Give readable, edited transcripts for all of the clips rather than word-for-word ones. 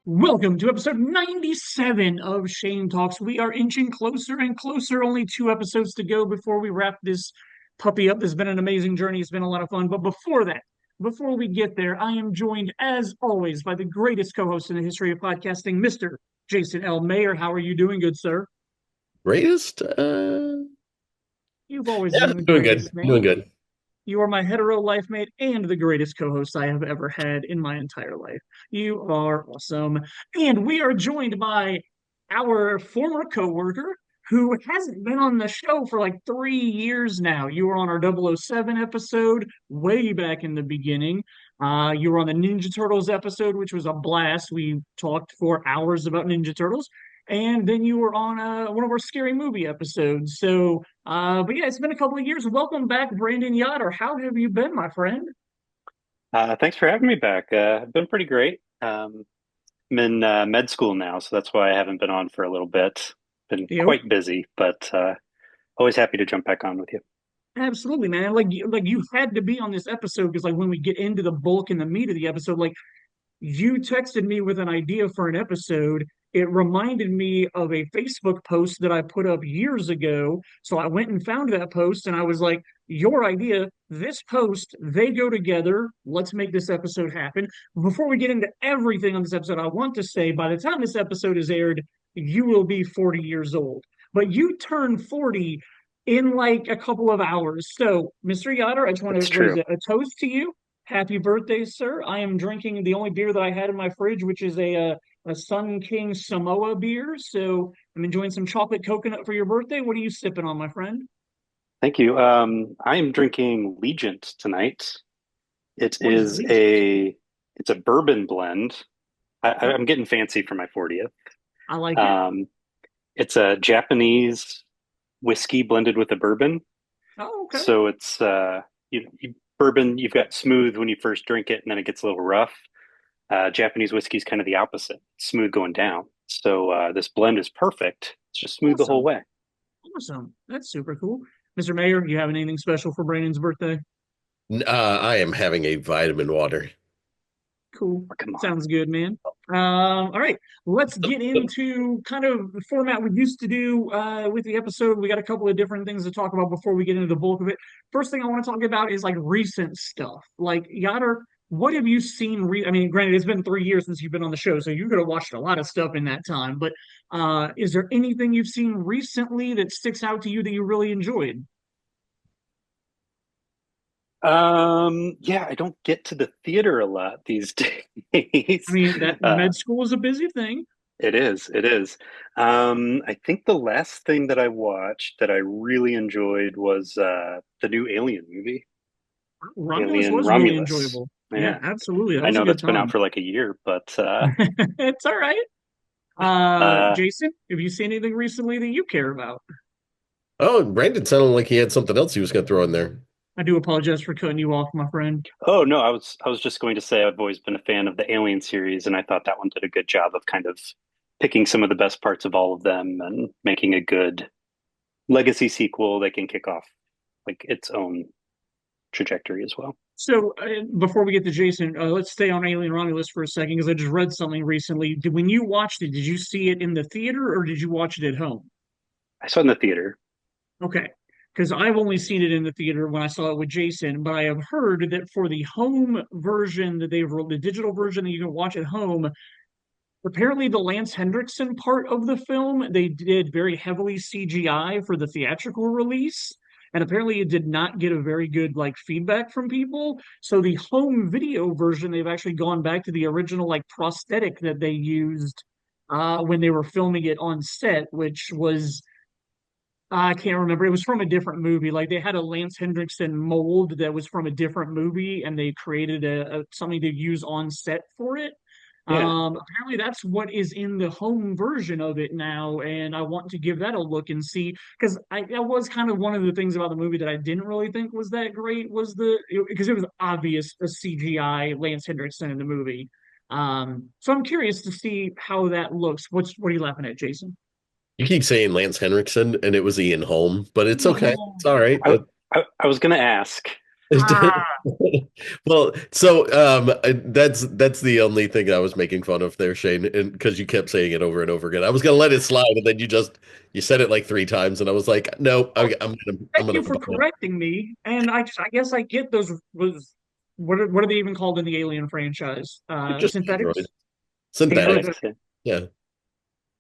Welcome to episode 97 of Shane Talks. We are inching closer and closer, only two episodes to go before we wrap this puppy up. This has been an amazing journey. It's been a lot of fun. But before that, before we get there, I am joined, as always, by the greatest co host in the history of podcasting, Mr. Jason L. Mayer. How are you doing, good sir? Greatest? You've always Yeah, been the doing good. greatest, man. Doing good. You are my hetero life mate and the greatest co host I have ever had in my entire life. You are awesome. And we are joined by our former coworker who hasn't been on the show for like 3 years now. You were on our 007 episode way back in the beginning. You were on the Ninja Turtles episode, which was a blast. We talked for hours about Ninja Turtles. And then you were on one of our scary movie episodes. But yeah, it's been a couple of years. Welcome back, Brandon Yoder. How have you been, my friend? Thanks for having me back. I've been pretty great. I'm in med school now, so that's why I haven't been on for a little bit. Been You quite busy, but always happy to jump back on with you. absolutely, man. Like you had to be on this episode because like when we get into the bulk and the meat of the episode, like you texted me with an idea for an episode. It reminded me of a Facebook post that I put up years ago. So I went and found that post and I was like, your idea, this post, they go together. Let's make this episode happen. Before we get into everything on this episode, I want to say by the time this episode is aired, you will be 40 years old. But you turn 40 in like a couple of hours. So, Mr. Yoder, I just want to That's raise true. a toast to you. Happy birthday, sir. I am drinking the only beer that I had in my fridge, which is a Sun King Samoa beer. So I'm enjoying some chocolate coconut for your birthday. What are you sipping on, my friend? Thank you. I am drinking Legent tonight. It What is is Legion? it's a bourbon blend. Oh, I'm getting fancy for my 40th. I like it. Um, it's a Japanese whiskey blended with a bourbon. Oh, okay. So it's bourbon, you've got smooth when you first drink it, and then it gets a little rough. Japanese whiskey is kind of the opposite, smooth going down. So this blend is perfect. It's just smooth the whole Awesome. way. Awesome. That's super cool. Mr. Mayor, you have anything special for Brandon's birthday? I am having a vitamin water. Cool. Oh, come on. Sounds good, man. All right, let's get into kind of the format we used to do with the episode. We got a couple of different things to talk about before we get into the bulk of it. First thing I want to talk about is like recent stuff. Like Yader, what have you seen? I mean, granted, it's been 3 years since you've been on the show, so you could have watched a lot of stuff in that time. But is there anything you've seen recently that sticks out to you that you really enjoyed? Yeah, I don't get to the theater a lot these I days. mean, that Uh, med school is a busy thing. it is, it is. I think the last thing that I watched that I really enjoyed was the new Alien movie, Romulus Alien was really Romulus. enjoyable. Yeah, Yeah, absolutely. That I was a know good that's been out time. for like a year, but It's all right. uh, Jason, have you seen anything recently that you care about? Oh, Brandon sounded like he had something else he was going to throw in there. I do apologize for cutting you off, my friend. oh no, I was just going to say I've always been a fan of the Alien series, and I thought that one did a good job of kind of picking some of the best parts of all of them and making a good legacy sequel that can kick off like its own trajectory as well. So, before we get to Jason, let's stay on Alien Romulus for a second because I just read something recently. When you watched it, did you see it in the theater or did you watch it at home? I saw it in the theater. Okay. Because I've only seen it in the theater when I saw it with Jason, but I have heard that for the home version that the digital version that you can watch at home, apparently the Lance Hendrickson part of the film, they did very heavily CGI for the theatrical release. And apparently it did not get a very good like feedback from people. So the home video version, they've actually gone back to the original like prosthetic that they used when they were filming it on set, which was I can't remember. It was from a different movie. Like they had a Lance Hendrickson mold that was from a different movie, and they created a something to use on set for it. Yeah. Apparently that's what is in the home version of it now, and I want to give that a look and see because I that was kind of one of the things about the movie that I didn't really think was that great was because it was obvious a CGI Lance Hendrickson in the movie. So I'm curious to see how that looks. What are you laughing at, Jason? You keep saying Lance Henriksen, and it was Ian Holm, but it's okay. No. It's all right. I I was gonna ask. Ah, Well, so that's the only thing I was making fun of there, Shane, and because you kept saying it over and over again. I was gonna let it slide, and then you said it like three times, and I was like, no, well, I'm thank gonna you for correcting me. And I guess I get those was what are they even called in the Alien franchise? just android Synthetics? synthetics. Androids. Synthetics, yeah. Yeah.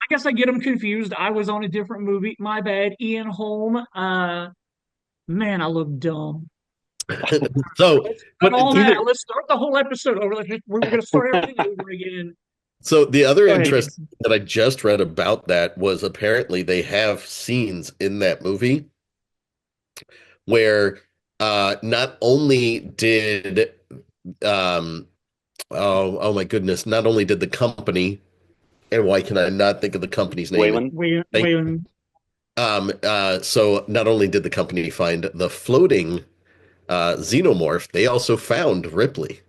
I guess I get them confused. I was on a different movie. My bad. Ian Holm. Man, I look dumb. So, Let's cut but all these that. are Let's start the whole episode over. We're gonna start everything over again. so the other Go ahead, interest Jason. that I just read about that was apparently they have scenes in that movie where not only did um oh my goodness, not only did the company, and why can I not think of the company's name? Wayland. Thank Waylon. so not only did the company find the floating xenomorph, they also found Ripley.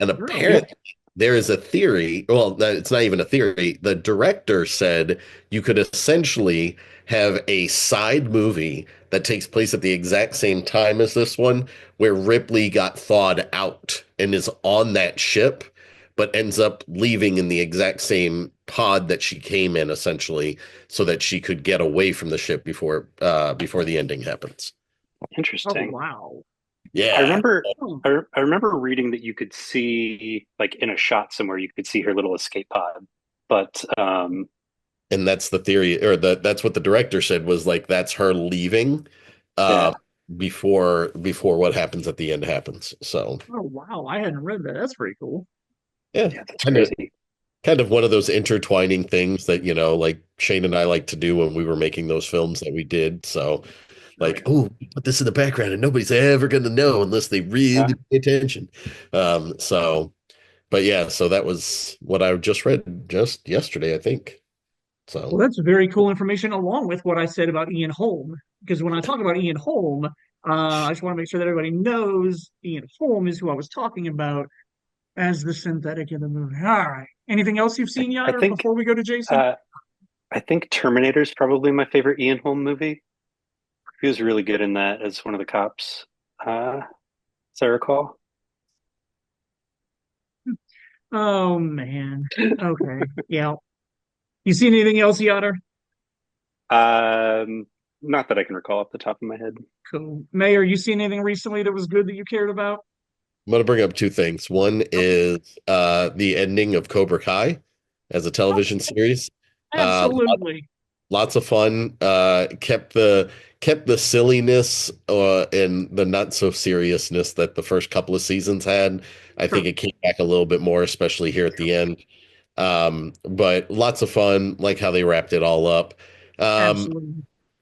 And Really? apparently, there is a theory. Well, it's not even a theory. The director said you could essentially have a side movie that takes place at the exact same time as this one, where Ripley got thawed out and is on that ship, but ends up leaving in the exact same pod that she came in, essentially, so that she could get away from the ship before the ending happens. Oh Interesting. wow. I Yeah. remember Oh, I remember reading that you could see like in a shot somewhere you could see her little escape pod. But And that's the theory, or that's what the director said was like that's her leaving uh yeah, before what happens at the end happens. So oh wow. I hadn't read that. That's pretty cool. yeah, yeah, that's kind of crazy. kind of one of those intertwining things that, like Shane and I like to do when we were making those films that we did. So like, Right. oh, put this in the background and nobody's ever gonna know unless they Yeah. really pay attention. So but yeah, so that was what I just read just yesterday, I think. Well, So that's very cool information, along with what I said about Ian Holm. Because when I talk about Ian Holm, I just want to make sure that everybody knows Ian Holm is who I was talking about as the synthetic in the movie. All right. Anything else you've I, seen, I Yader, think before we go to Jason? uh I think Terminator is probably my favorite Ian Holm movie. He was really good in that as one of the cops, as I recall. Oh man. Okay. Yeah. You seen anything else, Yader? Um, Not that I can recall off the top of my head. Cool. Mayor, you seen anything recently that was good that you cared about? I'm going to bring up two things. One Okay. is the ending of Cobra Kai as a television series. Uh, Absolutely. Lots of fun. Kept the silliness and the not so seriousness that the first couple of seasons had. I think Sure. it came back a little bit more, especially here at the end. But lots of fun, like how they wrapped it all up. Um, Absolutely.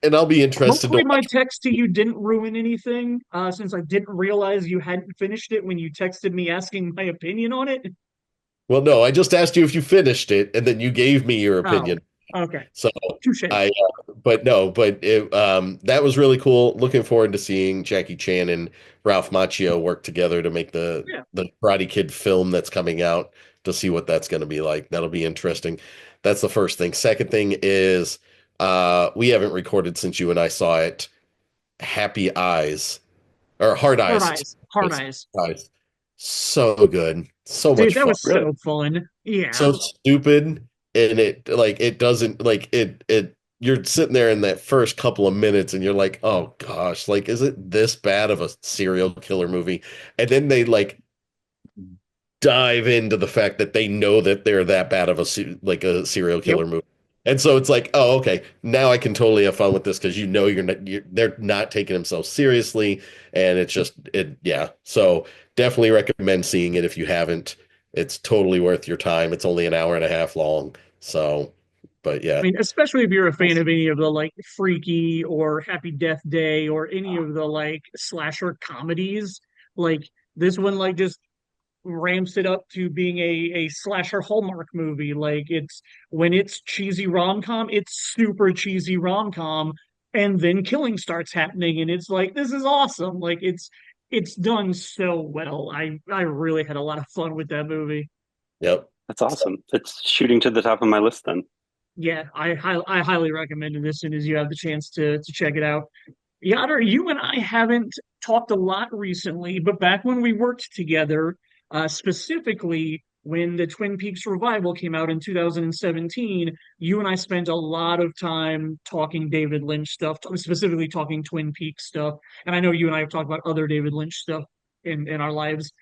and I'll be interested to Hopefully my watch. text to you didn't ruin anything, since I didn't realize you hadn't finished it when you texted me asking my opinion on it. Well, no, I just asked you if you finished it, and then you gave me your Oh, opinion. okay. So Touche. but no, that was really cool. Looking forward to seeing Jackie Chan and Ralph Macchio work together to make the Yeah. the Karate Kid film that's coming out to see what that's going to be like. That'll be interesting. That's the first thing. Second thing is, we haven't recorded since you and I saw it. Happy Eyes or Hard Hard Eyes. eyes. Hard Eyes. eyes. Eyes. So good. So Dude, much that fun. was Really? so fun. Yeah. So stupid, and it doesn't like it you're sitting there in that first couple of minutes and you're like, oh gosh, like is it this bad of a serial killer movie? And then they like dive into the fact that they know that they're that bad of like a serial Yep. killer movie. And so it's like, oh, okay, now I can totally have fun with this because they're not taking themselves seriously, and it's just yeah. So definitely recommend seeing it if you haven't. It's totally worth your time. It's only an hour and a half long. So, but I yeah, mean, especially if you're a fan Nice. of any of the like Freaky or Happy Death Day or any of the like slasher comedies, like this one like just ramps it up to being a slasher Hallmark movie. Like it's when it's cheesy rom-com, it's super cheesy rom-com, and then killing starts happening, and it's like this is awesome. Like it's done so well. I really had a lot of fun with that movie. yep. That's awesome. It's shooting to the top of my list then. Yeah, I highly recommend it as soon as you have the chance to check it out. Yader, you and I haven't talked a lot recently, but back when we worked together, specifically when the Twin Peaks revival came out in 2017, you and I spent a lot of time talking David Lynch stuff, specifically talking Twin Peaks stuff. And I know you and I have talked about other David Lynch stuff in our lives.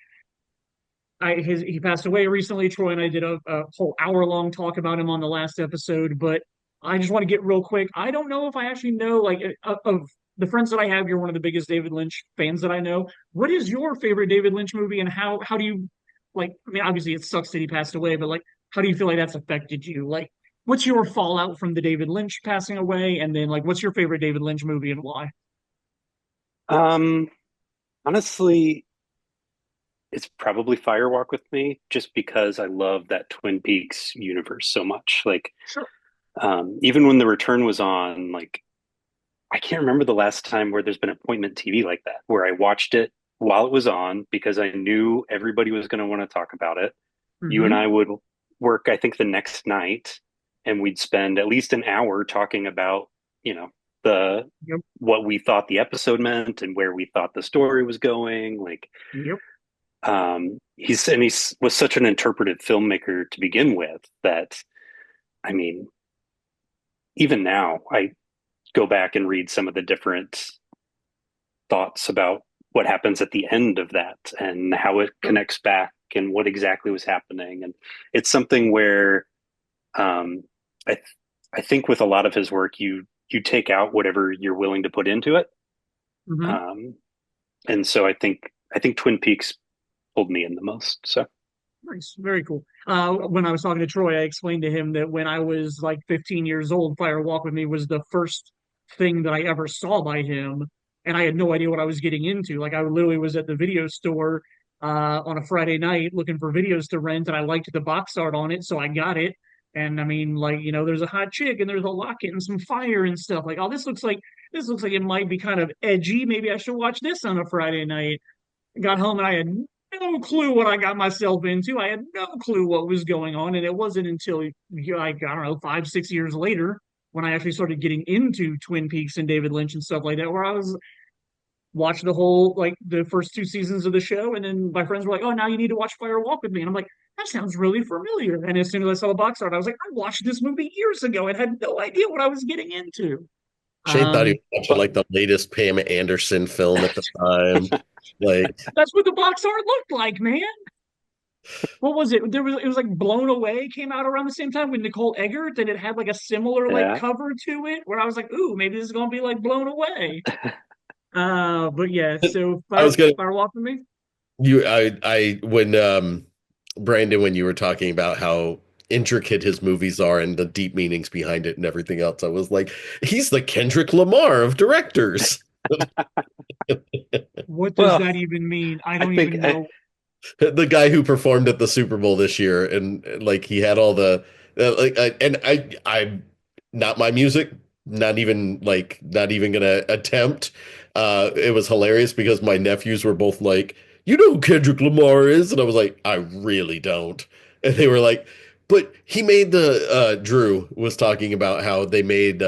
He passed away recently. Troy and I did a whole hour long talk about him on the last episode, but I just want to get real quick. I don't know if I actually know like of the friends that I have. You're one of the biggest David Lynch fans that I know. What is your favorite David Lynch movie, and how do you like? I mean, obviously it sucks that he passed away, but like, how do you feel like that's affected you? Like, what's your fallout from the David Lynch passing away, and then like, what's your favorite David Lynch movie and why? Um, Honestly, it's probably Firewalk with Me, just because I love that Twin Peaks universe so much. Like, Sure. even when The Return was on, like, I can't remember the last time where there's been appointment TV like that, where I watched it while it was on because I knew everybody was going to want to talk about it. You and Mm-hmm. I would work, I think, the next night, and we'd spend at least an hour talking about, you know, the Yep. what we thought the episode meant and where we thought the story was going. Like, Yep. he's was such an interpretive filmmaker to begin with that, I mean, even now I go back and read some of the different thoughts about what happens at the end of that and how it Sure. connects back and what exactly was happening. And it's something where um, I th- I think with a lot of his work, you take out whatever you're willing to put into it. Mm-hmm. Um, and so I think Twin Peaks pulled me in the most. So Nice, very cool. When I was talking to Troy, I explained to him that when I was like 15 years old, Fire Walk with Me was the first thing that I ever saw by him, and I had no idea what I was getting into. Like I literally was at the video store on a Friday night looking for videos to rent, and I liked the box art on it, so I got it. And I mean, like there's a hot chick and there's a locket and some fire and stuff. Like, oh, this looks like it might be kind of edgy. Maybe I should watch this on a Friday night. Got home and I had no clue what I got myself into. I had no clue what was going on, and it wasn't until like I don't know 5 6 years later when I actually started getting into Twin Peaks and David Lynch and stuff like that, where I was watching the whole like the first 2 seasons of the show, and then my friends were like, "Oh, now you need to watch Fire Walk with Me," and I'm like, "That sounds really familiar." And as soon as I saw the box art, I was like, "I watched this movie years ago and had no idea what I was getting into." Shane thought he Um, was watching but like the latest Pam Anderson film at the time. Like, that's what the box art looked like, man. What was it? It was like Blown Away came out around the same time with Nicole Eggert, and it had like a similar like yeah, cover to it where I was like, ooh, maybe this is gonna be like Blown Away. But yeah, so I was gonna Fire Walk with Me. when Brandon, when you were talking about how intricate his movies are and the deep meanings behind it and everything else, I was like, he's the Kendrick Lamar of directors. What does well, that even mean? I I don't think even know. The guy who performed at the Super Bowl this year, and like he had all the like, and I'm not my music, not even gonna attempt. It was hilarious because my nephews were both like, "You know who Kendrick Lamar is?" And I was like, "I really don't." And they were like, "But he made the Drew was talking about how he made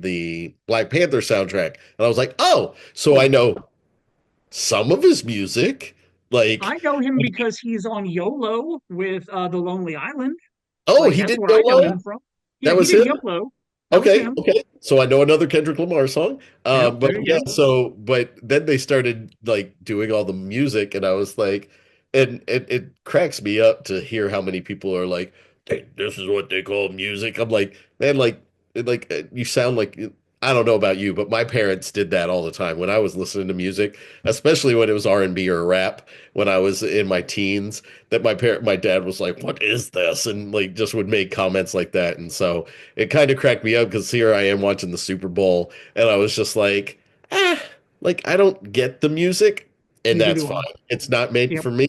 the Black Panther soundtrack," and I was like, "Oh, so I Oh, know some of his music." Like, I know him because he's on YOLO with the Lonely Island. oh, Like he that's did where I know YOLO? him from. Yeah, That he was did him? YOLO. That was Okay, him. okay. So I know another Kendrick Lamar song. Yep, But there you yeah, go. but then they started like doing all the music, and I was like, and it cracks me up to hear how many people are like, hey, this is what they call music. I'm like, man, you sound like, I don't know about you, but my parents did that all the time when I was listening to music, especially when it was R&B or rap when I was in my teens, that my dad was like, what is this? And like just would make comments like that. And so it kind of cracked me up because here I am watching the Super Bowl and I was just like, like I don't get the music and Neither that's do fine. I. It's not made Yep, for me.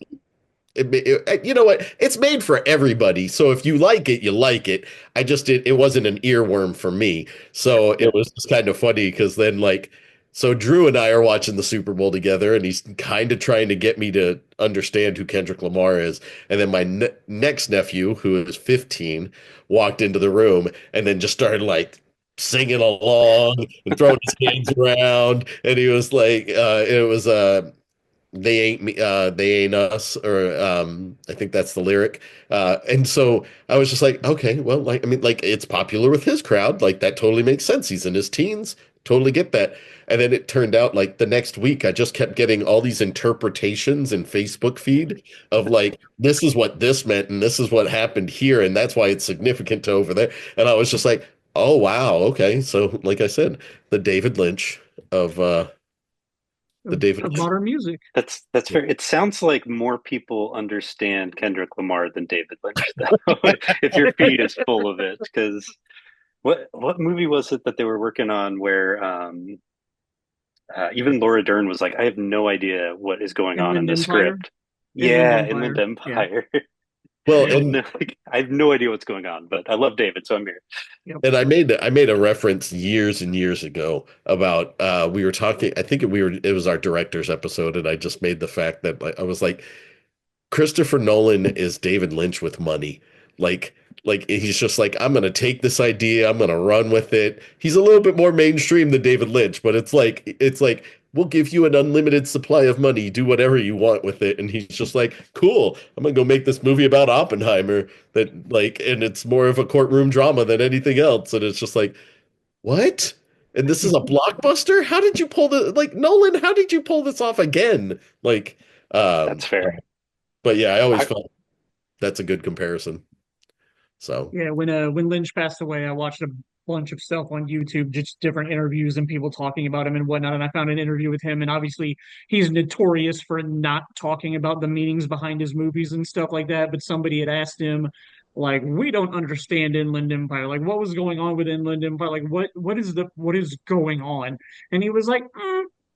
You know what? It's made for everybody. So if you like it, you like it. It wasn't an earworm for me. yep, So it was just kind of funny because then so Drew and I are watching the Super Bowl together and he's kind of trying to get me to understand who Kendrick Lamar is. And then my next nephew, who is 15, walked into the room and then just started like singing along and throwing his hands around, and he was like, it was they ain't me, they ain't us, or I think that's the lyric. And so I was just like, okay, well, like I mean, like it's popular with his crowd, like that totally makes sense. He's in his teens, totally get that. And then it turned out like the next week, I just kept getting all these interpretations in Facebook feed of like, this is what this meant, and this is what happened here, and that's why it's significant to over there. And I was just like, oh wow, okay. So like I said, the David Lynch of the David of Lynch. modern music. That's fair. It sounds like more people understand Kendrick Lamar than David Lynch, though, if your feed is full of it. Because what movie was it that they were working on where even Laura Dern was like, I have no idea what is going on in Inland the Empire. script. Inland Yeah, Inland Empire. Yeah. Empire. Well, Yep. and No, like, I have no idea what's going on, but I love David, so I'm here. Yep. and I made a reference years and years ago about we were talking. I think it was our director's episode, and I just made the fact that like, I was like, Christopher Nolan is David Lynch with money. Like, like he's just like, I'm gonna take this idea, I'm gonna run with it. He's a little bit more mainstream than David Lynch, but it's like we'll give you an unlimited supply of money, do whatever you want with it. And he's just like, cool, I'm gonna go make this movie about Oppenheimer that like, and it's more of a courtroom drama than anything else. And it's just like, what? And this is a blockbuster? How did you pull the like Nolan, how did you pull this off again? Like, That's um, fair. but yeah, I always I, felt that's a good comparison. So, Yeah, when Lynch passed away, I watched a bunch of stuff on YouTube, just different interviews and people talking about him and whatnot. And I found an interview with him, and obviously he's notorious for not talking about the meanings behind his movies and stuff like that. But somebody had asked him, like, we don't understand Inland Empire. Like, what was going on with Inland Empire? Like, what is going on? And he was like,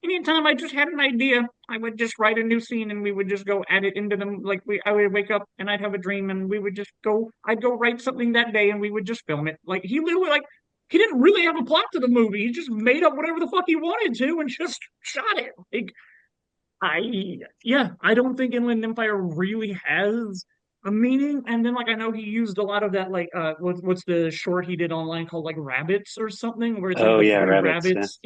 anytime I just had an idea, I would just write a new scene and we would just go add it into them. Like I would wake up and I'd have a dream and we would just go, I'd go write something that day and we would just film it. Like he literally, like, he didn't really have a plot to the movie. He just made up whatever the fuck he wanted to and just shot it. Like, yeah, I don't think Inland Empire really has a meaning. And then like I know he used a lot of that like what's the short he did online called like Rabbits or something, where it's like oh the yeah, three rabbits. Yeah. rabbits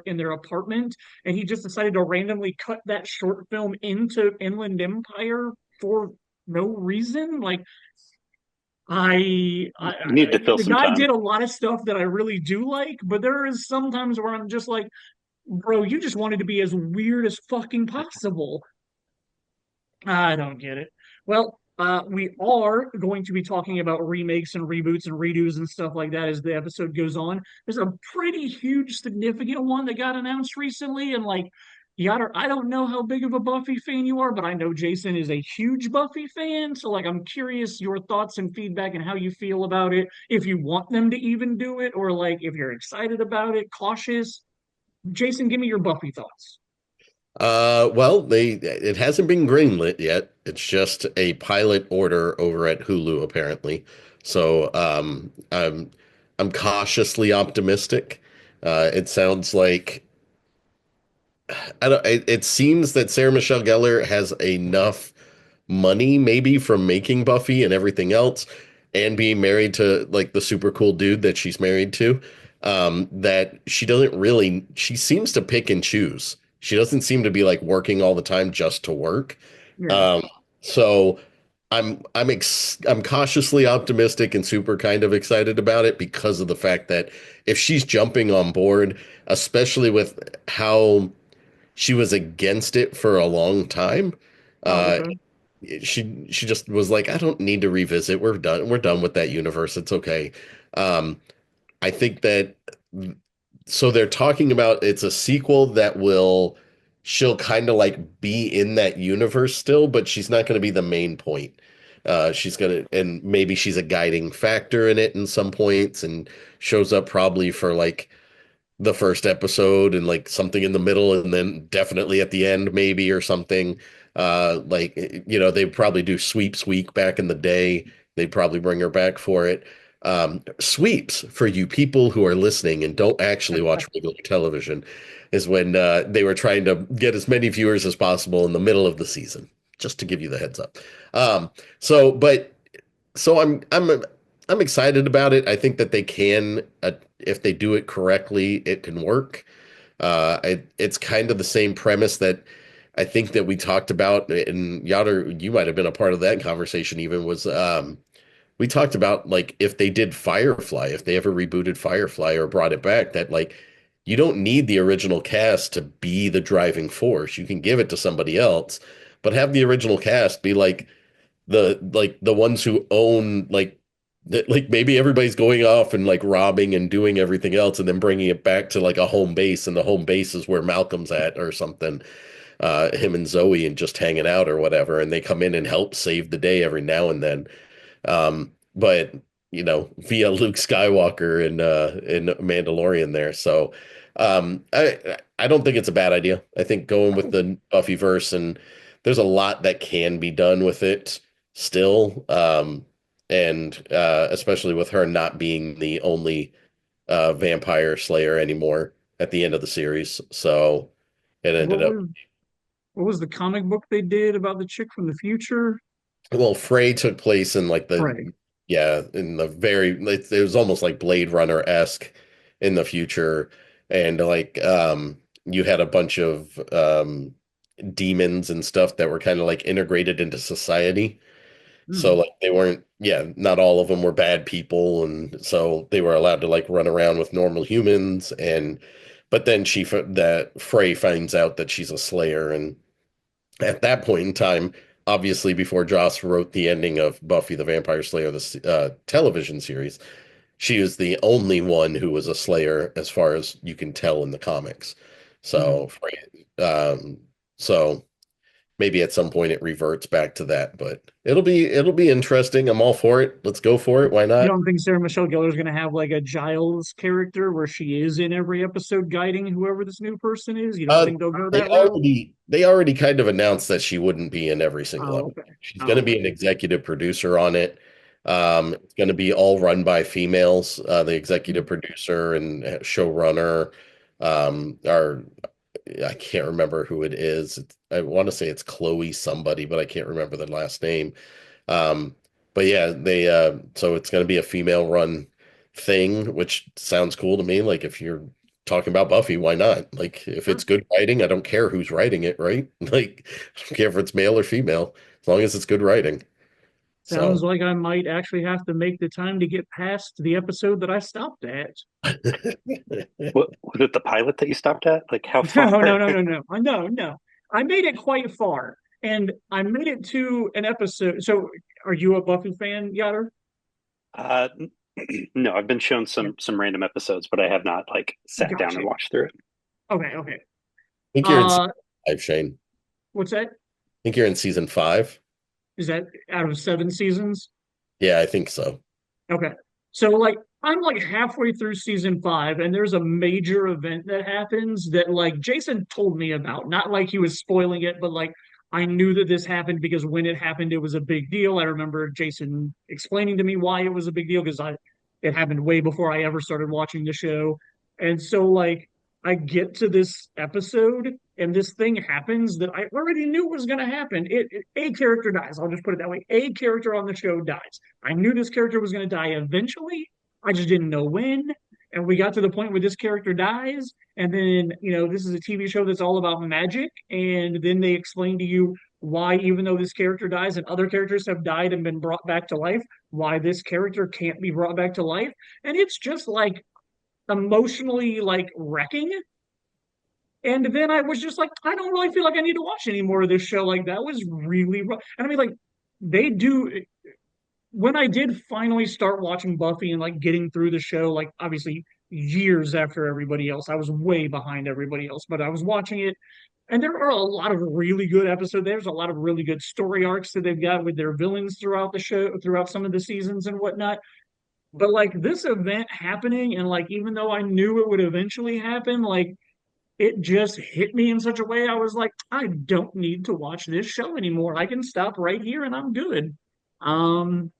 in their apartment, and he just decided to randomly cut that short film into Inland Empire for no reason. Like You need to fill the some guy time. did a lot of stuff that I really do like, but there is sometimes where I'm just like, bro, you just wanted to be as weird as fucking possible. I don't get it. Well, we are going to be talking about remakes and reboots and redos and stuff like that as the episode goes on. There's a pretty huge, significant one that got announced recently, and like, I don't know how big of a Buffy fan you are, but I know Jason is a huge Buffy fan. So, like, I'm curious your thoughts and feedback and how you feel about it. If you want them to even do it, or like if you're excited about it, cautious. Jason, give me your Buffy thoughts. well, it hasn't been greenlit yet. It's just a pilot order over at Hulu, apparently. So, I'm cautiously optimistic. It sounds like I don't. It seems that Sarah Michelle Gellar has enough money, maybe from making Buffy and everything else, and being married to like the super cool dude that she's married to, that she doesn't really. She seems to pick and choose. She doesn't seem to be like working all the time just to work. Yeah. Um, so I'm cautiously optimistic and super kind of excited about it because of the fact that if she's jumping on board, especially with how she was against it for a long time. Oh, Uh, okay. she just was like, I don't need to revisit. We're done. We're done with that universe. It's okay. Um, I think that so they're talking about it's a sequel that will she'll kind of like be in that universe still, but she's not going to be the main point. She's gonna and maybe she's a guiding factor in it in some points and shows up probably for like the first episode and like something in the middle and then definitely at the end maybe or something. Like they probably do Sweeps Week back in the day. They'd probably bring her back for it. Sweeps for you people who are listening and don't actually watch regular television is when they were trying to get as many viewers as possible in the middle of the season, just to give you the heads up. So, but so I'm excited about it. I think that they can, if they do it correctly, it can work. It's kind of the same premise that I think that we talked about, and Yoder, you might have been a part of that conversation even, was we talked about like if they did Firefly, if they ever rebooted Firefly or brought it back, that like you don't need the original cast to be the driving force. You can give it to somebody else, but have the original cast be like the ones who own like maybe everybody's going off and like robbing and doing everything else and then bringing it back to like a home base, and the home base is where Malcolm's at or something, him and Zoe, and just hanging out or whatever, and they come in and help save the day every now and then, but via Luke Skywalker and in Mandalorian there. So I don't think it's a bad idea. I think going with the Buffyverse, and there's a lot that can be done with it still. And especially with her not being the only vampire slayer anymore at the end of the series. So it ended What up. was what was the comic book they did about the chick from the future? Well, Frey took place in like Right. yeah, in the it was almost like Blade Runner-esque in the future. And like, you had a bunch of demons and stuff that were kind of like integrated into society. So Hmm. like they weren't, yeah, not all of them were bad people. And so they were allowed to like run around with normal humans. And, but then that Frey finds out that she's a slayer, and at that point in time, obviously before Joss wrote the ending of Buffy the Vampire Slayer, the television series, she was the only one who was a Slayer as far as you can tell in the comics. Hmm. So, um, so maybe at some point it reverts back to that, but it'll be interesting. I'm all for it. Let's go for it. Why You not? don't think Sarah Michelle Gellar is going to have like a Giles character where she is in every episode guiding whoever this new person is? You don't Uh, think they'll go they that route? already kind of announced that she wouldn't be in every single Oh, episode. okay. She's going Oh, to be okay. an executive producer on it. It's going to be all run by females. The executive producer and showrunner are, I can't remember who it is. I want to say it's Chloe somebody, but I can't remember the last name. Um, but yeah, they so it's going to be a female run thing, which sounds cool to me. Like if you're talking about Buffy, why not? Like if Sure. it's good writing, I don't care who's writing it, right? Like I don't care if it's male or female, as long as it's good writing. Sounds So like I might actually have to make the time to get past the episode that I stopped at. What was it, the pilot that you stopped at? Like how No, no, far? no, no, no. No, no. I made it quite far. And I made it to an episode. So are you a Buffy fan, Yatter? Uh, no, I've been shown Yeah. some random episodes, but I have not like sat down Gotcha. and watched through it. Okay, okay. think you're in season Uh, five, Shane. what's that? Think you're in season five? Is that out of 7 seasons? Yeah, I think so. Okay. So like I'm like halfway through season 5 and there's a major event that happens that like Jason told me about. Not like he was spoiling it, but like I knew that this happened because when it happened it was a big deal. I remember Jason explaining to me why it was a big deal because I it happened way before I ever started watching the show. And so like I get to this episode and this thing happens that I already knew was going to happen. A character dies. I'll just put it that way. A character on the show dies. I knew this character was going to die eventually. I just didn't know when. And we got to the point where this character dies. And then, this is a TV show that's all about magic. And then they explain to you why, even though this character dies and other characters have died and been brought back to life, why this character can't be brought back to life. And it's just like emotionally like wrecking. And then I was just like, I don't really feel like I need to watch any more of this show. Like that was really rough. And I mean, like they do when I did finally start watching Buffy and like getting through the show, like obviously years after everybody else, I was way behind everybody else, but I was watching it. And there are a lot of really good episodes. There's a lot of really good story arcs that they've got with their villains throughout the show, throughout some of the seasons and whatnot. But like this event happening, and like even though I knew it would eventually happen, like it just hit me in such a way I was like, I don't need to watch this show anymore. I can stop right here and I'm good.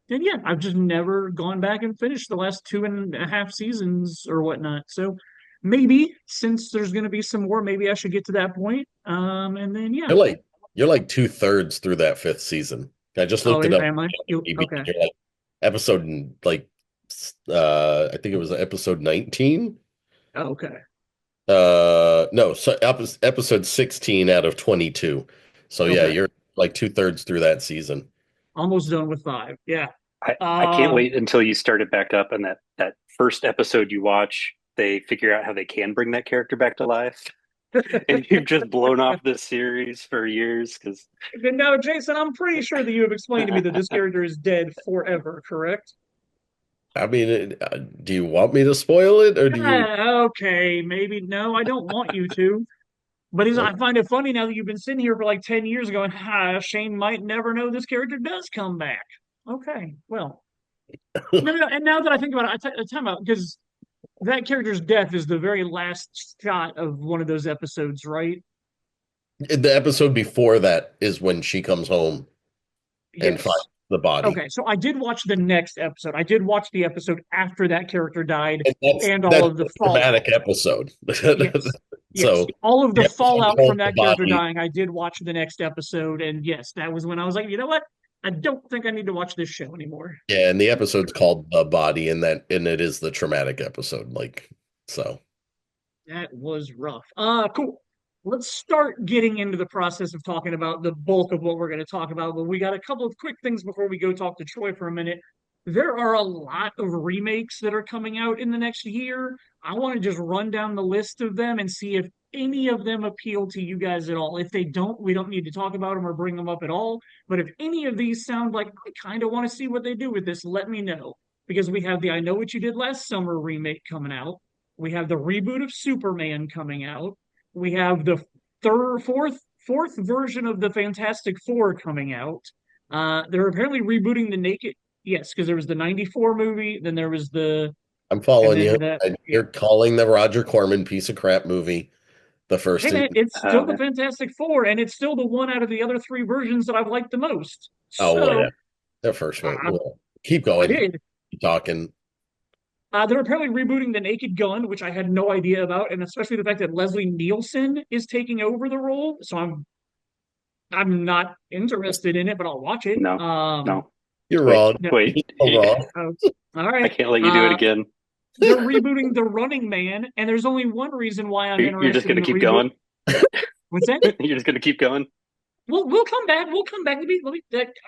And yeah, I've just never gone back and finished the last 2.5 seasons or whatnot. So maybe since there's going to be some more, maybe I should get to that point. And then yeah. You're like you're like two-thirds through that fifth season. I just Oh, looked it up am I? on IMDb. Okay. You're like episode like I think it was episode 19. Oh, okay. No, so episode 16 out of 22. So yeah, Okay. you're like two-thirds through that season. Almost done with five. Yeah. I can't Uh wait until you start it back up and that first episode you watch, they figure out how they can bring that character back to life. And you've just blown off this series for years because Now, Jason, I'm pretty sure that you have explained to me that this character is dead forever, correct? I mean, do you want me to spoil it or do you? Okay, maybe no, I don't want you to. But I find it funny now that you've been sitting here for like 10 years going, Shane might never know this character does come back. Okay, well, no, no, no. And now that I think about it, time out because that character's death is the very last shot of one of those episodes, right? The episode before that is when she comes home and finds Yes. the body. Okay, so I did watch the next episode. I did watch the episode after that character died And and all that's of the a fallout. dramatic episode. Yes. Yes. So All of the yeah, she fallout holds from the that character body. dying, I did watch the next episode. And yes, that was when I was like, you know what? I don't think I need to watch this show anymore. Yeah, and the episode's called The Body, and it is the traumatic episode. Like so. That was rough. Cool. Let's start getting into the process of talking about the bulk of what we're going to talk about. But we got a couple of quick things before we go talk to Troy for a minute. There are a lot of remakes that are coming out in the next year. I want to just run down the list of them and see if any of them appeal to you guys at all. If they don't, we don't need to talk about them or bring them up at all. But if any of these sound like I kind of want to see what they do with this, let me know. Because we have the I Know What You Did Last Summer remake coming out. We have the reboot of Superman coming out. We have the fourth version of the Fantastic Four coming out. They're apparently rebooting the Naked. Yes, because there was the '94 movie, then there was the, I'm and following you. then the. And Yeah. you're calling the Roger Corman piece of crap movie the Hey first in. man, it's still the uh, Fantastic Four, and it's still the one out of the other three versions that I've liked the most. Oh, So whatever. The first one. I, Well, keep I going. did. Keep talking. They're apparently rebooting the Naked Gun, which I had no idea about, and especially the fact that Leslie Nielsen is taking over the role. So I'm not interested in it, but I'll watch it. no, no. You're Wait, wrong. No, wait. You're wrong. oh, all I right. can't let you do it again. They're rebooting The Running Man, and there's only one reason why I'm You're just interested in gonna the keep reboot. going. What's that? You're just gonna keep going. We'll come back. We'll come back. All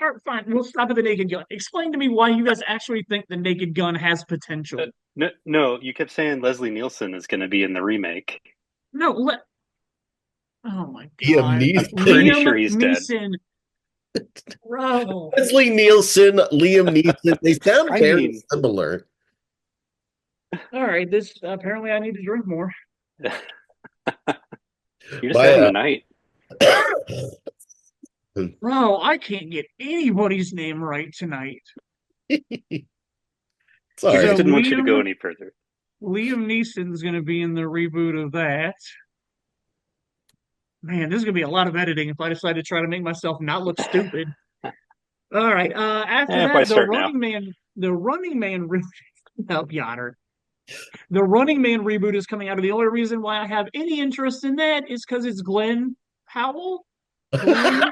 right, fine. We'll stop at the Naked Gun. Explain to me why you guys actually think the Naked Gun has potential. No, no, you kept saying Leslie Nielsen is gonna be in the remake. No, let. Oh my Liam God, I'm Neeson. pretty Liam sure he's dead. Neeson, bro. Leslie Nielsen, Liam Neeson. They sound I very mean, similar. All right, this apparently I need to drink more. you're just My, having a night. Bro, I can't get anybody's name right tonight. I Sorry. just So didn't want you to go any further. Liam Neeson's going to be in the reboot of that. Man, this is going to be a lot of editing if I decide to try to make myself not look stupid. All right. After Why that, start now? The Running Man help Yotter. The Running Man reboot is coming out. The only reason why I have any interest in that is because it's Glenn Powell. Glenn.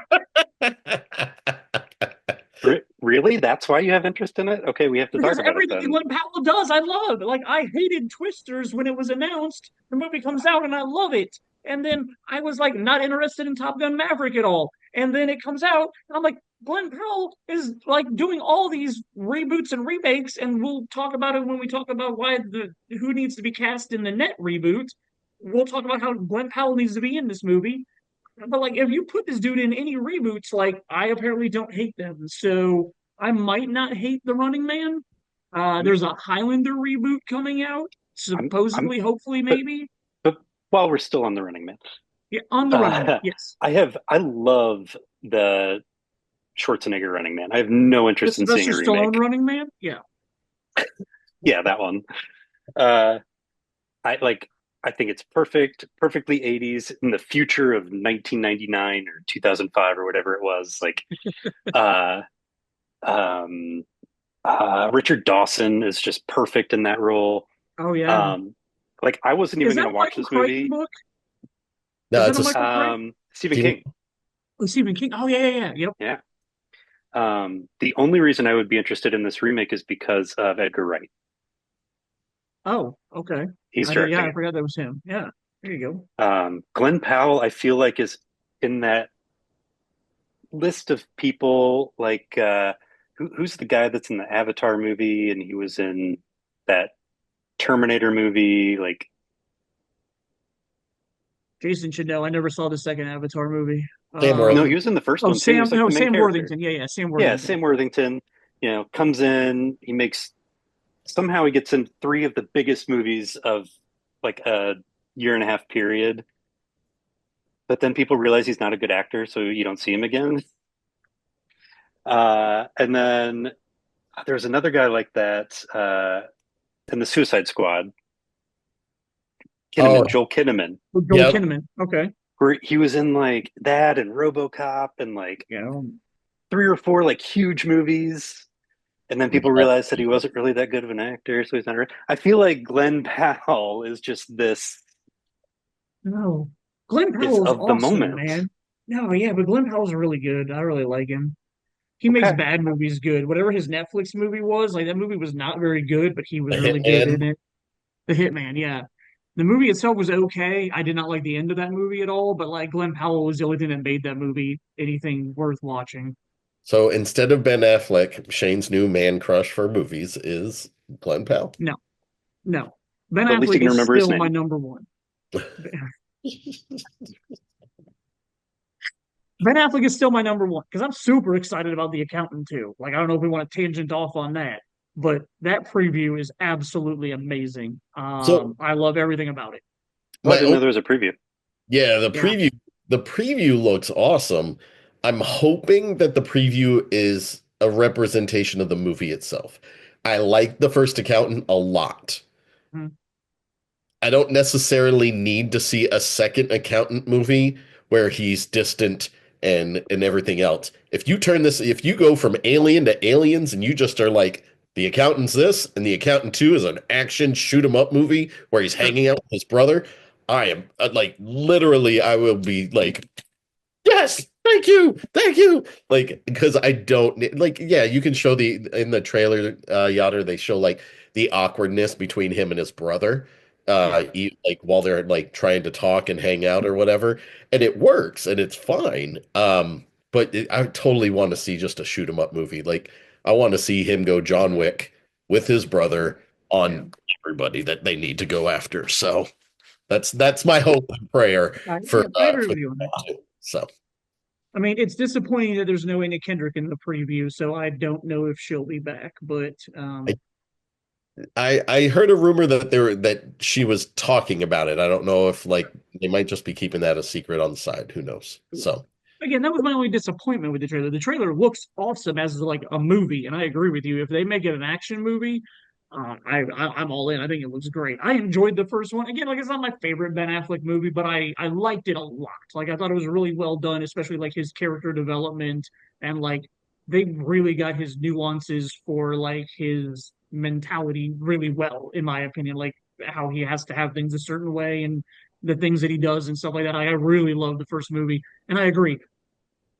Really? That's why you have interest in it? Okay, we have to talk Because about it everything then. Glenn Powell does, I love. Like I hated Twisters when it was announced. The movie comes out and I love it. And then I was like not interested in Top Gun Maverick at all. And then it comes out, and I'm like, Glenn Powell is like doing all these reboots and remakes, and we'll talk about it when we talk about why the who needs to be cast in the net reboot. We'll talk about how Glenn Powell needs to be in this movie. But like if you put this dude in any reboots, like I apparently don't hate them. So I might not hate The Running Man. There's a Highlander reboot coming out, I'm supposedly, hopefully, but maybe. but while we're still on the Running Man, Yeah, on The Running Man, yes. I love the Schwarzenegger Running Man. I have no The interest in seeing Sylvester a Stallone remake. Running Man, yeah. Yeah, that one. Uh, I like. I think it's perfect, perfectly 80s in the future of 1999 or 2005 or whatever it was. Like, uh, um, Richard Dawson is just perfect in that role. Oh yeah. Um, like, I wasn't Is even that going a to watch Michael this Crichton movie. book? No, Is that it's a a Michael Crichton? Stephen Stephen. King. Oh, Stephen King. Oh yeah, yeah, yeah. Yep. Yeah. The only reason I would be interested in this remake is because of Edgar Wright. Oh, okay. He's Yeah, directing I it. forgot that was him. Yeah, there you go. Glenn Powell, I feel like is in that list of people like who's the guy that's in the Avatar movie and he was in that Terminator movie? Like, Jason should know. I never saw the second Avatar movie. Sam no, Worthington. he was in the first Oh, one too. He Sam. was like No, the main Sam character. Worthington. Yeah, Sam Yeah, Worthington. Sam Worthington, comes in, he makes somehow he gets in three of the biggest movies of like a year and a half period, but then people realize he's not a good actor, so you don't see him again. And then there's another guy like that in the Suicide Squad, Oh, Joel Kinnaman, Joel yep. Kinnaman. Okay. where he was in like that and RoboCop and like You know, three or four like huge movies. And then people realized that he wasn't really that good of an actor, so he's not. I feel like Glenn Powell is just this no. Glenn is Powell is of the awesome, moment. man. No, yeah, but Glenn Powell's really good. I really like him. He makes Okay, bad movies good. Whatever his Netflix movie was, like that movie was not very good, but he The was really good in Hitman. it. The Hitman, yeah. The movie itself was okay. I did not like the end of that movie at all, but like Glenn Powell was the only thing that made that movie anything worth watching. So instead of Ben Affleck, Shane's new man crush for movies is Glenn Powell. No, no. Ben but at least you Affleck can is remember his still my name. number one. Ben Affleck is still my number one because I'm super excited about The Accountant too. Like, I don't know if we want to tangent off on that, but that preview is absolutely amazing. So I love everything about it. Oh, I my didn't know there was a preview. yeah, Yeah. the preview looks awesome. I'm hoping that the preview is a representation of the movie itself. I like the first accountant a lot. Mhm. I don't necessarily need to see a second accountant movie where he's distant and everything else. If you go from Alien to Aliens and you just are like the accountant's this and the accountant two is an action shoot 'em up movie where he's Sure. hanging out with his brother, I am like literally I will be like yes, thank you. Like, because I don't like, yeah, you can show in the trailer, Yoder, they show like the awkwardness between him and his brother, Yeah. like while they're like trying to talk and hang out or whatever, and it works and it's fine. I totally want to see just a shoot 'em up movie. Like, I want to see him go John Wick with his brother Yeah. on everybody that they need to go after. So that's my hope and prayer Yeah, I agree for with you on that. so. I mean, it's disappointing that there's no Anna Kendrick in the preview, so I don't know if she'll be back. But I heard a rumor that she was talking about it. I don't know if like they might just be keeping that a secret on the side. Who knows? So again, that was my only disappointment with the trailer. The trailer looks awesome as like a movie, and I agree with you. If they make it an action movie, I'm all in. I think it looks great. I enjoyed the first one. Again, like it's not my favorite Ben Affleck movie, but I liked it a lot. Like I thought it was really well done, especially like his character development and like they really got his nuances for like his mentality really well, in my opinion. Like how he has to have things a certain way and the things that he does and stuff like that. I really love the first movie. And I agree.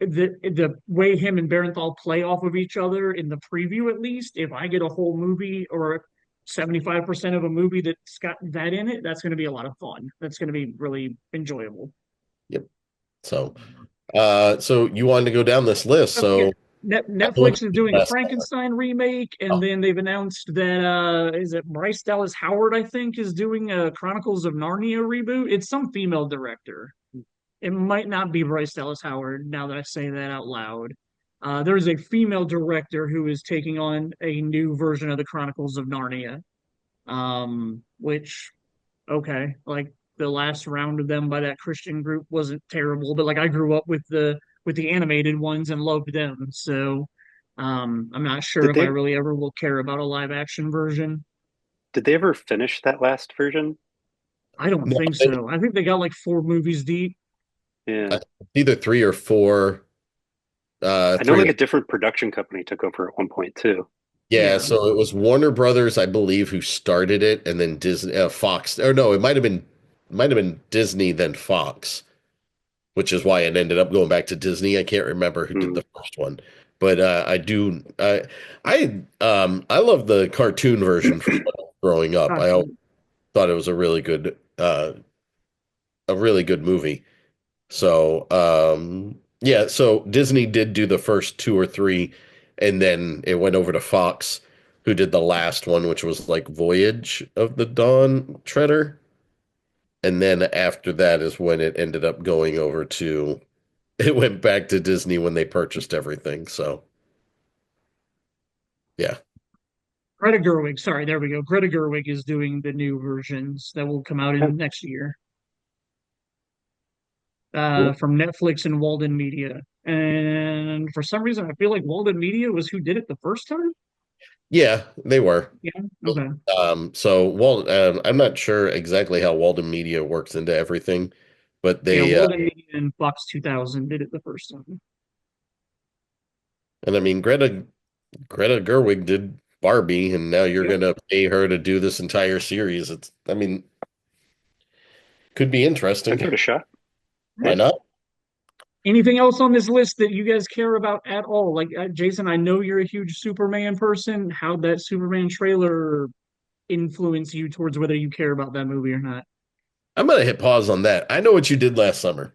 The way him and Barenthal play off of each other in the preview, at least, if I get a whole movie or 75% of a movie that's got that in it, that's going to be a lot of fun. That's going to be really enjoyable. yep. So so you wanted to go down this list. So yeah, So what Netflix is doing a last Frankenstein remake, and oh, then they've announced that is it Bryce Dallas Howard, I think, is doing a Chronicles of Narnia reboot. It's some female director. It might not be Bryce Dallas Howard now that I say that out loud. There's a female director who is taking on a new version of the Chronicles of Narnia, which okay, like the last round of them by that Christian group wasn't terrible, but like I grew up with the animated ones and loved them, so I'm not sure Did if I they really ever will care about a live action version. did they ever finish that last version? I don't no, think so. I think they got like four movies deep. Yeah. either three or four, I know three like or a different production company took over at one point too. yeah. Yeah. So it was Warner Brothers, I believe, who started it, and then Disney, Fox, or no, it might have been Disney then Fox, which is why it ended up going back to Disney. I can't remember who did Hmm. the first one. But I love the cartoon version from growing up. I always Absolutely. thought it was a really good movie. So, yeah, so Disney did do the first two or three, and then it went over to Fox, who did the last one, which was like Voyage of the Dawn Treader. And then after that is when it ended up going over to, it went back to Disney when they purchased everything. So, yeah. Greta Gerwig, sorry, there we go. Greta Gerwig is doing the new versions that will come out Oh, in next year Cool. from Netflix and Walden Media. And for some reason, I feel like Walden Media was who did it the first time. Yeah, they were. Yeah. Okay. I'm not sure exactly how Walden Media works into everything, but Yeah. Walden Media and Fox 2000 did it the first time. and I mean, Greta Gerwig did Barbie, and now you're Yep. gonna pay her to do this entire series. I mean, could be I'd interesting. give it a shot. Why Yeah. not? Anything else on this list that you guys care about at all? Like, Jason, I know you're a huge Superman person. How'd that Superman trailer influence you towards whether you care about that movie or not? I'm gonna hit pause on that. I know what you did last summer.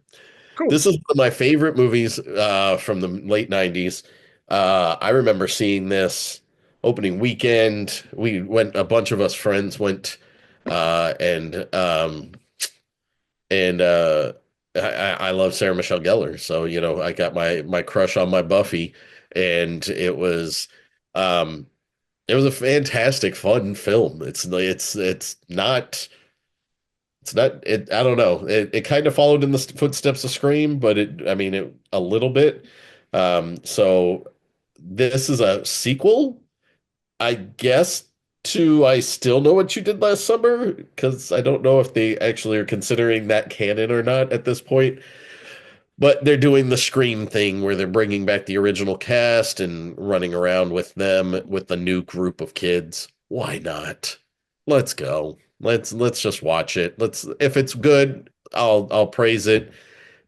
Cool. This is one of my favorite movies from the late 90s. I remember seeing this opening weekend. A bunch of us friends went, uh, and um, and I love Sarah Michelle Gellar, so I got my crush on my Buffy, and um, it was a fantastic, fun film. It's not it I don't know. It kind of followed in the footsteps of Scream, but I mean it a little bit. So this is a sequel, I guess, to I Still Know What You Did Last Summer, because I don't know if they actually are considering that canon or not at this point. But they're doing the Scream thing where they're bringing back the original cast and running around with them with a new group of kids. Why not? Let's go. Let's just watch it. If it's good, I'll praise it.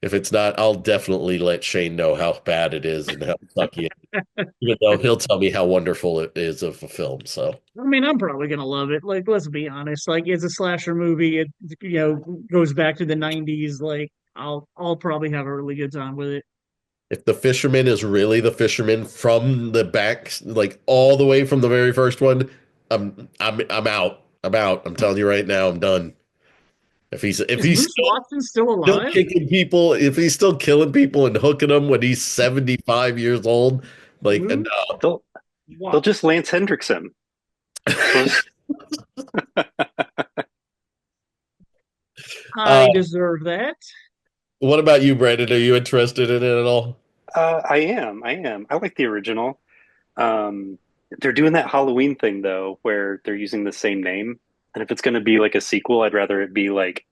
If it's not, I'll definitely let Shane know how bad it is and how sucky it is. Even though he'll tell me how wonderful it is of a film. So I mean, I'm probably gonna love it. Like, let's be honest. Like, it's a slasher movie. It goes back to the '90s. Like, I'll probably have a really good time with it. if the fisherman is really the fisherman from the back, like all the way from the very first one, I'm out. I'm out. I'm telling you right now, I'm done. If Is he's Moose Watson still still alive? kicking people, if he's still killing people and hooking them when he's 75 years old, like Moose They'll they'll Watson. just Lance Hendricks him. They'll just uh, I deserve that. what about you, Brandon? Are you interested in it at all? I am. I am. I like the original. Um, they're doing that Halloween thing though, where they're using the same name. And if it's going to be like a sequel, I'd rather it be like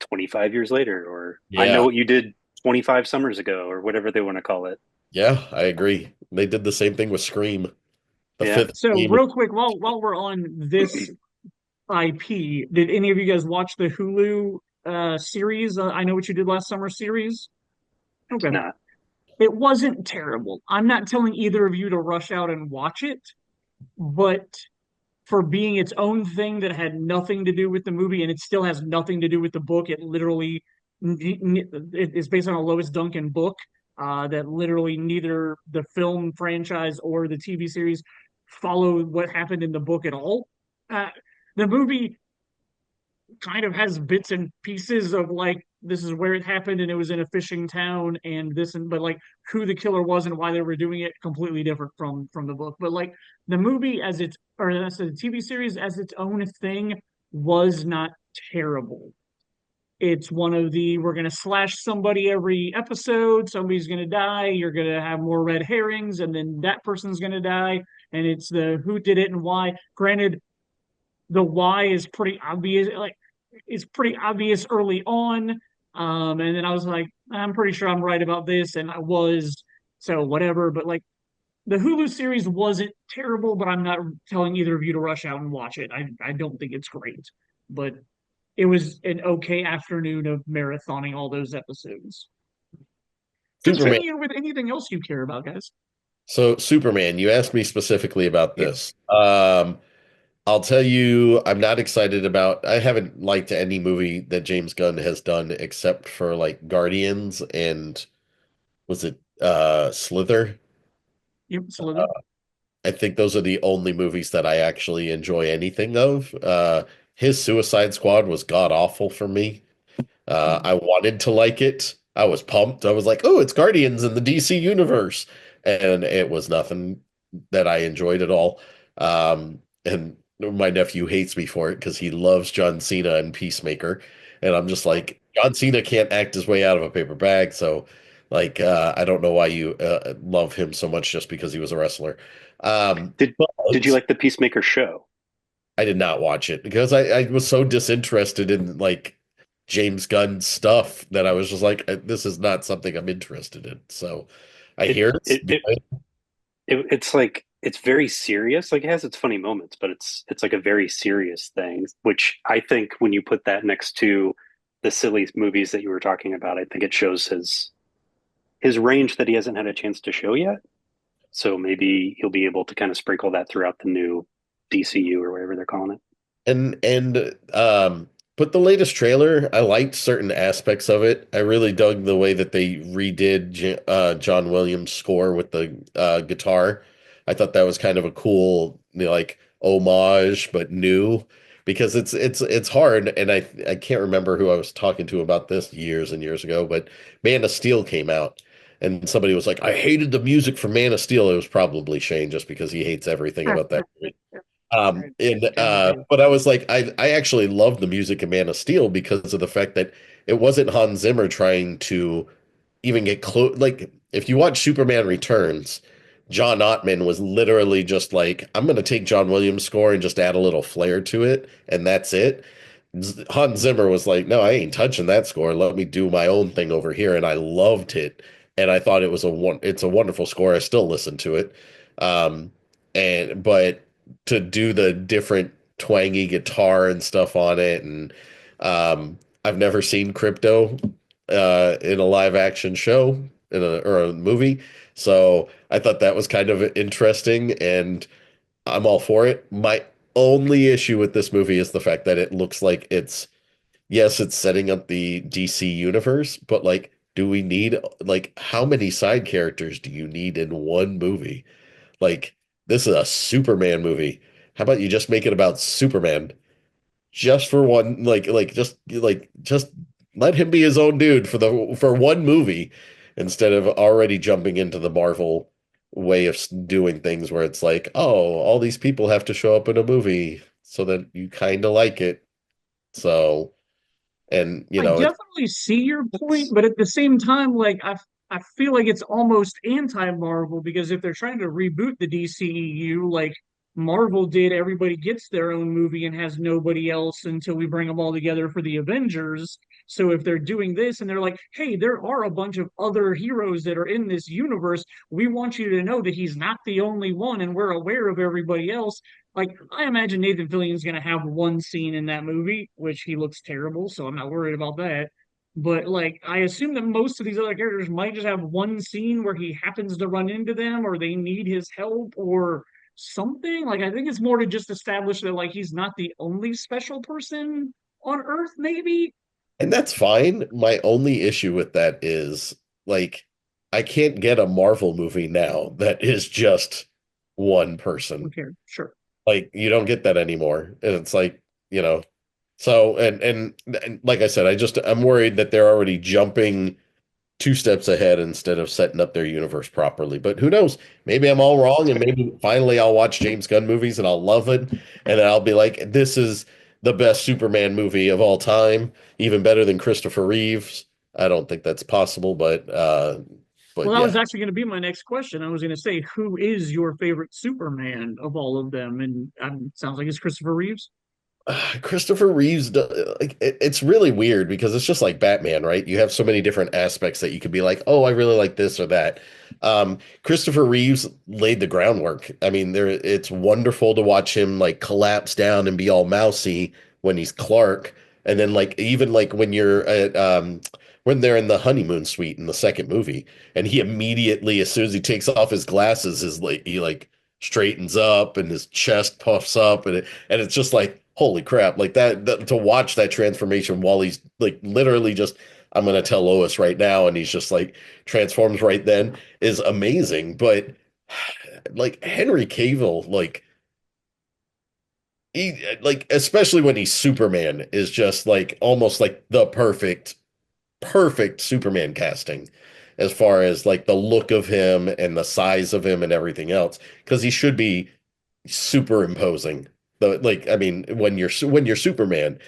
25 years later, or I know Yeah, what you did 25 summers ago, or whatever they want to call it. yeah, I agree. They did the same thing with Scream, the Yeah. fifth So, Scream. real quick, while we're on this IP, did any of you guys watch the Hulu series? I know what you did last summer series. Okay. Nah. It wasn't terrible. I'm not telling either of you to rush out and watch it, but for being its own thing that had nothing to do with the movie and it still has nothing to do with the book, it literally it is based on a Lois Duncan book that literally neither the film franchise or the TV series follow what happened in the book at all. Uh, the movie kind of has bits and pieces of like this is where it happened and it was in a fishing town and this and but like who the killer was and why they were doing it completely different from the book. But like the movie as its or that's the TV series as its own thing was not terrible. It's one of the we're gonna slash somebody every episode, somebody's gonna die, you're gonna have more red herrings, and then that person's gonna die, and it's the who did it and why. Granted, the why is pretty obvious. Like it's pretty obvious early on. And then I was like, I'm pretty sure I'm right about this, and I was. So whatever. But like the Hulu series wasn't terrible, but I'm not telling either of you to rush out and watch it. I don't think it's great, but it was an okay afternoon of marathoning all those episodes. That's fair. Superman. Continue with anything else you care about, guys. So Superman, you asked me specifically about Yeah. this. I'll tell you, I'm not excited about. I haven't liked any movie that James Gunn has done except for like Guardians and was it Slither? Yep, Slither. I think those are the only movies that I actually enjoy anything of. His Suicide Squad was god awful for me. Mm. I wanted to like it. I was pumped. I was like, "Oh, it's Guardians in the DC universe," and it was nothing that I enjoyed at all. And my nephew hates me for it because he loves John Cena and Peacemaker, and I'm just like, John Cena can't act his way out of a paper bag. So, like, I don't know why you love him so much just because he was a wrestler. Did did you But like the Peacemaker show? I did not watch it because I was so disinterested in like James Gunn stuff that I was just like, this is not something I'm interested in. So I It hear it's it it, good. it's like it's very serious. Like it has its funny moments, but it's like a very serious thing, which I think when you put that next to the silly movies that you were talking about, I think it shows his range that he hasn't had a chance to show yet. So maybe he'll be able to kind of sprinkle that throughout the new DCU or whatever they're calling it. And but the latest trailer, I liked certain aspects of it. I really dug the way that they redid John Williams' score with the guitar. I thought that was kind of a cool, like homage, but new because it's hard. And I can't remember who I was talking to about this years and years ago, but Man of Steel came out. And somebody was like, I hated the music for Man of Steel. It was probably Shane just because he hates everything about that movie. And Gotta be. but I was like, I actually love the music of Man of Steel because of the fact that it wasn't Hans Zimmer trying to even get close. Like, if you watch Superman Returns, John Ottman was literally just like, I'm going to take John Williams' score and just add a little flair to it, and that's it. Hans Zimmer was like, no, I ain't touching that score. Let me do my own thing over here, and I loved it, and I thought it's a wonderful score. I still listen to it, um, and but to do the different twangy guitar and stuff on it, and I've never seen Crypto in a live action show or a movie. So I thought that was kind of interesting and I'm all for it. My only issue with this movie is the fact that it looks like yes, it's setting up the DC universe, but like, do we need like how many side characters do you need in one movie? Like, this is a Superman movie. How about you just make it about Superman? Just for one just let him be his own dude for one movie instead of already jumping into the Marvel way of doing things where it's like, oh, all these people have to show up in a movie so that you kind of like it. So, and I definitely see your point, but at the same time, like I feel like it's almost anti-Marvel because if they're trying to reboot the DCEU, like Marvel did, everybody gets their own movie and has nobody else until we bring them all together for the Avengers. So if they're doing this and they're like, hey, there are a bunch of other heroes that are in this universe, we want you to know that he's not the only one and we're aware of everybody else. Like, I imagine Nathan Fillion's going to have one scene in that movie, which he looks terrible, so I'm not worried about that. But like, I assume that most of these other characters might just have one scene where he happens to run into them, or they need his help, or something. Like, I think it's more to just establish that like he's not the only special person on Earth, maybe. that's fine. My only issue with that is like I can't get a Marvel movie now that is just one person. Okay, sure. Like you don't get that anymore. And it's like, you know, so and like I said, I'm worried that they're already jumping two steps ahead instead of setting up their universe properly. But who knows? Maybe I'm all wrong and maybe finally I'll watch James Gunn movies and I'll love it and then I'll be like, this is the best Superman movie of all time, even better than Christopher Reeves. I don't think that's possible, but Well, that was yeah. actually going to be my next question. I was going to say, who is your favorite Superman of all of them? And sounds like it's Christopher Reeves. Christopher Reeves, like it's really weird because it's just like Batman, right? You have so many different aspects that you could be like, oh, I really like this or that. Christopher Reeves laid the groundwork. I mean, it's wonderful to watch him like collapse down and be all mousy when he's Clark, And then like even like when you're at when they're in the honeymoon suite in the second movie, and he immediately, as soon as he takes off his glasses, is like he like straightens up and his chest puffs up, and it's just like holy crap, like that to watch that transformation while he's like literally just I'm gonna tell Lois right now, and he's just like transforms right then is amazing. But like Henry Cavill, like he like especially when he's Superman is just like almost like the perfect Superman casting as far as like the look of him and the size of him and everything else because he should be super imposing. But like I mean when you're Superman,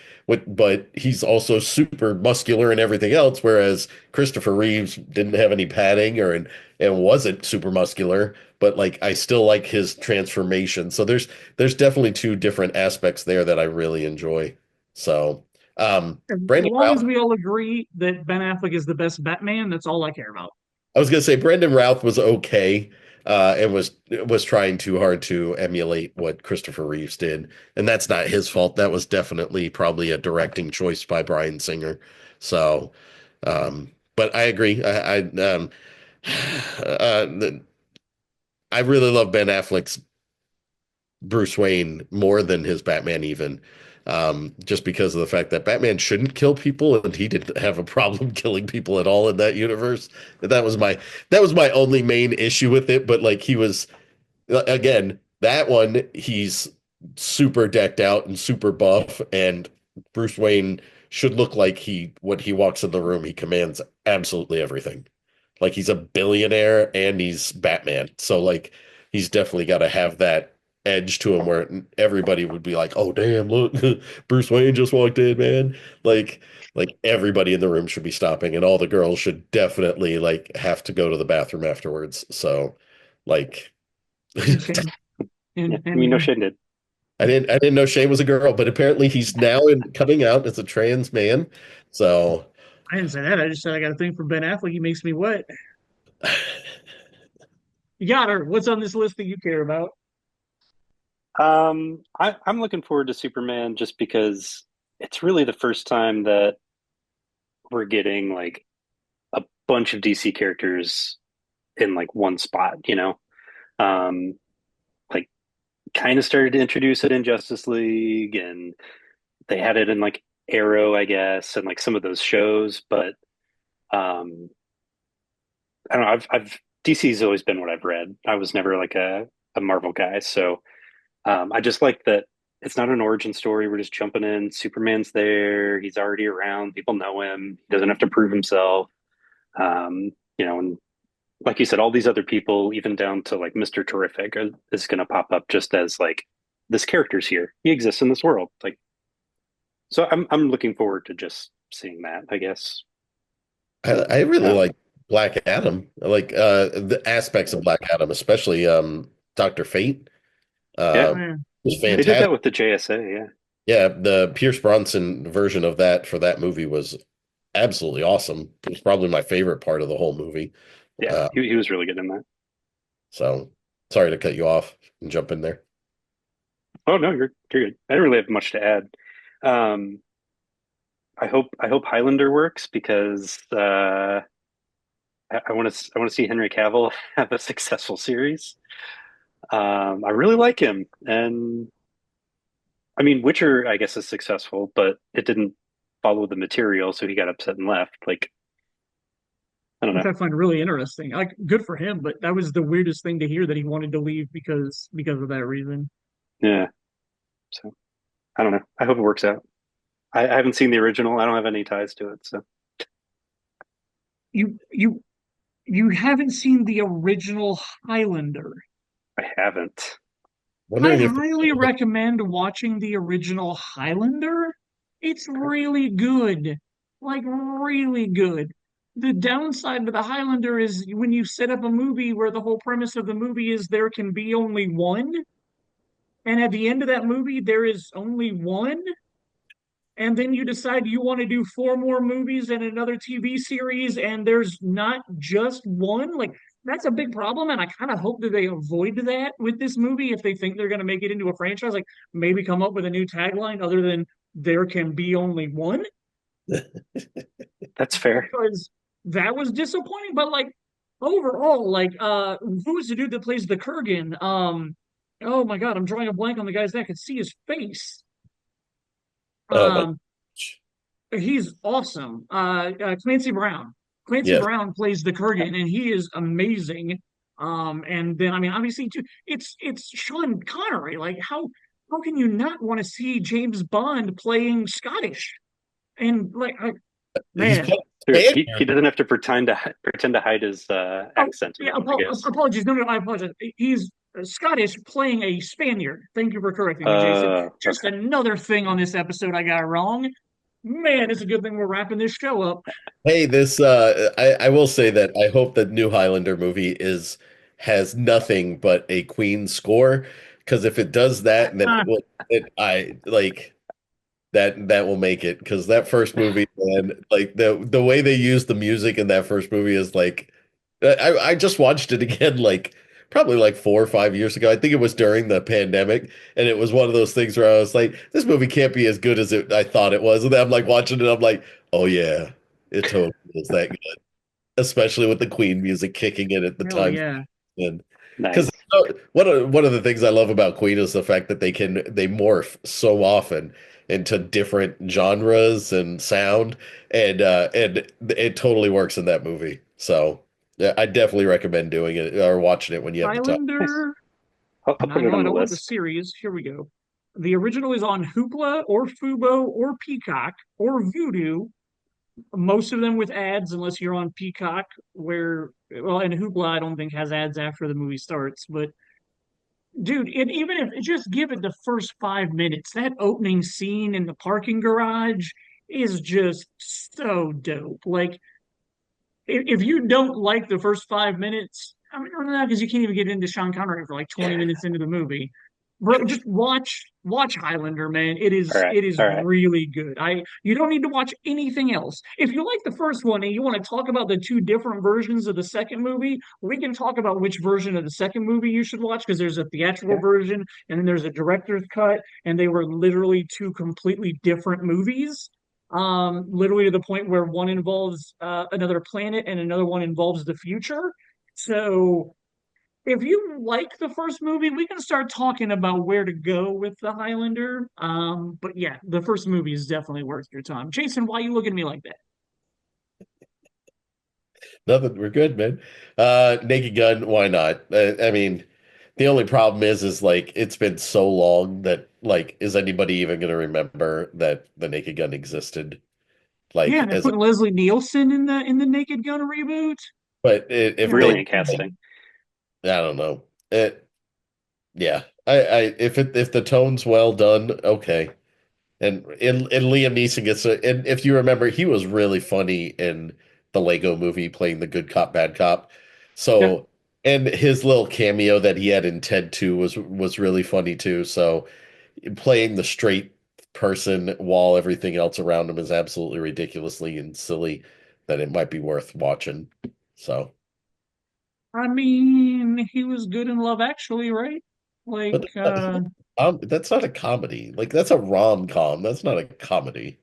but he's also super muscular and everything else, whereas Christopher Reeves didn't have any padding and wasn't super muscular, but like I still like his transformation. So there's definitely two different aspects there that I really enjoy. So As Brandon long as Routh, we all agree that Ben Affleck is the best Batman, that's all I care about. I was gonna say Brandon Routh was okay, and was trying too hard to emulate what Christopher Reeves did, and that's not his fault. That was definitely probably a directing choice by Bryan Singer. So, but I agree. Uh, I really love Ben Affleck's Bruce Wayne more than his Batman even. Just because of the fact that Batman shouldn't kill people and he didn't have a problem killing people at all in that universe. That was my that was my only main issue with it. But like he was again, that one he's super decked out and super buff, and Bruce Wayne should look like he when he walks in the room, he commands absolutely everything. Like he's a billionaire and he's Batman. So like he's definitely got to have that edge to him where everybody would be like, "Oh damn, look, Bruce Wayne just walked in, man." Like like everybody in the room should be stopping and all the girls should definitely like have to go to the bathroom afterwards. So like And Shane, Yeah, I mean, no and shit did. I didn't know Shane was a girl, but apparently he's now coming out as a trans man. So I didn't say that. I just said I got a thing for Ben Affleck. He makes me wet. You got her. What's on this list that you care about? I'm looking forward to Superman just because it's really the first time that we're getting like a bunch of DC characters in like one spot, you know? Um, like kind of started to introduce it in Justice League and they had it in like Arrow, I guess, and like some of those shows, but um I don't know, I've DC's always been what I've read. I was never like a Marvel guy, so I just like that it's not an origin story. We're just jumping in. Superman's there. He's already around. People know him. He doesn't have to prove himself. And like you said, all these other people, even down to like Mr. Terrific, is going to pop up just as like this character's here. He exists in this world. Like, so I'm looking forward to just seeing that, I guess. I really Um, like Black Adam. I like the aspects of Black Adam, especially Dr. Fate. yeah, Oh, Uh yeah. was they did that fantastic. with the JSA. Yeah, Yeah, the Pierce Bronson version of that for that movie was absolutely awesome. It was probably my favorite part of the whole movie. yeah, Uh, he was really good in that. so sorry to cut you off and jump in there. Oh no, you're good. I don't really have much to add. Um, I hope Highlander works because I want to see Henry Cavill have a successful series. I really like him, and I mean Witcher I guess is successful, but it didn't follow the material, so he got upset and left. Like I don't Which know. I find really interesting. Like, good for him, but that was the weirdest thing to hear that he wanted to leave because of that reason. Yeah, so I don't know. I hope it works out. I haven't seen the original. I don't have any ties to it, so You you you haven't seen the original Highlander. I haven't. I Wondering if highly recommend watching the original Highlander. It's Okay. really good. Like really good. The downside to the Highlander is when you set up a movie where the whole premise of the movie is there can be only one, and at the end of that movie there is only one, and then you decide you want to do four more movies and another TV series, and there's not just one. Like that's a big problem, and I kind of hope that they avoid that with this movie if they think they're going to make it into a franchise. Like maybe come up with a new tagline other than there can be only one That's fair. because that was disappointing. But like overall, like who's the dude that plays the Kurgan? Oh my God, I'm drawing a blank on the guy's name. I could see his face. Oh my Um, gosh. he's awesome. Clancy Brown. Clancy Yes. Brown plays the Kurgan, and he is amazing. And then I mean, obviously, too, it's Sean Connery. Like, how can you not want to see James Bond playing Scottish? And like, He's man, playing He Spaniard. doesn't have to pretend to hide his oh accent in yeah, that one, I guess. apologies. No, no, I apologize. He's Scottish playing a Spaniard. Thank you for correcting me, Jason. Just Okay. another thing on this episode I got wrong. Man, it's a good thing we're wrapping this show up. Hey, this I will say that I hope the new Highlander movie is has nothing but a Queen score because if it does that, then it will it I like that will make it because that first movie and like the way they use the music in that first movie is like I just watched it again like probably like 4 or 5 years ago. I think it was during the pandemic, and it was one of those things where I was like, this movie can't be as good as I thought it was. And then I'm like watching it, I'm like, oh yeah, it totally is that good, especially with the Queen music kicking in at the Hell time. yeah. And because Nice. one of the things I love about Queen is the fact that they morph so often into different genres and sound, and it totally works in that movie. So yeah, I definitely recommend doing it or watching it when you have the time. Nice. Highlander. I'll And I put it know on I the don't want the list. series. Here we go. The original is on Hoopla or Fubo or Peacock or Vudu. Most of them with ads, unless you're on Peacock, where, well, and Hoopla, I don't think has ads after the movie starts. But dude, even if just give it the first 5 minutes, that opening scene in the parking garage is just so dope. Like, if you don't like the first 5 minutes, I mean, no, because you can't even get into Sean Connery for like 20 minutes into the movie. Bro, just watch Highlander, man. It All is right. it is All right. really good. You don't need to watch anything else. If you like the first one and you want to talk about the two different versions of the second movie, we can talk about which version of the second movie you should watch because there's a theatrical Yeah. version and then there's a director's cut, and they were literally two completely different movies, literally to the point where one involves another planet and another one involves the future. So if you like the first movie, we can start talking about where to go with the Highlander. But yeah, the first movie is definitely worth your time. Jason, why are you looking at me like that? Nothing, we're good, man. Naked Gun, why not? I mean, the only problem is like it's been so long that like, is anybody even going to remember that the Naked Gun existed? Yeah, Like, and they're putting Leslie Nielsen in the Naked Gun reboot. if Yeah, they, Brilliant casting. I don't know. Yeah, if the tone's well done, okay. And Liam Neeson and if you remember, he was really funny in the Lego movie playing the good cop, bad cop. yeah. So, and his little cameo that he had in Ted 2 was really funny too. So, playing the straight person while everything else around him is absolutely ridiculously and silly that it might be worth watching. So, I mean, he was good in Love Actually, right? Like, but that's not a comedy. Like that's a rom-com. That's not a comedy.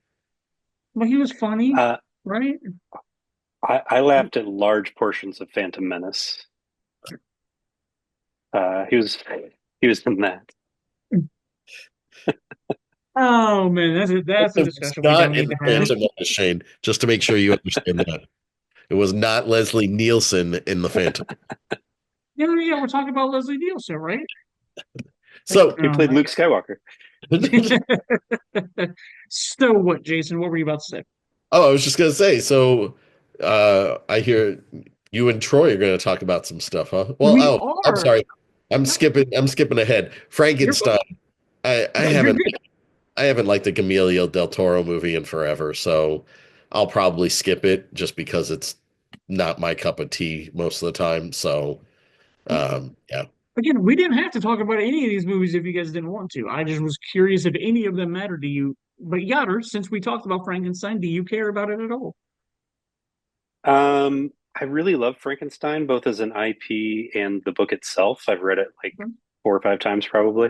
but he was funny, Uh, right? I laughed at large portions of Phantom Menace. Uh, he was he was in that. Oh man, that's a It was discussion we don't not in need the to have. Phantom Menace, Shane, just to make sure you understand that. It was not Leslie Nielsen in the Phantom. Yeah, yeah, we're talking about Leslie Nielsen, right? So, He Oh played my Luke Skywalker. God. So what, Jason? What were you about to say? oh, I was just gonna say, so I hear you and Troy are gonna talk about some stuff, huh? Well, We oh, I'm are. sorry. No, I'm skipping ahead. you're Frankenstein. I no, you're haven't good. I haven't liked a Guillermo del Toro movie in forever, so I'll probably skip it just because it's not my cup of tea most of the time. So, yeah. Again, we didn't have to talk about any of these movies if you guys didn't want to. I just was curious if any of them mattered to you. But Yatter, since we talked about Frankenstein, do you care about it at all? I really love Frankenstein, both as an IP and the book itself. I've read it like Okay. 4 or 5 times probably.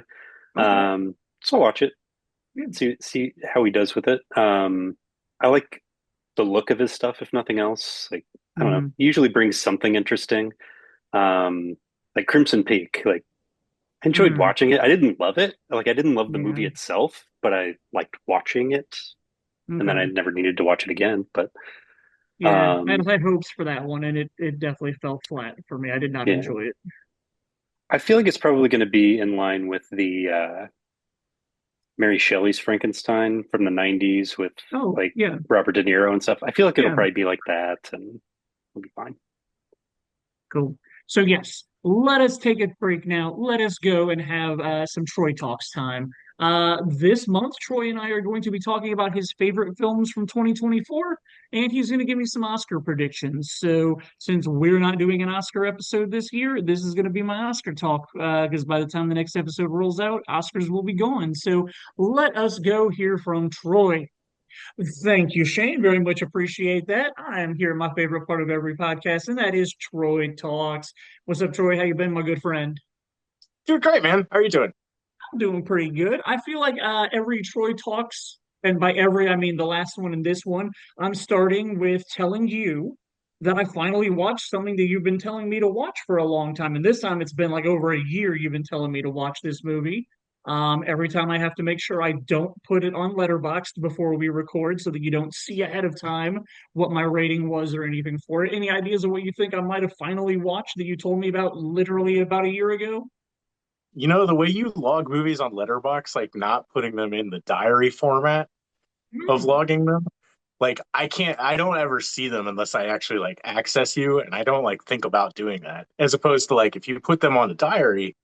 Okay. So I'll watch it. Yeah. See how he does with it. I like the look of his stuff, if nothing else. Like, I don't know, Mhm. he usually brings something interesting. Um, like Crimson Peak, like I enjoyed Mm. watching it. I didn't love it. Like I didn't love the Yeah. movie itself, but I liked watching it, and then I Okay. never needed to watch it again. But Yeah. I um, had hopes for that one, and it definitely fell flat for me. I did not yeah, enjoy it. I feel like it's probably going to be in line with the Mary Shelley's Frankenstein from the '90s with Oh, like yeah. Robert De Niro and stuff. I feel like it'll Yeah. probably be like that, and it'll be fine. Cool. So yes, let us take a break now. Let us go and have some Troy Talks time. This month, Troy and I are going to be talking about his favorite films from 2024, and he's going to give me some Oscar predictions. So since we're not doing an Oscar episode this year, this is going to be my Oscar talk, because by the time the next episode rolls out, Oscars will be gone. So let us go hear from Troy. Thank you, Shane. Very much appreciate that. I am here, my favorite part of every podcast, and that is Troy Talks. What's up, Troy? How you been, my good friend? Doing great, man. How are you doing? I'm doing pretty good. I feel like every Troy Talks, and by every I mean the last one and this one, I'm starting with telling you that I finally watched something that you've been telling me to watch for a long time. And this time it's been like over a year you've been telling me to watch this movie. Every time I have to make sure I don't put it on Letterboxd before we record so that you don't see ahead of time what my rating was or anything for it. Any ideas of what you think I might have finally watched that you told me about literally about a year ago? The way you log movies on Letterbox, like not putting them in the diary format of Hmm. logging them, like I don't ever see them unless I actually like access you, and I don't like think about doing that. As opposed to like if you put them on the diary,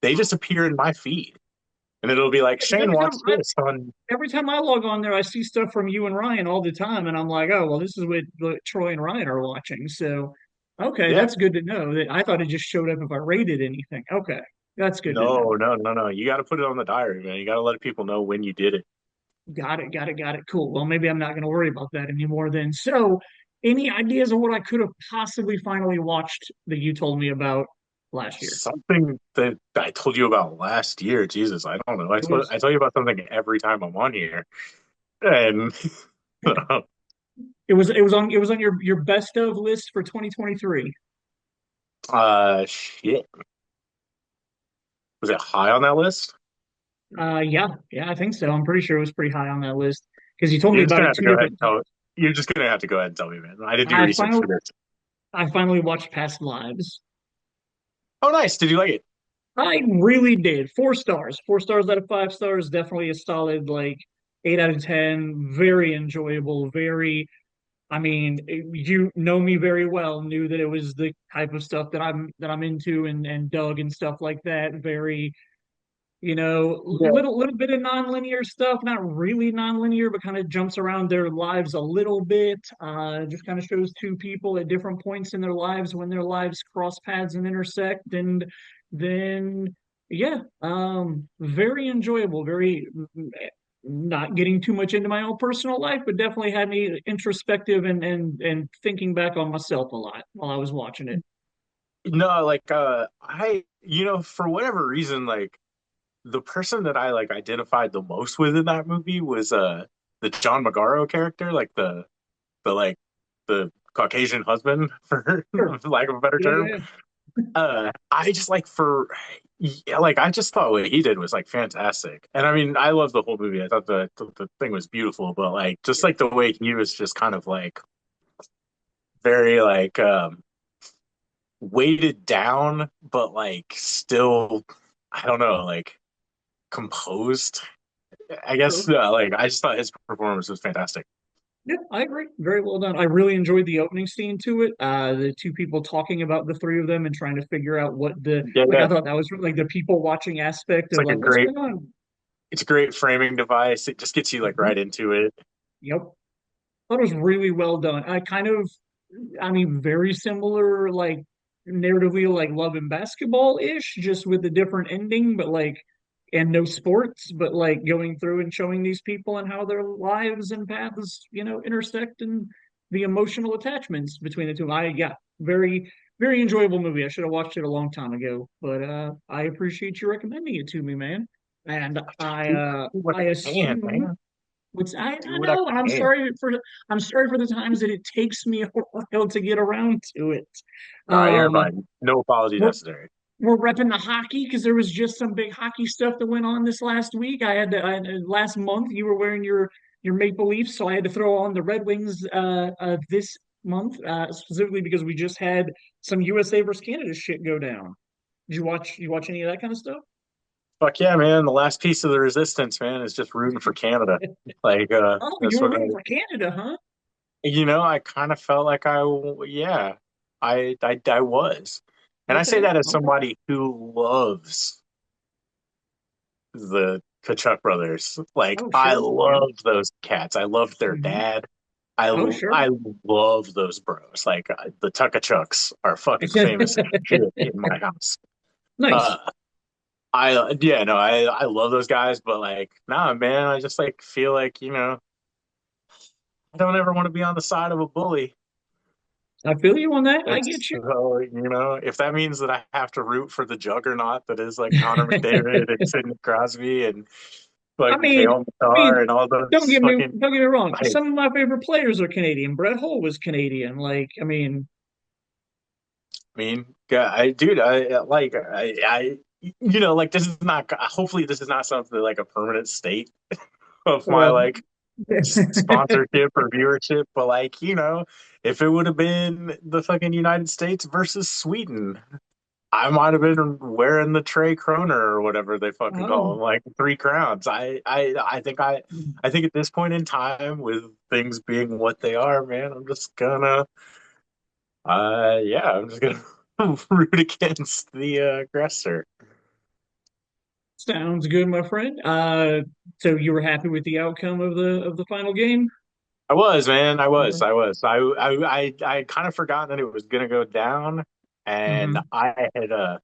they just appear in my feed, and it'll be like Because Shane watched this on. every time I log on there, I see stuff from you and Ryan all the time, and I'm like, oh, well, this is what Troy and Ryan are watching. So, okay, Yeah, that's good to know. That I thought it just showed up if I rated anything. Okay, that's good to no, know. no, no, no. You got to put it on the diary, man. You got to let people know when you did it. Got it, got it, got it. Cool. Well, maybe I'm not going to worry about that anymore then. So, any ideas of what I could have possibly finally watched that you told me about last year? Something that I told you about last year. Jesus, I don't know. It was I tell you about something every time I'm on here, and it was on your best of list for 2023. shit. Was it high on that list? Yeah, yeah, I think so. I'm pretty sure it was pretty high on that list because you told me You're just about gonna it have to two go ahead and different tell. times. You're just gonna have to go ahead and tell me, man. I didn't do I research finally for this. I finally watched Past Lives. Oh, nice. Did you like it? I really did. 4 stars. 4 stars out of 5 stars. Definitely a solid like 8 out of 10. Very enjoyable. Very. I mean, you know me very well. Knew that it was the type of stuff that I'm into and dug and stuff like that. Very Yeah. little bit of nonlinear stuff, not really nonlinear, but kind of jumps around their lives a little bit. Just kind of shows two people at different points in their lives when their lives cross paths and intersect, and then yeah, very enjoyable. Very not getting too much into my own personal life, but definitely had me introspective and thinking back on myself a lot while I was watching it. No, like for whatever reason, like the person that I like identified the most with in that movie was the John Magaro character, like the like the Caucasian husband, for Sure. lack of a better Yeah, term. yeah, I just like for yeah, like I just thought what he did was like fantastic. And I mean, I love the whole movie. I thought the thing was beautiful, but like just like the way he was just kind of like very like weighted down, but like still I don't know, like composed. I guess sure. like I just thought his performance was fantastic. Yeah, I agree. Very well done. I really enjoyed the opening scene to it. The two people talking about the three of them and trying to figure out what the Yeah, like. yeah. I thought that was like the people watching aspect It's of like a like what's great going on. it's a great framing device. It just gets you like Mhm. right into it. Yep, thought it was really well done. I mean, very similar like narratively like Love and Basketball ish, just with a different ending, but like and no sports, but like going through and showing these people and how their lives and paths, intersect and the emotional attachments between the two. Yeah, very, very enjoyable movie. I should have watched it a long time ago, but I appreciate you recommending it to me, man. and Do what I I can, assume man. which Do I what I know, and can. I'm sorry for the times that it takes me a while to get around to it. Nah, you're Um, fine. No apology we're necessary. we're repping the hockey because there was just some big hockey stuff that went on this last week. Last month you were wearing your Maple Leafs, so I had to throw on the Red Wings this month specifically because we just had some USA versus Canada shit go down. Did you watch any of that kind of stuff? Fuck yeah, man. The last piece of the resistance, man, is just rooting for Canada. Like, Oh, you that's were what rooting for Canada, huh? I kind of felt like yeah, I was. And I say Okay, that as okay. somebody who loves the Kachuk brothers. Like, Oh, I sure. Yeah. love those cats. I loved their Hmm. dad. Oh, sure. I love those bros. Like, the Tukachucks are fucking famous as shit in my house. Uh, Nice. yeah, no, I love those guys, but like, nah, man, I just like feel like, I don't ever want to be on the side of a bully. I feel you on that. I And get you. so, if that means that I have to root for the juggernaut that is like Connor McDavid and Sidney Crosby and I fucking mean, Kale McCarr and all those fucking don't get me wrong. like, Some of my favorite players are Canadian. Brett Hull was Canadian. Like, I mean, yeah, dude, like this is not. Hopefully, this is not something like a permanent state of my well, like sponsorship or viewership, but like, if it would have been the fucking United States versus Sweden, I might have been wearing the Trey Kroner or whatever they fucking call oh, him, like three crowns. I think at this point in time, with things being what they are, man, I'm just gonna root against the aggressor. sounds good, my friend. So you were happy with the outcome of the final game? I was, man. Okay. I was. I kind of forgot that it was gonna go down, and Hmm. I had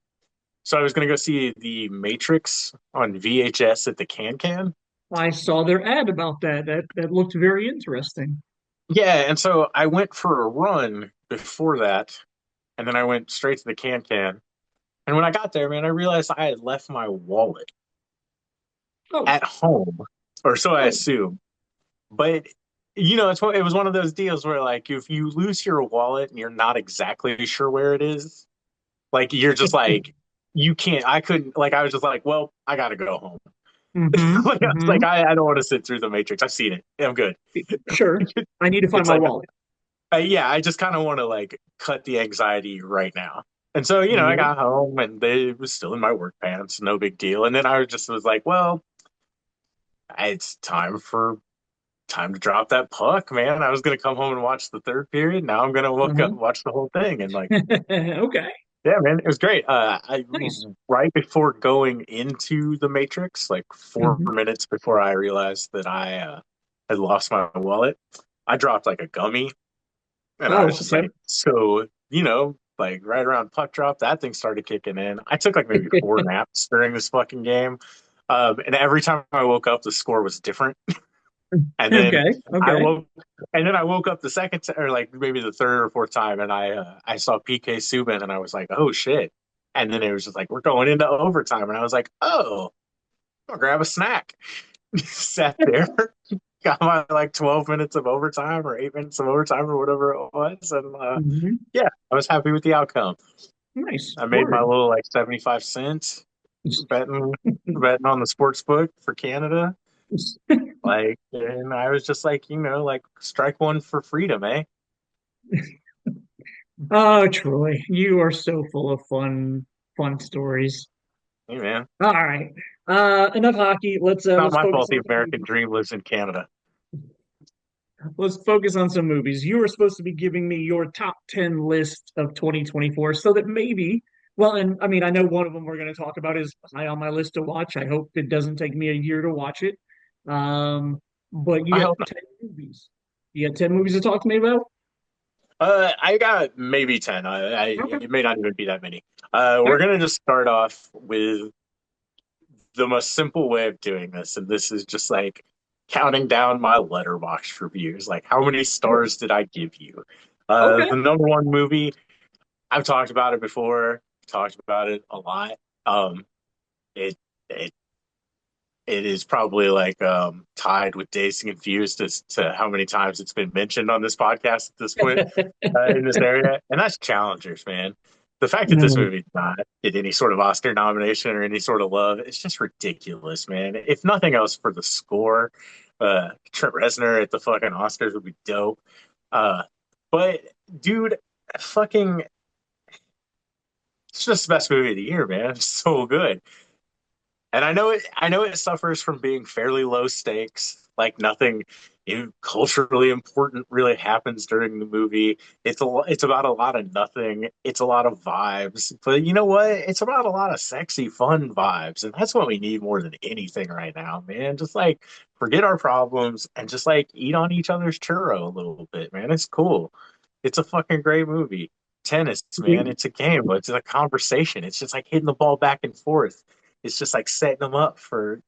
so I was gonna go see the Matrix on VHS at the Can Can. I saw their ad about that. That looked very interesting. Yeah, and so I went for a run before that, and then I went straight to the Can Can. And when I got there, man, I realized I had left my wallet Oh, at home, or so I oh, assume. But it was one of those deals where like if you lose your wallet and you're not exactly sure where it is, like you're just like you can't. I couldn't. Like I was just like, well, I gotta go home. mm-hmm, Like I was mm-hmm. like, I don't want to sit through the Matrix. I've seen it. I'm good. Sure. I need to find It's my like, wallet. yeah, I just kind of want to like cut the anxiety right now. And so, I Yep. got home and they was still in my work pants, no big deal. And then I just was like, well, it's time to drop that puck, man. I was gonna come home and watch the third period. Now I'm gonna Uh-huh. watch the whole thing. And like, Okay. yeah, man, it was great. I Nice. right before going into the Matrix, like four Hmm. minutes before I realized that I had lost my wallet, I dropped like a gummy, and I was Oh, just okay. like, so like right around puck drop, that thing started kicking in. I took like maybe four naps during this fucking game, and every time I woke up, the score was different. And then Okay. I Okay. woke, and then I woke up the second or like maybe the third or fourth time, and I saw PK Subban, and I was like, oh shit. And then it was just like we're going into overtime, and I was like, oh, I'll grab a snack. Sat there, got my like 12 minutes of overtime or 8 minutes of overtime or whatever it was, and Hmm. yeah, I was happy with the outcome. Nice. I made my Word. little like 75 cents betting on the sports book for Canada. Like, and I was just like, like strike one for freedom, eh? Oh, Troy, you are so full of fun stories. Hey, man, All right. Enough hockey. not Let's my focus fault. The on some American movies. dream lives in Canada. Let's focus on some movies. You were supposed to be giving me your top 10 list of 2024 so that maybe, well, and I mean, I know one of them we're going to talk about is high on my list to watch. I hope it doesn't take me a year to watch it. Um, but you I got hope not. 10 movies. You got 10 movies to talk to me about? I got maybe 10. Okay. It may not even be that many. All We're right. gonna just start off with the most simple way of doing this, and this is just like counting down my letterbox reviews. Like, how many Sure. stars did I give you? Okay. The number one movie, I've talked about it before, talked about it a lot. Um, it, it It is probably like tied with Dazed and Confused as to how many times it's been mentioned on this podcast at this point in this area, and that's Challengers, man. The fact that this No, movie not get any sort of Oscar nomination or any sort of love, it's just ridiculous, man. If nothing else, for the score, Trent Reznor at the fucking Oscars would be dope. Uh, but dude, fucking, it's just the best movie of the year, man. It's so good. And I know it suffers from being fairly low stakes, like nothing culturally important really happens during the movie. It's about a lot of nothing. It's a lot of vibes. But you know what? It's about a lot of sexy, fun vibes. And that's what we need more than anything right now, man. Just like forget our problems and just like eat on each other's churro a little bit, man. It's cool. It's a fucking great movie. Tennis, man. we It's a game, but it's a conversation. It's just like hitting the ball back and forth. It's just like setting them up for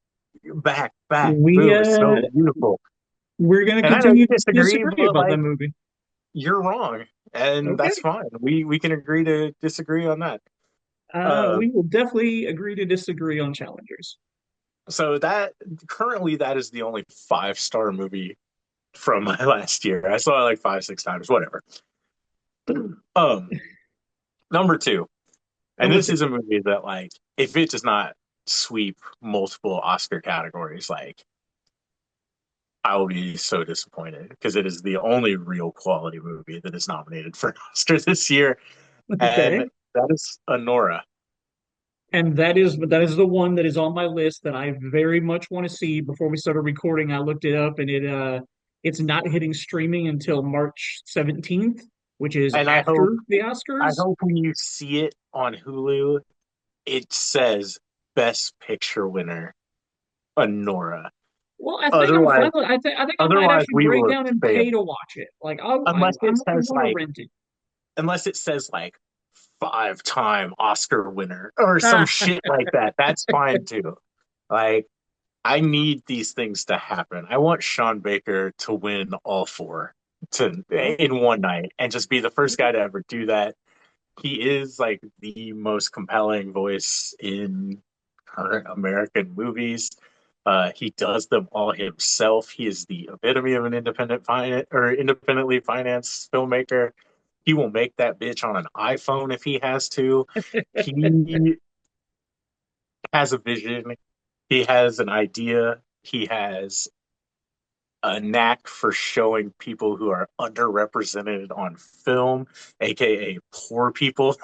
back, we boom. It's so beautiful. we're gonna And I know continue you to disagree, disagree but about that like movie. you're wrong, and that's Okay. fine. We can agree to disagree on that. We Um, will definitely agree to disagree on challengers. so that currently that is the only 5-star movie from my last year. I saw it like 5, 6 times, whatever. Um, number two, and Number this two. is a movie that like if it does not sweep multiple Oscar categories, like I will be so disappointed because it is the only real quality movie that is nominated for an Oscar this year, and Okay. that is Honora. And that is the one that is on my list that I very much want to see. Before we started recording, I looked it up and it's not hitting streaming until March 17th, which is And after the I Oscars. hope when you see it on Hulu, it says Best Picture winner Honora. Well, I think I'm Otherwise, fine with I think I might otherwise actually we break will down and fail. pay to watch it. Like Unless I it says want to like, rent it. unless it says like 5-time Oscar winner or some Ah, shit like that. That's fine too. Like I need these things to happen. I want Sean Baker to win all four to okay. in one night and just be the first guy to ever do that. He is like the most compelling voice in current American movies. He does them all himself. He is the epitome of an independently financed filmmaker. He will make that bitch on an iPhone if he has to. He has a vision. He has an idea. He has a knack for showing people who are underrepresented on film, aka poor people,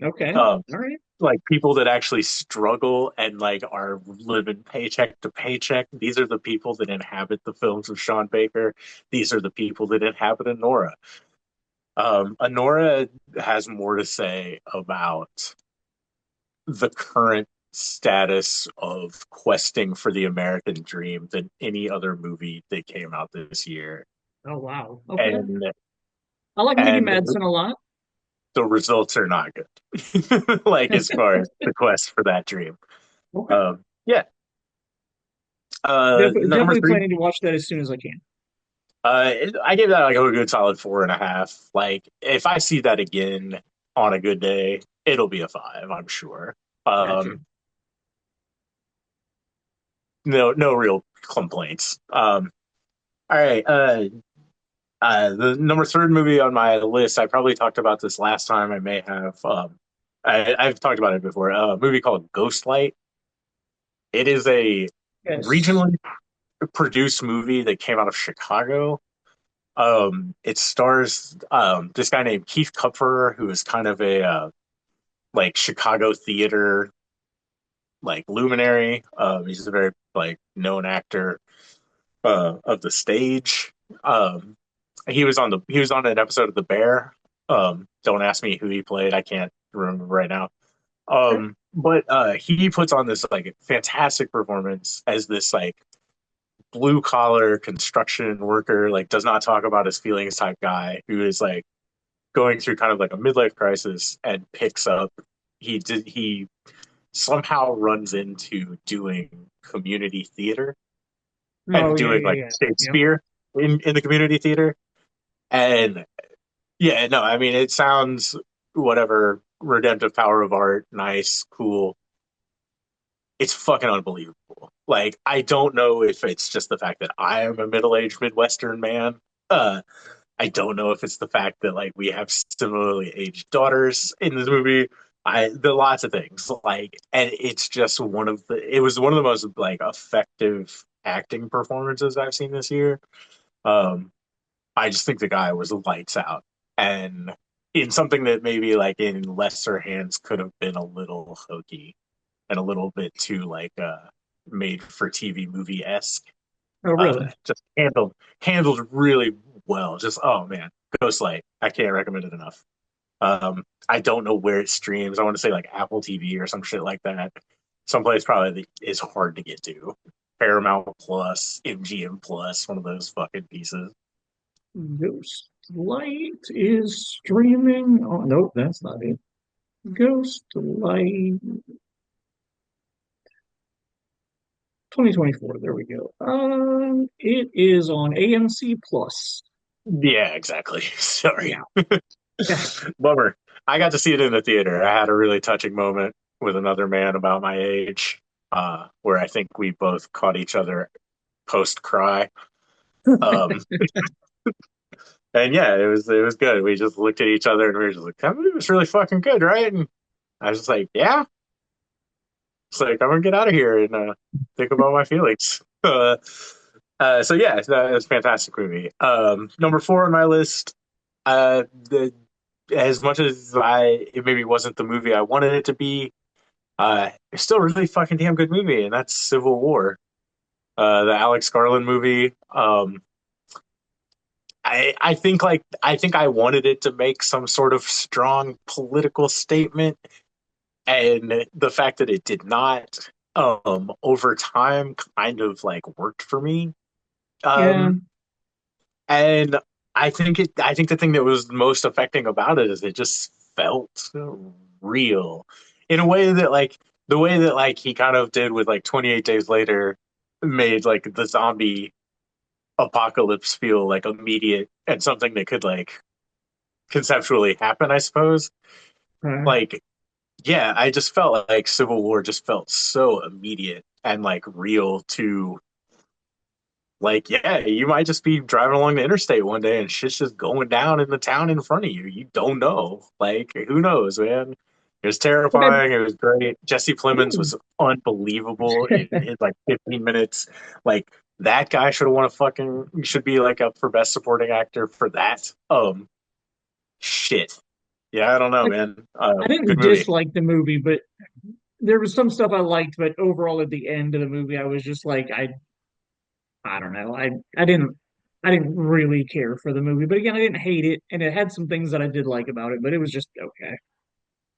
Okay. um, All right. like people that actually struggle and like are living paycheck to paycheck. These are the people that inhabit the films of Sean Baker. These are the people that inhabit Honora. Honora has more to say about the current status of questing for the American dream than any other movie that came out this year. Oh wow. Okay. And I like Mickey and Madsen a lot. the results are not good. Like as far as the quest for that dream. Okay. Yeah. Number Definitely three. planning to watch that as soon as I can. I give that like a good solid 4.5. Like if I see that again on a good day, it'll be a 5, I'm sure. Gotcha. Um, no real complaints. All right. The number third movie on my list, I probably talked about this last time. I may have. I've talked about it before. A movie called Ghostlight. It is a Yes. regionally produced movie that came out of Chicago. It stars this guy named Keith Kupfer, who is kind of a like Chicago theater like luminary. He's a very like known actor of the stage. Um, he was on an episode of The Bear. Don't ask me who he played. I can't remember right now. Okay. But he puts on this like fantastic performance as this like blue collar construction worker, like does not talk about his feelings type guy who is like going through kind of like a midlife crisis and picks up. He somehow runs into doing community theater Oh and yeah, doing yeah, like yeah. Yep. Shakespeare in the community theater. And yeah, no, I mean, it sounds whatever, redemptive power of art, nice, cool. It's fucking unbelievable. real. Like, I don't know if it's just the fact that I am a middle-aged Midwestern man. Uh, I don't know if it's the fact that like we have similarly aged daughters in this movie. There are lots of things like, and it's just it was one of the most like effective acting performances I've seen this year. Um, I just think the guy was lights out, and in something that maybe like in lesser hands could have been a little hokey and a little bit too like made for TV movie esque. Oh, really? Just handled really well. Just oh man, Ghostlight. I can't recommend it enough. I don't know where it streams. I want to say like Apple TV or some shit like that. Someplace probably is hard to get to. Paramount Plus, MGM Plus, one of those fucking pieces. Ghost Light is streaming. Oh, nope, that's not it. Ghost Light 2024. There we go. It is on AMC Plus. Yeah, exactly. Sorry. Yeah. Yeah. Bummer. I got to see it in the theater. I had a really touching moment with another man about my age, where I think we both caught each other post cry. Um, and yeah, it was good. We just looked at each other and we were just like, that movie was really fucking good, right? And I was just like, yeah. It's like I'm gonna get out of here and think about my feelings. So yeah, it's a fantastic movie. Number four on my list. The As much as it maybe wasn't the movie I wanted it to be, it's still a really fucking damn good movie, and that's Civil War, the Alex Garland movie. I think I wanted it to make some sort of strong political statement, and the fact that it did not, over time, kind of like worked for me. Yeah. Um, and I think the thing that was most affecting about it is it just felt real in a way that like the way that like he kind of did with like 28 Days Later made like the zombie apocalypse feel like immediate and something that could like conceptually happen, I suppose. Uh, Like, yeah, I just felt like Civil War just felt so immediate and like real to like, yeah, you might just be driving along the interstate one day and shit's just going down in the town in front of you. You don't know. Like, who knows, man? It was but I, terrifying. It was great. Jesse Plemons hmm. was unbelievable in his like 15 minutes. Like, that guy should have won a fucking, should be like up for best supporting actor for that. Shit. Yeah, I don't know, I, man. I Good didn't movie. dislike the movie, but there was some stuff I liked, but overall at the end of the movie, I was just like, I don't know. I didn't really care for the movie. But again, I didn't hate it, and it had some things that I did like about it, but it was just okay.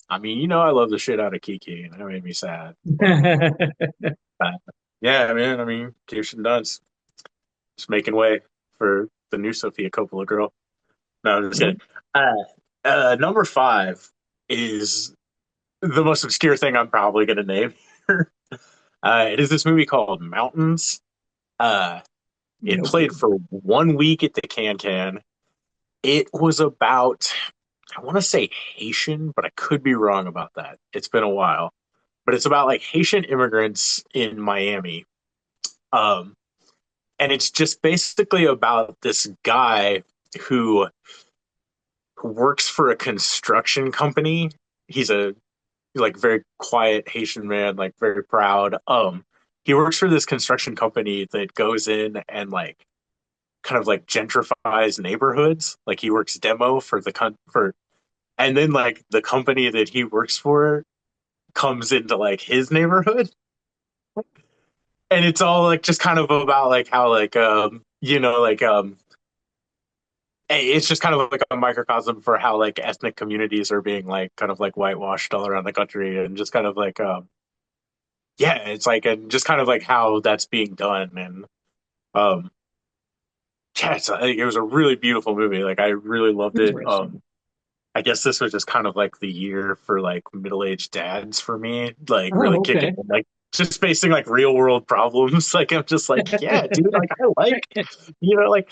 I mean, I love the shit out of Kiki, and that made me sad. But uh, yeah, man. I mean, Kirsten Dunst. Just making way for the new Sophia Coppola girl. No, I'm just Yep. kidding. Number five is the most obscure thing I'm probably going to name. It is this movie called Mountains. Uh, it Nope. played for 1 week at the Can Can. It was about, I want to say Haitian, but I could be wrong about that. It's been a while. But it's about like Haitian immigrants in Miami. Um, and it's just basically about this guy who works for a construction company. He's a like very quiet Haitian man, like very proud. He works for this construction company that goes in and like kind of like gentrifies neighborhoods. Like he works demo for and then like the company that he works for comes into like his neighborhood, and it's all like just kind of about like how like it's just kind of like a microcosm for how like ethnic communities are being like kind of like whitewashed all around the country, and just kind of like yeah, it's like, and just kind of like how that's being done. And um yeah, it was a really beautiful movie. Like, I really loved it. Interesting. I guess this was just kind of like the year for like middle-aged dads for me, like really Oh, kicking okay. in, like just facing like real world problems. Like, I'm just like, yeah, dude, like I like, like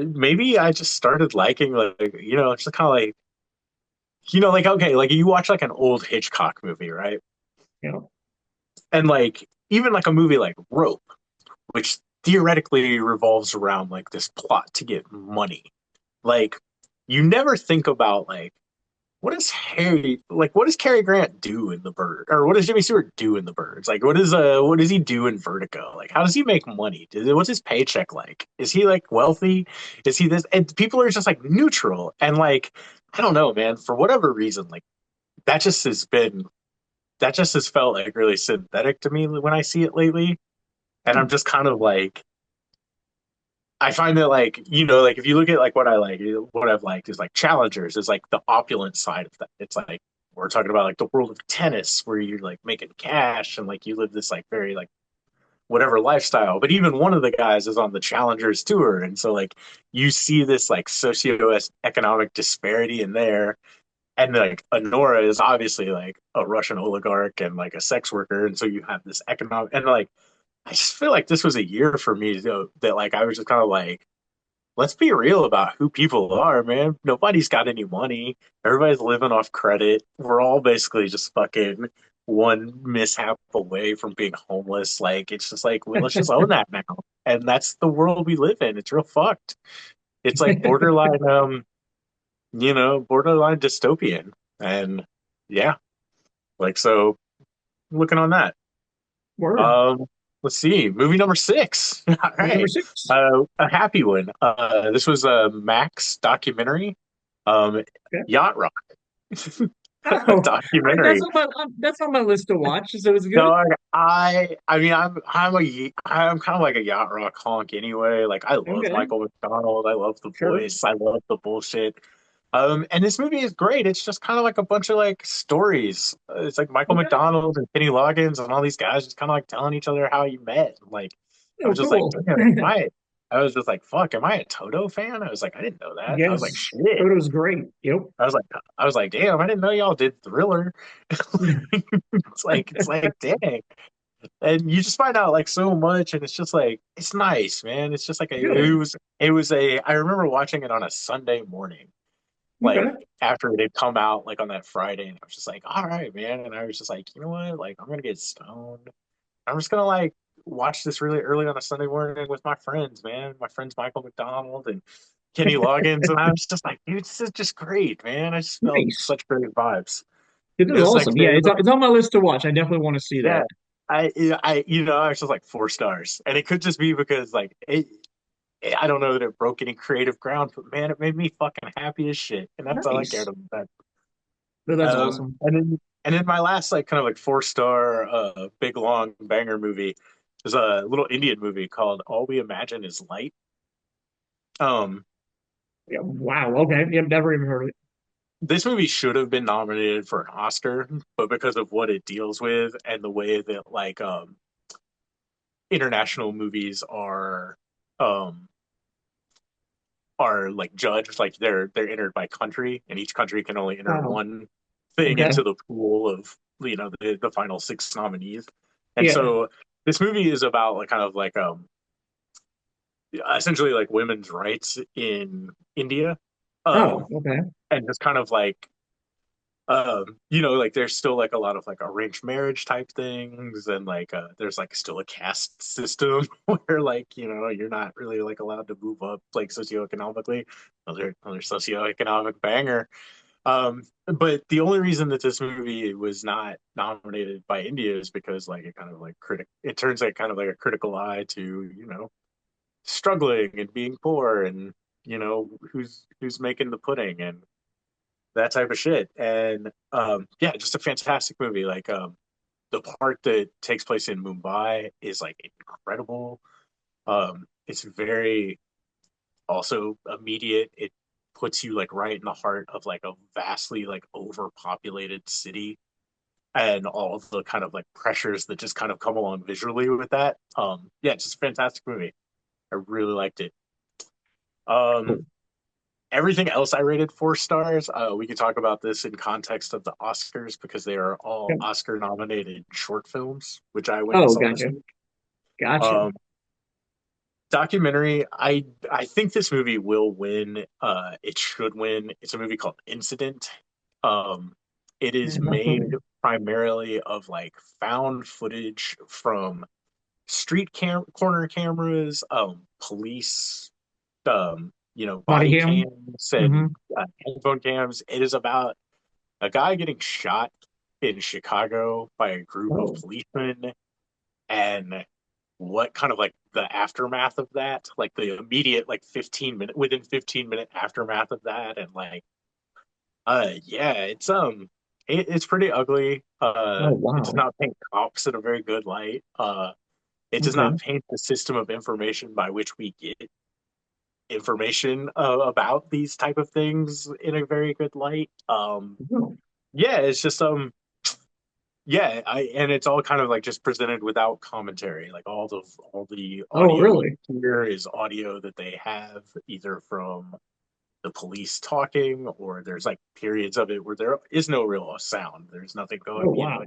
maybe I just started liking like, just kind of like, like, okay, like you watch like an old Hitchcock movie, right? You know, And like even like a movie like Rope, which theoretically revolves around like this plot to get money. Like you never think about like what does Cary Grant do in The Bird, or what does Jimmy Stewart do in The Birds? Like what does he do in Vertigo? Like how does he make money? What's his paycheck like? Is he like wealthy? Is he this? And people are just like neutral and like I don't know, man. For whatever reason, like that just has been that just has felt like really synthetic to me when I see it lately. And I'm just kind of like I find that like like if you look at like what I've liked is like challengers is like the opulent side of that. It's like we're talking about like the world of tennis where you're like making cash and like you live this like very like whatever lifestyle. But even one of the guys is on the challengers tour, and so like you see this like socioeconomic disparity in there. And like Honora is obviously like a Russian oligarch and like a sex worker, and so you have this economic and like I just feel like this was a year for me that like I was just kind of like let's be real about who people are, man. Nobody's got any money. Everybody's living off credit. We're all basically just fucking one mishap away from being homeless. Like it's just like well, let's just own that now. And that's the world we live in. It's real fucked. It's like borderline borderline dystopian. And yeah, like so looking on that. Word. Um let's see. Movie number 6. All Movie number right. 6. A happy one. This was a Max documentary. Um, Okay. Yacht Rock Oh, documentary. that's on my list to watch. So it's good. Dog, I mean, I'm kind of like a Yacht Rock honk anyway. Like, I love Okay, Michael McDonald. I love the sure. voice. I love the bullshit. And this movie is great. It's just kind of like a bunch of like stories. It's like Michael Okay. McDonald and Kenny Loggins and all these guys just kind of like telling each other how you met. Like, I Oh, was just like, cool. damn, I was just like, fuck, am I a Toto fan? I was like, I didn't know that. I was like, Yes, shit. photo's great. Yep. I was like, damn, I didn't know y'all did Thriller. It's like, dang. And you just find out like so much, and it's just like, it's nice, man. It's just like Good. it was I remember watching it on a Sunday morning like Okay. after it had come out like on that Friday, and I was just like, all right, man. And I was just like, you know what? Like, I'm gonna get stoned. I'm just gonna like watch this really early on a Sunday morning with my friends, man. My friends Michael McDonald and Kenny Loggins, and I was just like, dude, this is just great, man. I just felt Nice. such great vibes. It It is was like, awesome. Yeah, it's on my list to watch. I definitely want to see yeah, that. I was just like 4 stars, and it could just be because like I don't know that it broke any creative ground, but man, it made me fucking happy as shit, and that's all I cared Nice. about. No, that's awesome. And then my last like kind of like 4 star big long banger movie is a little Indian movie called All We Imagine Is Light. Um, Yeah. Wow. Okay. Yeah, never even heard of it. this movie should have been nominated for an Oscar, but because of what it deals with and the way that like international movies um are like judged, like they're entered by country, and each country can only enter Wow. one thing Okay. into the pool of the final 6 nominees. And Yeah. so this movie is about like kind of like essentially like women's rights in India, Oh, um, okay. and just kind of like like there's still like a lot of like arranged marriage type things, and like there's like still a caste system where like you're not really like allowed to move up like socioeconomically. Another socioeconomic banger. But the only reason that this movie was not nominated by India is because like it kind of like it turns like kind of like a critical eye to struggling and being poor, and who's making the pudding and that type of shit. And yeah, just a fantastic movie. Like the part that takes place in Mumbai is like incredible. It's very also immediate. It puts you like right in the heart of like a vastly like overpopulated city, and all of the kind of like pressures that just kind of come along visually with that. Yeah, it's just a fantastic movie. I really liked it. Um, Cool. Everything else I rated 4 stars. We could talk about this in context of the Oscars because they are all Yeah. Oscar nominated short films, which I went and Oh, saw this gotcha. week. Gotcha. Um, documentary. I think this movie will win. It should win. It's a movie called Incident. Um, it is I'm not made familiar. primarily of like found footage from corner cameras, police, Body body cam. cams and Hmm. headphone cams. It is about a guy getting shot in Chicago by a group of Oh, policemen and what kind of like the aftermath of that, like the immediate like 15-minute aftermath of that, and like yeah, it's pretty ugly. oh, It does wow. not paint cops in a very good light. It does Okay. not paint the system of information by which we get information about these type of things in a very good light. Oh, Yeah, it's just yeah, and it's all kind of like just presented without commentary. Like all the oh, audio really? here is audio that they have either from the police talking, or there's like periods of it where there is no real sound. There's nothing going, Oh, wow.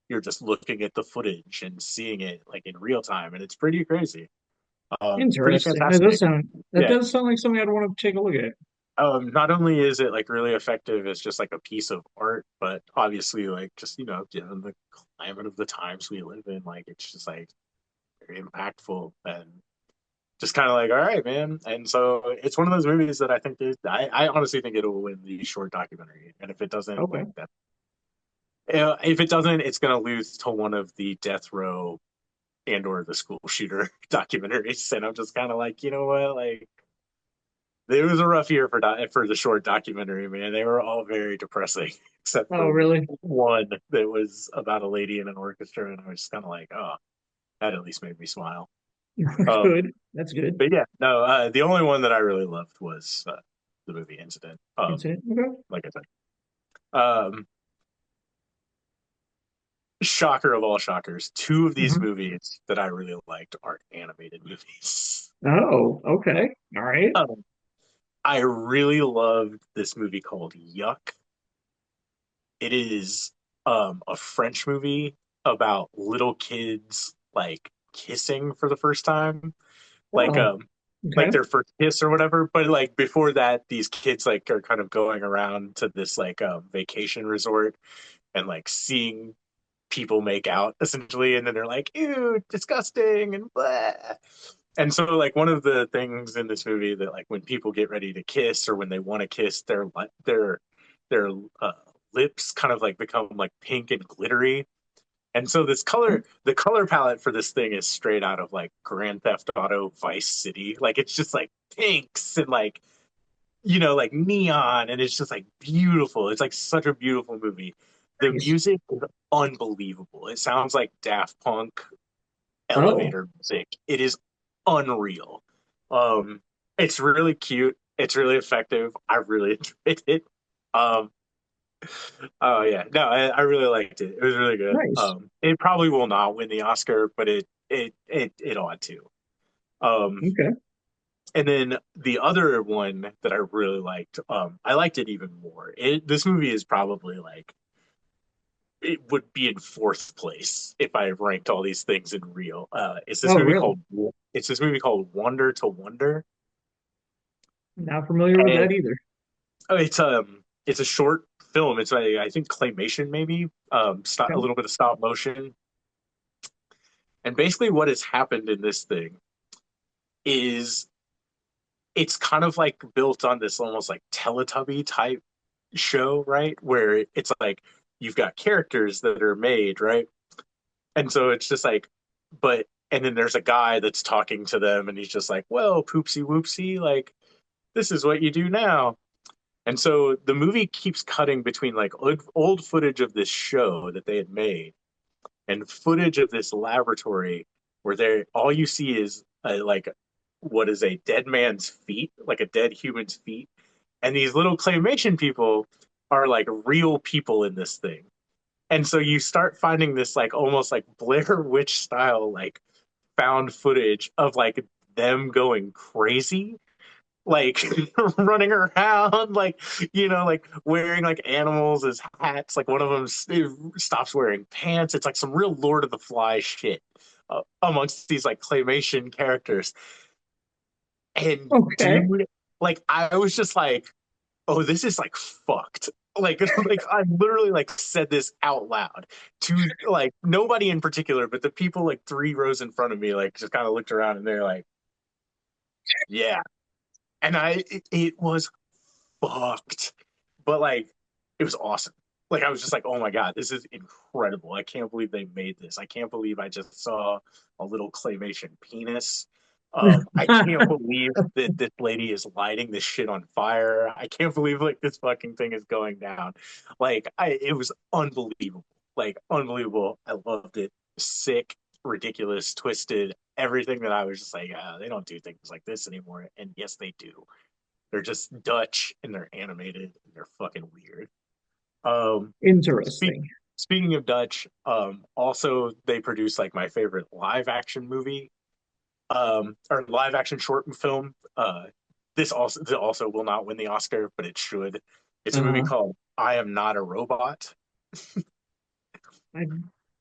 you're just looking at the footage and seeing it like in real time, and it's pretty crazy. Pretty Interesting. fantastic. That Yeah. does sound like something I'd want to take a look at. Not only is it like really effective as just like a piece of art, but obviously like just given the climate of the times we live in, like it's just like very impactful and just kind of like, all right, man. And so it's one of those movies that I think I honestly think it'll win the short documentary. And if it doesn't, Okay. like that, if it doesn't, it's gonna lose to one of the death row and or the school shooter documentaries. And I'm just kind of like, you know what, like it was a rough year for the short documentary, man. They were all very depressing, except Oh, for really? one that was about a lady in an orchestra, and I was just kind of like, oh, that at least made me smile. Um, Good. That's good. but yeah, no, the only one that I really loved was the movie Incident. Incident. Okay. Like I said, shocker of all shockers, two of these Hmm. movies that I really liked are animated movies. Oh, okay. All right. Um, I really loved this movie called Yuck. It is a French movie about little kids like kissing for the first time, like Oh, um okay. like their first kiss or whatever. But like before that, these kids like are kind of going around to this like vacation resort and like seeing people make out essentially, and then they're like, ew, disgusting and blah. And so like one of the things in this movie that like when people get ready to kiss or when they want to kiss, their uh, lips kind of like become like pink and glittery. And so the color palette for this thing is straight out of like Grand Theft Auto Vice City. Like it's just like pinks and like like neon, and it's just like beautiful. It's like such a beautiful movie. The Nice. music is unbelievable. It sounds like Daft Punk Oh, elevator music. It is unreal. Um, it's really cute. It's really effective. I really enjoyed it. Um, oh yeah, no, I really liked it. It was really good. nice. It probably will not win the Oscar, but it ought to. Um, Okay. and then the other one that I really liked, I liked it even more. This movie is probably like it would be in fourth place if I ranked all these things in real. Oh, really? It's this movie called Wonder to Wonder. Not familiar with And that either. it's a short film. It's I think claymation maybe, a Okay. little bit of stop motion. And basically what has happened in this thing is it's kind of like built on this almost like Teletubby type show, right? Where it's like you've got characters that are made, right? And so it's just like, and then there's a guy that's talking to them, and he's just like, well, poopsie whoopsie, like, this is what you do now. And so the movie keeps cutting between like old footage of this show that they had made and footage of this laboratory where all you see is like what is a dead man's feet, like a dead human's feet. And these little claymation people are like real people in this thing. And so you start finding this like almost like Blair Witch style like found footage of like them going crazy, like running around, like like wearing like animals as hats. Like one of them stops wearing pants. It's like some real Lord of the Fly shit amongst these like claymation characters. And Okay. dude, like I was just like, oh, this is like fucked. Like I literally like said this out loud to like nobody in particular, but the people like 3 rows in front of me like just kind of looked around and they're like, yeah. And it was fucked. But like it was awesome. Like I was just like, oh my God, this is incredible. I can't believe they made this. I can't believe I just saw a little claymation penis. I can't believe that this lady is lighting this shit on fire. I can't believe like this fucking thing is going down. It was unbelievable. Like unbelievable. I loved it. Sick, ridiculous, twisted, everything that I was just like, they don't do things like this anymore. And yes, they do. They're just Dutch and they're animated and they're fucking weird. Um, speak, Interesting. Speaking of Dutch, also they produce like my favorite live action movie, or live action short film. This also will not win the Oscar, but it should. It's a movie Uh, called I Am Not a Robot, I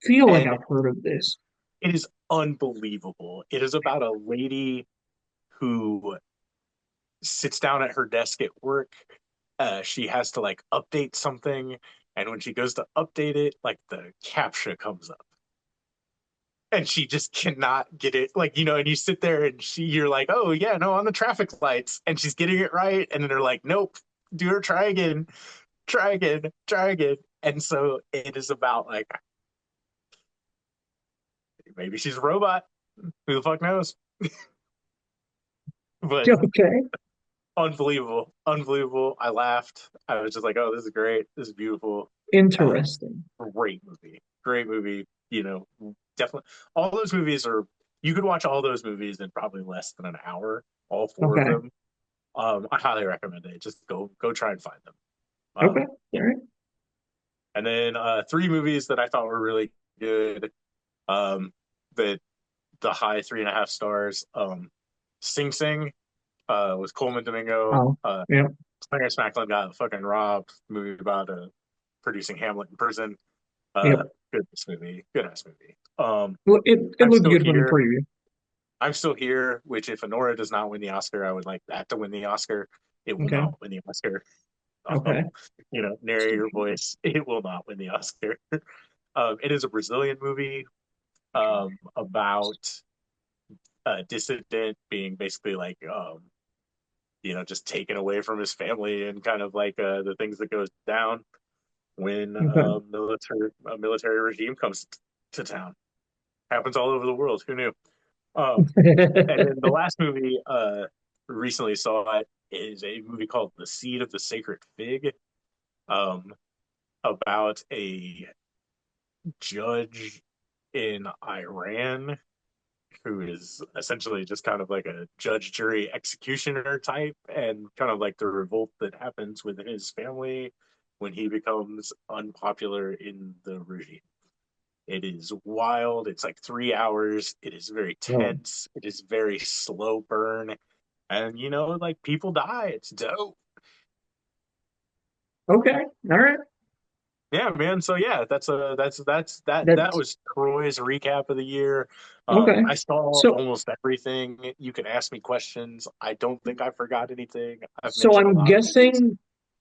feel like and I've heard of this. it is unbelievable. It is about a lady who sits down at her desk at work. She has to like update something, and when she goes to update it, like the captcha comes up, and she just cannot get it. Like and you sit there and you're like, oh yeah, no, on the traffic lights, and she's getting it right, and then they're like, nope, do her, try again, try again, try again. And so it is about like maybe she's a robot. Who the fuck knows? But Okay. unbelievable, unbelievable. I laughed. I was just like, oh, this is great. This is beautiful. Uh, Interesting. Great movie. Great movie. Definitely. All those movies are, you could watch all those movies in probably less than an hour, all four of Okay. them. I highly recommend it. Just go try and find them. Okay. Um, All right. and then 3 movies that I thought were really good. Um, that the high 3.5 stars. Sing Sing with Coleman Domingo. Oh, yeah. Springer Smackland got fucking robbed. Movie about producing Hamlet in prison. Yep. Good ass movie. Good ass movie. Well, it I'm looked still good from the here. preview. I'm still here. Which, if Honora does not win the Oscar, I would like that to win the Oscar. It will Okay. not win the Oscar. Okay. Narrator voice. It will not win the Oscar. It is a Brazilian movie about a dissident being basically like just taken away from his family and kind of like the things that goes down when Okay. a military regime comes to town. Happens all over the world. Who knew? Um, and then the last movie recently saw it is a movie called The Seed of the Sacred Fig, um, about a judge in Iran who is essentially just kind of like a judge, jury, executioner type, and kind of like the revolt that happens within his family when he becomes unpopular in the regime. It is wild. It's like 3 hours. It is very Oh, tense. It is very slow burn. And like people die. It's dope. okay. All right. Yeah, man. So yeah, that That's was Troy's recap of the year. okay. I saw So almost everything. You can ask me questions. I don't think I forgot anything. I've so mentioned a lot of movies.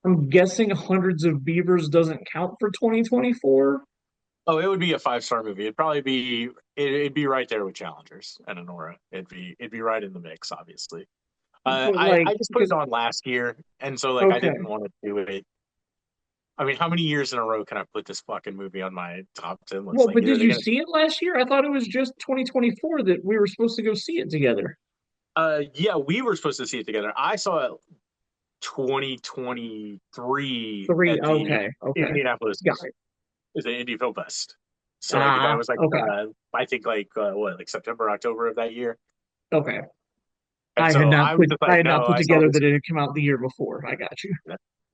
I'm guessing Hundreds of Beavers doesn't count for 2024. Oh, it would be a 5 star movie. It'd be right there with Challengers and Honora. It'd be right in the mix, obviously. But I like just put it because on last year, and so like I didn't okay. want to do it. I mean, how many years in a row can I put this fucking movie on my top 10 list? Well, Like, but are did they you gonna? see it last year? I thought it was just 2024 that we were supposed to go see it together. Yeah, we were supposed to see it together. I saw it 2023 Three. at the Okay. Okay. Indianapolis Got it. is the Indie Film Fest. So like that Ah. was like Okay. I think like what, like September, October of that year. Okay. And so I was just I like, had not no, put I saw together this. that it had come out the year before. I got you.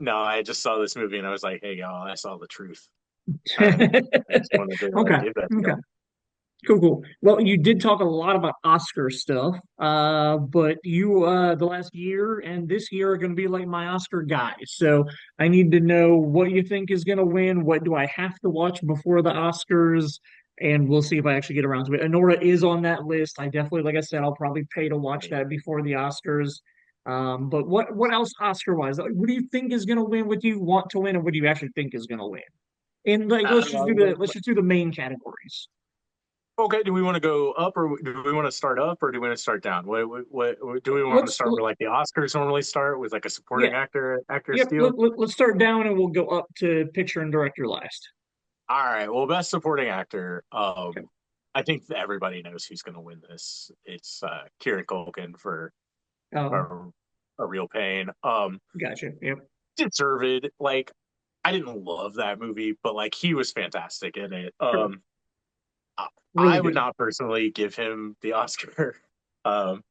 No, I just saw this movie and I was like, hey y'all, I saw the truth. And Okay. I just wanted to like give that to Okay. y'all. Cool, cool. Well, you did talk a lot about Oscar stuff, but the last year and this year are going to be like my Oscar guys. So I need to know what you think is going to win. What do I have to watch before the Oscars? And we'll see if I actually get around to it. Honora is on that list. I definitely, like I said, I'll probably pay to watch that before the Oscars. But what else Oscar wise? Like, what do you think is going to win? What do you want to win, and what do you actually think is going to win? And like, let's just do the main categories. Okay, do we want to go up or do we want to start up or do we want to start down? Do we want to Let's start where like the Oscars normally start with like a supporting yeah, actor yep. steal? Let's start down, and we'll go up to picture and director last. All right, well, best supporting actor. Okay. I think that everybody knows who's going to win this. It's Kieran Culkin for a, Oh, a real pain. gotcha. Yep. Deserved. Like, I didn't love that movie, but like he was fantastic in it. Sure. I Really would good. not personally give him the Oscar. Um,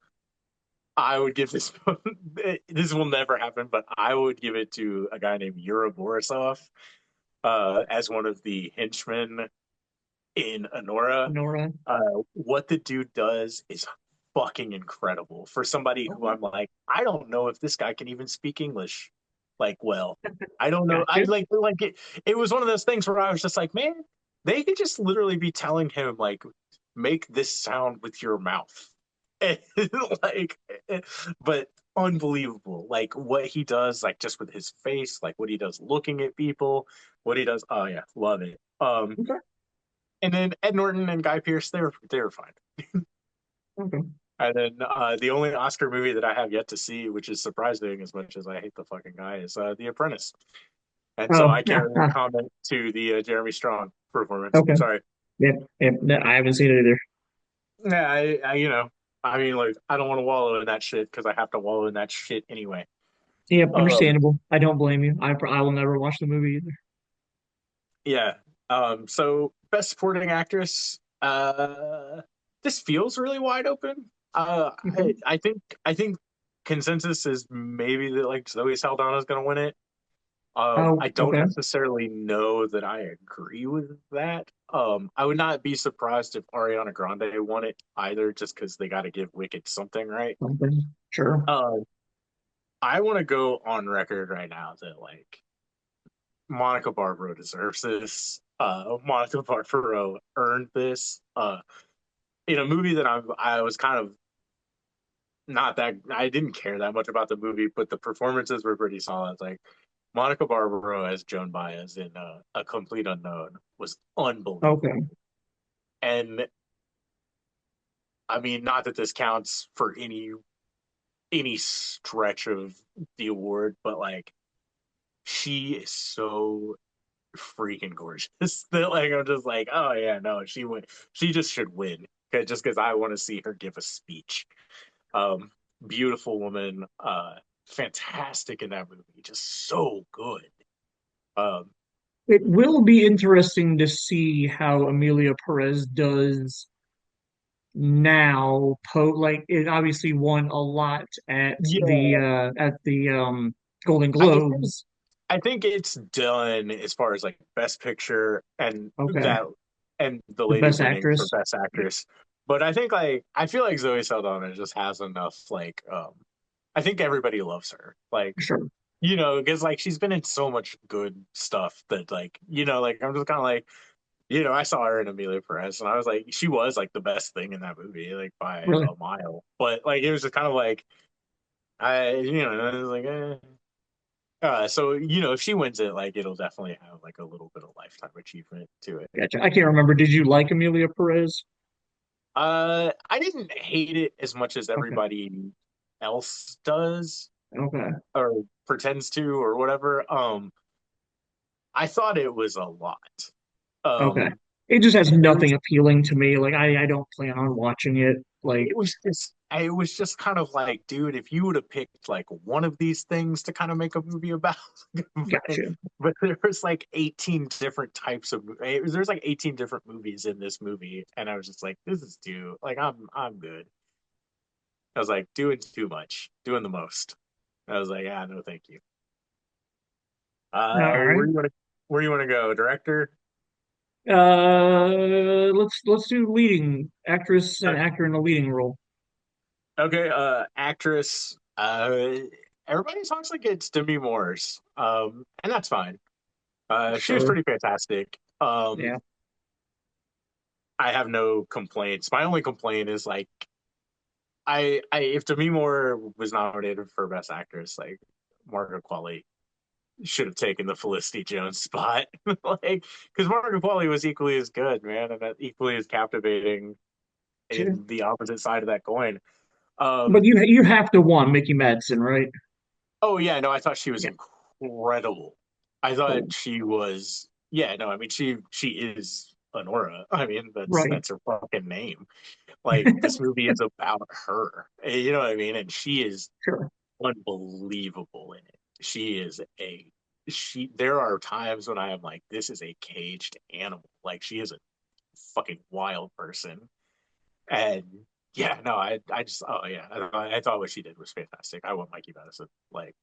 I would give this. This will never happen, but I would give it to a guy named Yura Borisov as one of the henchmen in Honora. Nora. What the dude does is fucking incredible for somebody who Okay. I'm like, I don't know if this guy can even speak English like well. I don't know. I Gotcha. like it. It was one of those things where I was just like, man, they could just literally be telling him like, make this sound with your mouth, and, like, but unbelievable. Like what he does, like just with his face, like what he does looking at people, what he does. Oh yeah, love it. Okay. And then Ed Norton and Guy Pearce, they were fine. Okay. And then the only Oscar movie that I have yet to see, which is surprising as much as I hate the fucking guy, is The Apprentice. And so Oh, I yeah. can't really comment to the Jeremy Strong performance. Okay. Sorry. Yep. Yep. No, I haven't seen it either. Yeah, I mean, like, I don't want to wallow in that shit because I have to wallow in that shit anyway. Yep. Um, Understandable. I don't blame you. I will never watch the movie either. yeah. So best supporting actress. This feels really wide open. Uh, Okay. I think consensus is maybe that like Zoe Saldana is going to win it. Oh, I don't okay. necessarily know that I agree with that. I would not be surprised if Ariana Grande won it either, just because they got to give Wicked something, right? Something. Sure. Uh, I want to go on record right now that like Monica Barbaro deserves this. Monica Barbaro earned this. In a movie that I was kind of not that I didn't care that much about the movie, but the performances were pretty solid. Like Monica Barbaro as Joan Baez in A Complete Unknown was unbelievable. Okay. And I mean, not that this counts for any stretch of the award, but like she is so freaking gorgeous that like I'm just like, oh yeah, no, she would, she just should win just because I want to see her give a speech. Um, Beautiful woman, fantastic in that movie, just so good. Um, It will be interesting to see how Amelia Perez does now. Like it obviously won a lot yeah, at the Golden I think Globes. I think it's done as far as like best picture and Okay. that and the The lady best winning for actress. best actress. But I think like I feel like Zoe Saldana just has enough like I think everybody loves her. Like, Sure. because like she's been in so much good stuff that like, like I'm just kind of like, I saw her in Amelia Perez and I was like, she was like the best thing in that movie, like by Really. a mile. But like it was just kind of like I was like, eh. So if she wins it, like it'll definitely have like a little bit of lifetime achievement to it. Gotcha. I can't remember. Did you like Amelia Perez? I didn't hate it as much as Okay. everybody else does Okay. or pretends to or whatever. I thought it was a lot. Okay. Um, It just has it was nothing appealing to me. Like I don't plan on watching it. Like, it was just kind of like, dude, if you would have picked like one of these things to kind of make a movie about, but, gotcha. but there was like 18 different types of there's like 18 different movies in this movie, and I was just like, this is too like I'm good. I was like doing too much, doing the most. I was like, yeah, no, thank you. All right. Where you want to go, director? Let's do leading actress and actor in a leading role. Okay, actress. Everybody talks like it's Demi Moore's, and that's fine. She was Sure. pretty fantastic. Yeah. I have no complaints. My only complaint is like if Demi Moore was nominated for Best Actress, like Margaret Qualley should have taken the Felicity Jones spot, like because Margaret Qualley was equally as good, man, and equally as captivating in the opposite side of that coin. But Um, you have to want Mickey Madsen, right? oh yeah, no, I thought she was Yeah, incredible. I cool. thought she was, yeah, no, I mean she is Honora. I mean Right. that's her fucking name. Like this movie is about her. You know what I mean? And she is Sure. unbelievable in it. She is a she there are times when I am like, this is a caged animal. Like she is a fucking wild person. And yeah, no, I just oh yeah, I thought what she did was fantastic. I want Mikey Madison. Like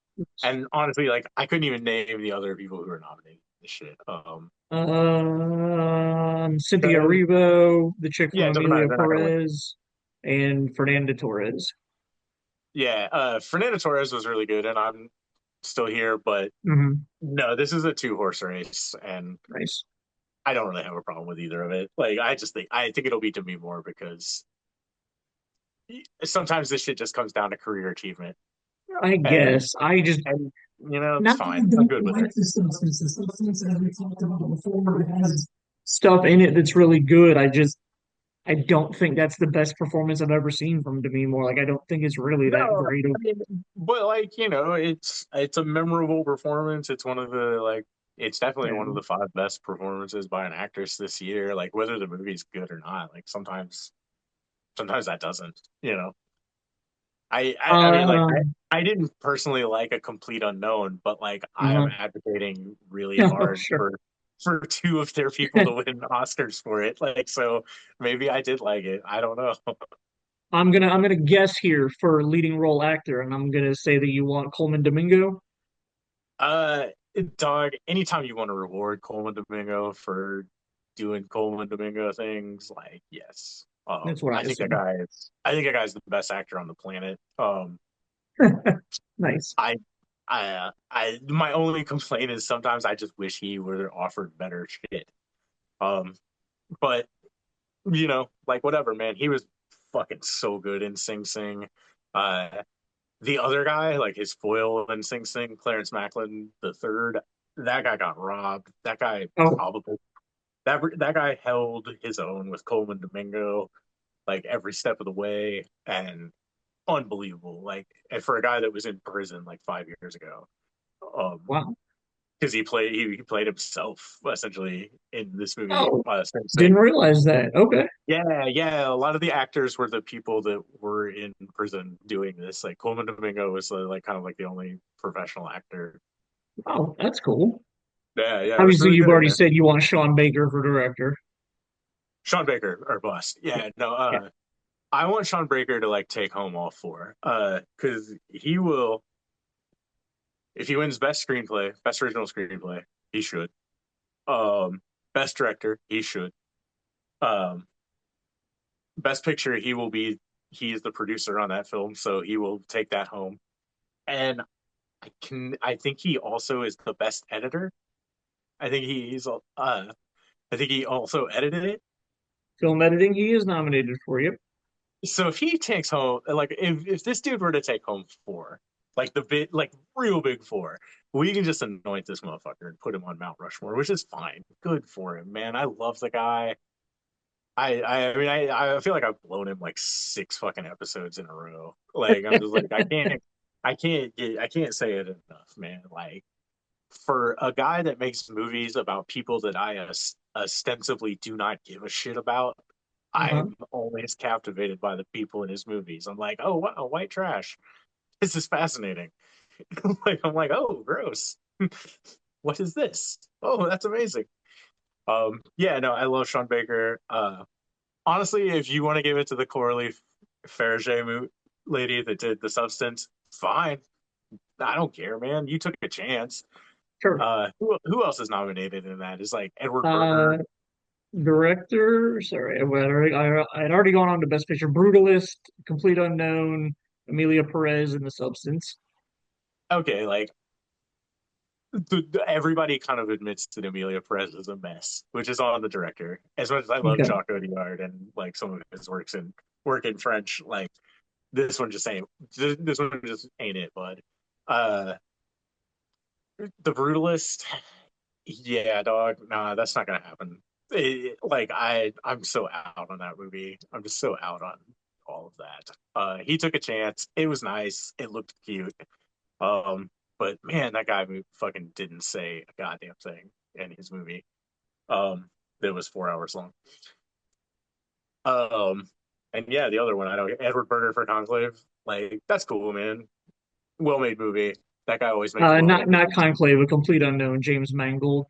and honestly, like I couldn't even name the other people who were nominated. This shit. Cynthia The, Erivo, the chick from yeah, it doesn't matter. Amelia They're not gonna win. Perez, and Fernanda Torres. Yeah, Fernando Torres was really good, and I'm still here, but Hmm. no, this is a two horse race, and Nice. I don't really have a problem with either of it. Like, I think it'll be Demi Moore because sometimes this shit just comes down to career achievement, I and guess. I just and you know it's not that I fine. I'm don't good with like it. the substance. The substance, as we talked about before, it has stuff in it that's really good. I don't think that's the best performance I've ever seen from Demi Moore. Like I don't think it's really that No, great. I mean, but like it's a memorable performance. It's one of the like it's definitely one of Yeah. the five best performances by an actress this year. Like whether the movie's good or not, like sometimes that doesn't. You know, I mean like Um, I didn't personally like A Complete Unknown, but like I am uh-huh. advocating really Oh, hard sure. for two of their people to win Oscars for it. Like so maybe I did like it. I don't know. I'm gonna guess here for leading role actor, and I'm gonna say that you want Coleman Domingo. Uh, dog. Anytime you want to reward Coleman Domingo for doing Coleman Domingo things, like yes. That's what I assume. I think that guy's the best actor on the planet. Nice. I my only complaint is sometimes I just wish he were offered better shit. Um, but like whatever, man. He was fucking so good in Sing Sing. Uh, the other guy, like his foil in Sing Sing, Clarence Macklin the third, that guy got robbed. That guy Oh, probably that guy held his own with Coleman Domingo like every step of the way, and unbelievable. Like, and for a guy that was in prison like 5 years ago, wow. because he played himself essentially in this movie. Oh, Sing didn't Sing. realize that. Okay. Yeah, yeah. A lot of the actors were the people that were in prison doing this. Like Coleman Domingo was like kind of like the only professional actor. Oh, that's cool. Yeah, it was Obviously, really you've good, already man. said you want Sean Baker for director. Sean Baker or bust. Yeah. Yeah, no. Yeah. I want Sean Baker to like take home all four. Because he will, if he wins best screenplay, best original screenplay, he should. Um, best director, he should. Um, best picture, he is the producer on that film, so he will take that home. And I think he also is the best editor. I think I think he also edited it. Film editing, he is nominated for you. So if he takes home, like, if this dude were to take home four, like the bit, like real big four, we can just anoint this motherfucker and put him on Mount Rushmore, which is fine. Good for him, man. I love the guy. I mean, I feel like I've blown him like six fucking episodes in a row. Like I'm just like I can't say it enough, man. Like for a guy that makes movies about people that I ostensibly do not give a shit about, Uh-huh. I'm always captivated by the people in his movies. I'm like, oh wow, white trash. This is fascinating. Like I'm like, oh, gross. What is this? Oh, that's amazing. Yeah, no, I love Sean Baker. Honestly, if you want to give it to the Coralie Farage lady that did The Substance, fine. I don't care, man. You took a chance. Sure. Who else is nominated in that? Is like Edward Uh, Berger. Director, sorry, I had already gone on to Best Picture. Brutalist, Complete Unknown, Amelia Perez, and The Substance. Okay, like everybody kind of admits that Amelia Perez is a mess, which is on the director. As much as I love Okay. Jacques Audiard and like some of his work in French, like this one just ain't this one just ain't it, bud. Uh, the Brutalist, yeah, dog. Nah, that's not gonna happen. Like I'm so out on that movie. I'm just so out on all of that. He took a chance. It was nice. It looked cute. Um, but man, that guy fucking didn't say a goddamn thing in his movie. Um, that was 4 hours long. Um, and yeah, the other one, I know Edward Berger for Conclave. Like that's cool, man. Well made movie. That guy always makes well Not made not movies. Conclave, a complete unknown, James Mangold.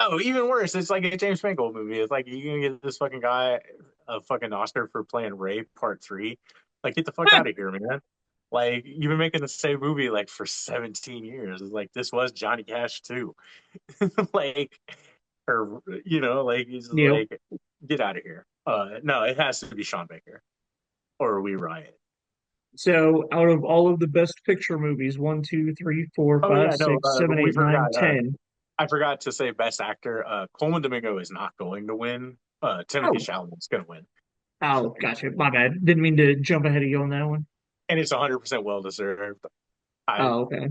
Oh, even worse, it's like a James Mangold movie. It's like you gonna get this fucking guy a fucking Oscar for playing Ray Part 3. Like, get the fuck out of here, man. Like, you've been making the same movie like for 17 years. It's like this was Johnny Cash too. Like, or like he's just Yep. like, get out of here. No, it has to be Sean Baker or We Riot. So out of all of the best picture movies, one, two, three, four, Oh five, yeah, no, six, seven, we eight, nine, forgot. 10. I forgot to say Best Actor. Coleman Domingo is not going to win. Timothy Oh, Chalamet's going to win, oh, gotcha. My bad. Didn't mean to jump ahead of you on that one. and it's 100% well deserved. I Oh, okay.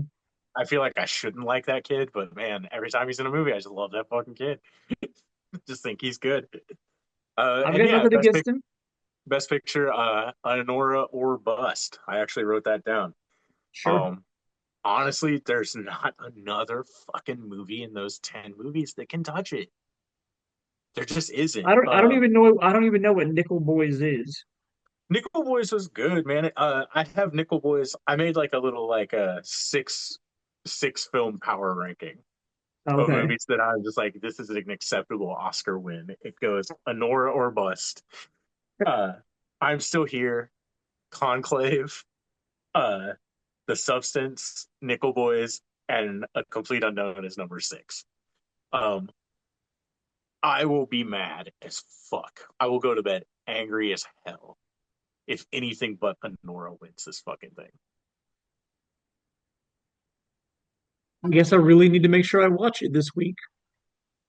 I feel like I shouldn't like that kid, but man, every time he's in a movie, I just love that fucking kid. Just think he's good. I've And got yeah, nothing against him. best picture, Honora or Bust. I actually wrote that down. Sure. Um, Honestly, there's not another fucking movie in those 10 movies that can touch it. There just isn't. I don't even know what Nickel Boys is. Nickel Boys was good, man. I have Nickel Boys. I made like a little like a six film power ranking of Okay. movies that I'm just like, this is an acceptable Oscar win. It goes Honora or Bust. Uh, I'm Still Here, Conclave, uh, The Substance, Nickel Boys, and A Complete Unknown is number 6. Um, I will be mad as fuck. I will go to bed angry as hell if anything but Honora wins this fucking thing. I guess I really need to make sure I watch it this week.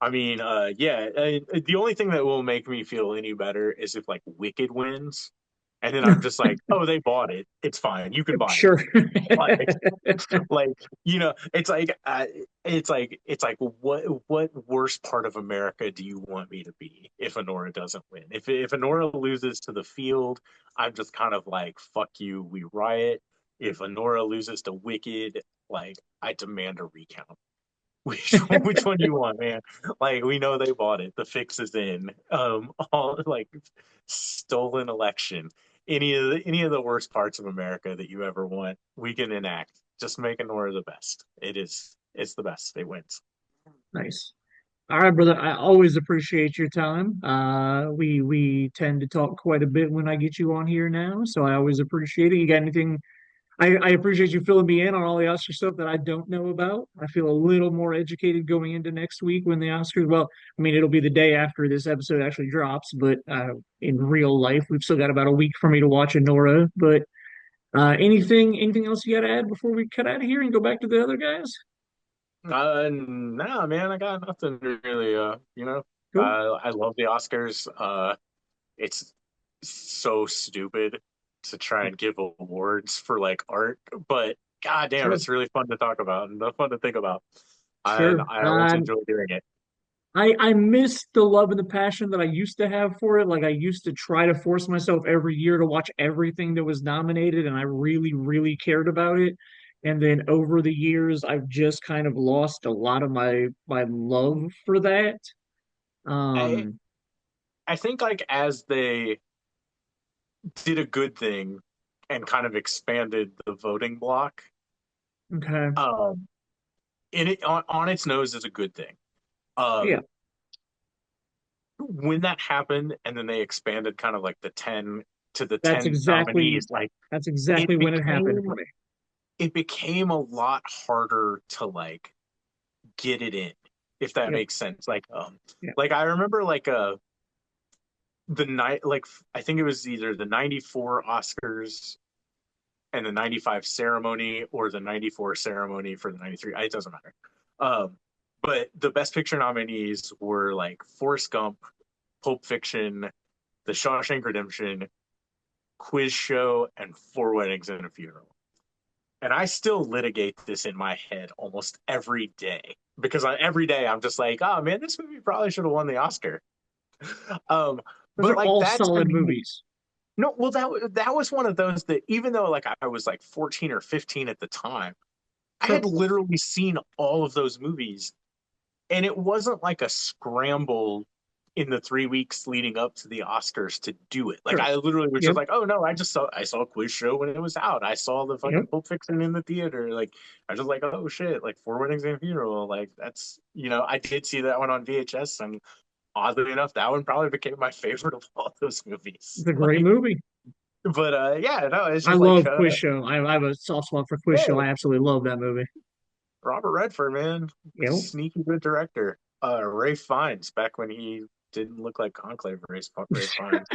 I mean, yeah. The only thing that will make me feel any better is if like Wicked wins, and then I'm just like, oh, they bought it. It's fine. You can buy it. Sure. Like, like it's like what worst part of America do you want me to be if Honora doesn't win? If Honora loses to The Field, I'm just kind of like, fuck you, we riot. If Honora loses to Wicked, like I demand a recount. Which one do you want, man? Like we know they bought it. The fix is in. All like stolen election. Any of the worst parts of America that you ever want, we can enact. Just make Honora the best. It's the best. It wins. Nice. All right, brother. I always appreciate your time. We tend to talk quite a bit when I get you on here now, so I always appreciate it. You got anything? I appreciate you filling me in on all the Oscar stuff that I don't know about. I feel a little more educated going into next week when the Oscars. Well, I mean, it'll be the day after this episode actually drops, but in real life, we've still got about a week for me to watch Anora. But anything else you got to add before we cut out of here and go back to the other guys? Nah, man, I got nothing really. Cool. I love the Oscars. It's so stupid to try and give awards for like art, but goddamn, Sure. it's really fun to talk about and fun to think about. And Sure. I always enjoy doing it. I miss the love and the passion that I used to have for it. Like I used to try to force myself every year to watch everything that was nominated, and I really, really cared about it. And then over the years, I've just kind of lost a lot of my love for that. I Um, I think like as they did a good thing and kind of expanded the voting block, okay. um, in it on its nose is a good thing. Yeah, Um, when that happened, and then they expanded kind of like the that's 10 exactly nominees, like that's it exactly when it happened became for me. it became a lot harder to like get it in, if that Yep. makes sense. Yep. Like I remember like the night like I think it was either the 94 Oscars and the 95 ceremony or the 94 ceremony for the 93. It doesn't matter. Um, but the best picture nominees were like Forrest Gump, Pulp Fiction, The Shawshank Redemption, Quiz Show, and Four Weddings and a Funeral. And I still litigate this in my head almost every day because every day I'm just like, oh man, this movie probably should have won the Oscar. Um, Those but are like all that to solid me, movies. no, well that was one of those that even though like I was like 14 or 15 at the time, I Sure, had literally seen all of those movies, and it wasn't like a scramble in the 3 weeks leading up to the Oscars to do it. Like sure. I literally was just Yep, like, oh no, I saw a Quiz Show when it was out. I saw the yep. fucking Pulp Fiction in the theater. Like I was just like, oh shit, like Four Weddings and a Funeral. Like that's I did see that one on VHS, and oddly enough, that one probably became my favorite of all those movies. It's a great Like, movie. but yeah, no, it's I just like love Quiz Show. I have a soft spot for Quiz Show. yeah, I absolutely love that movie. Robert Redford, man, Yep. sneaky good director. Ray Fiennes, back when he didn't look like Conclave Ray Fiennes.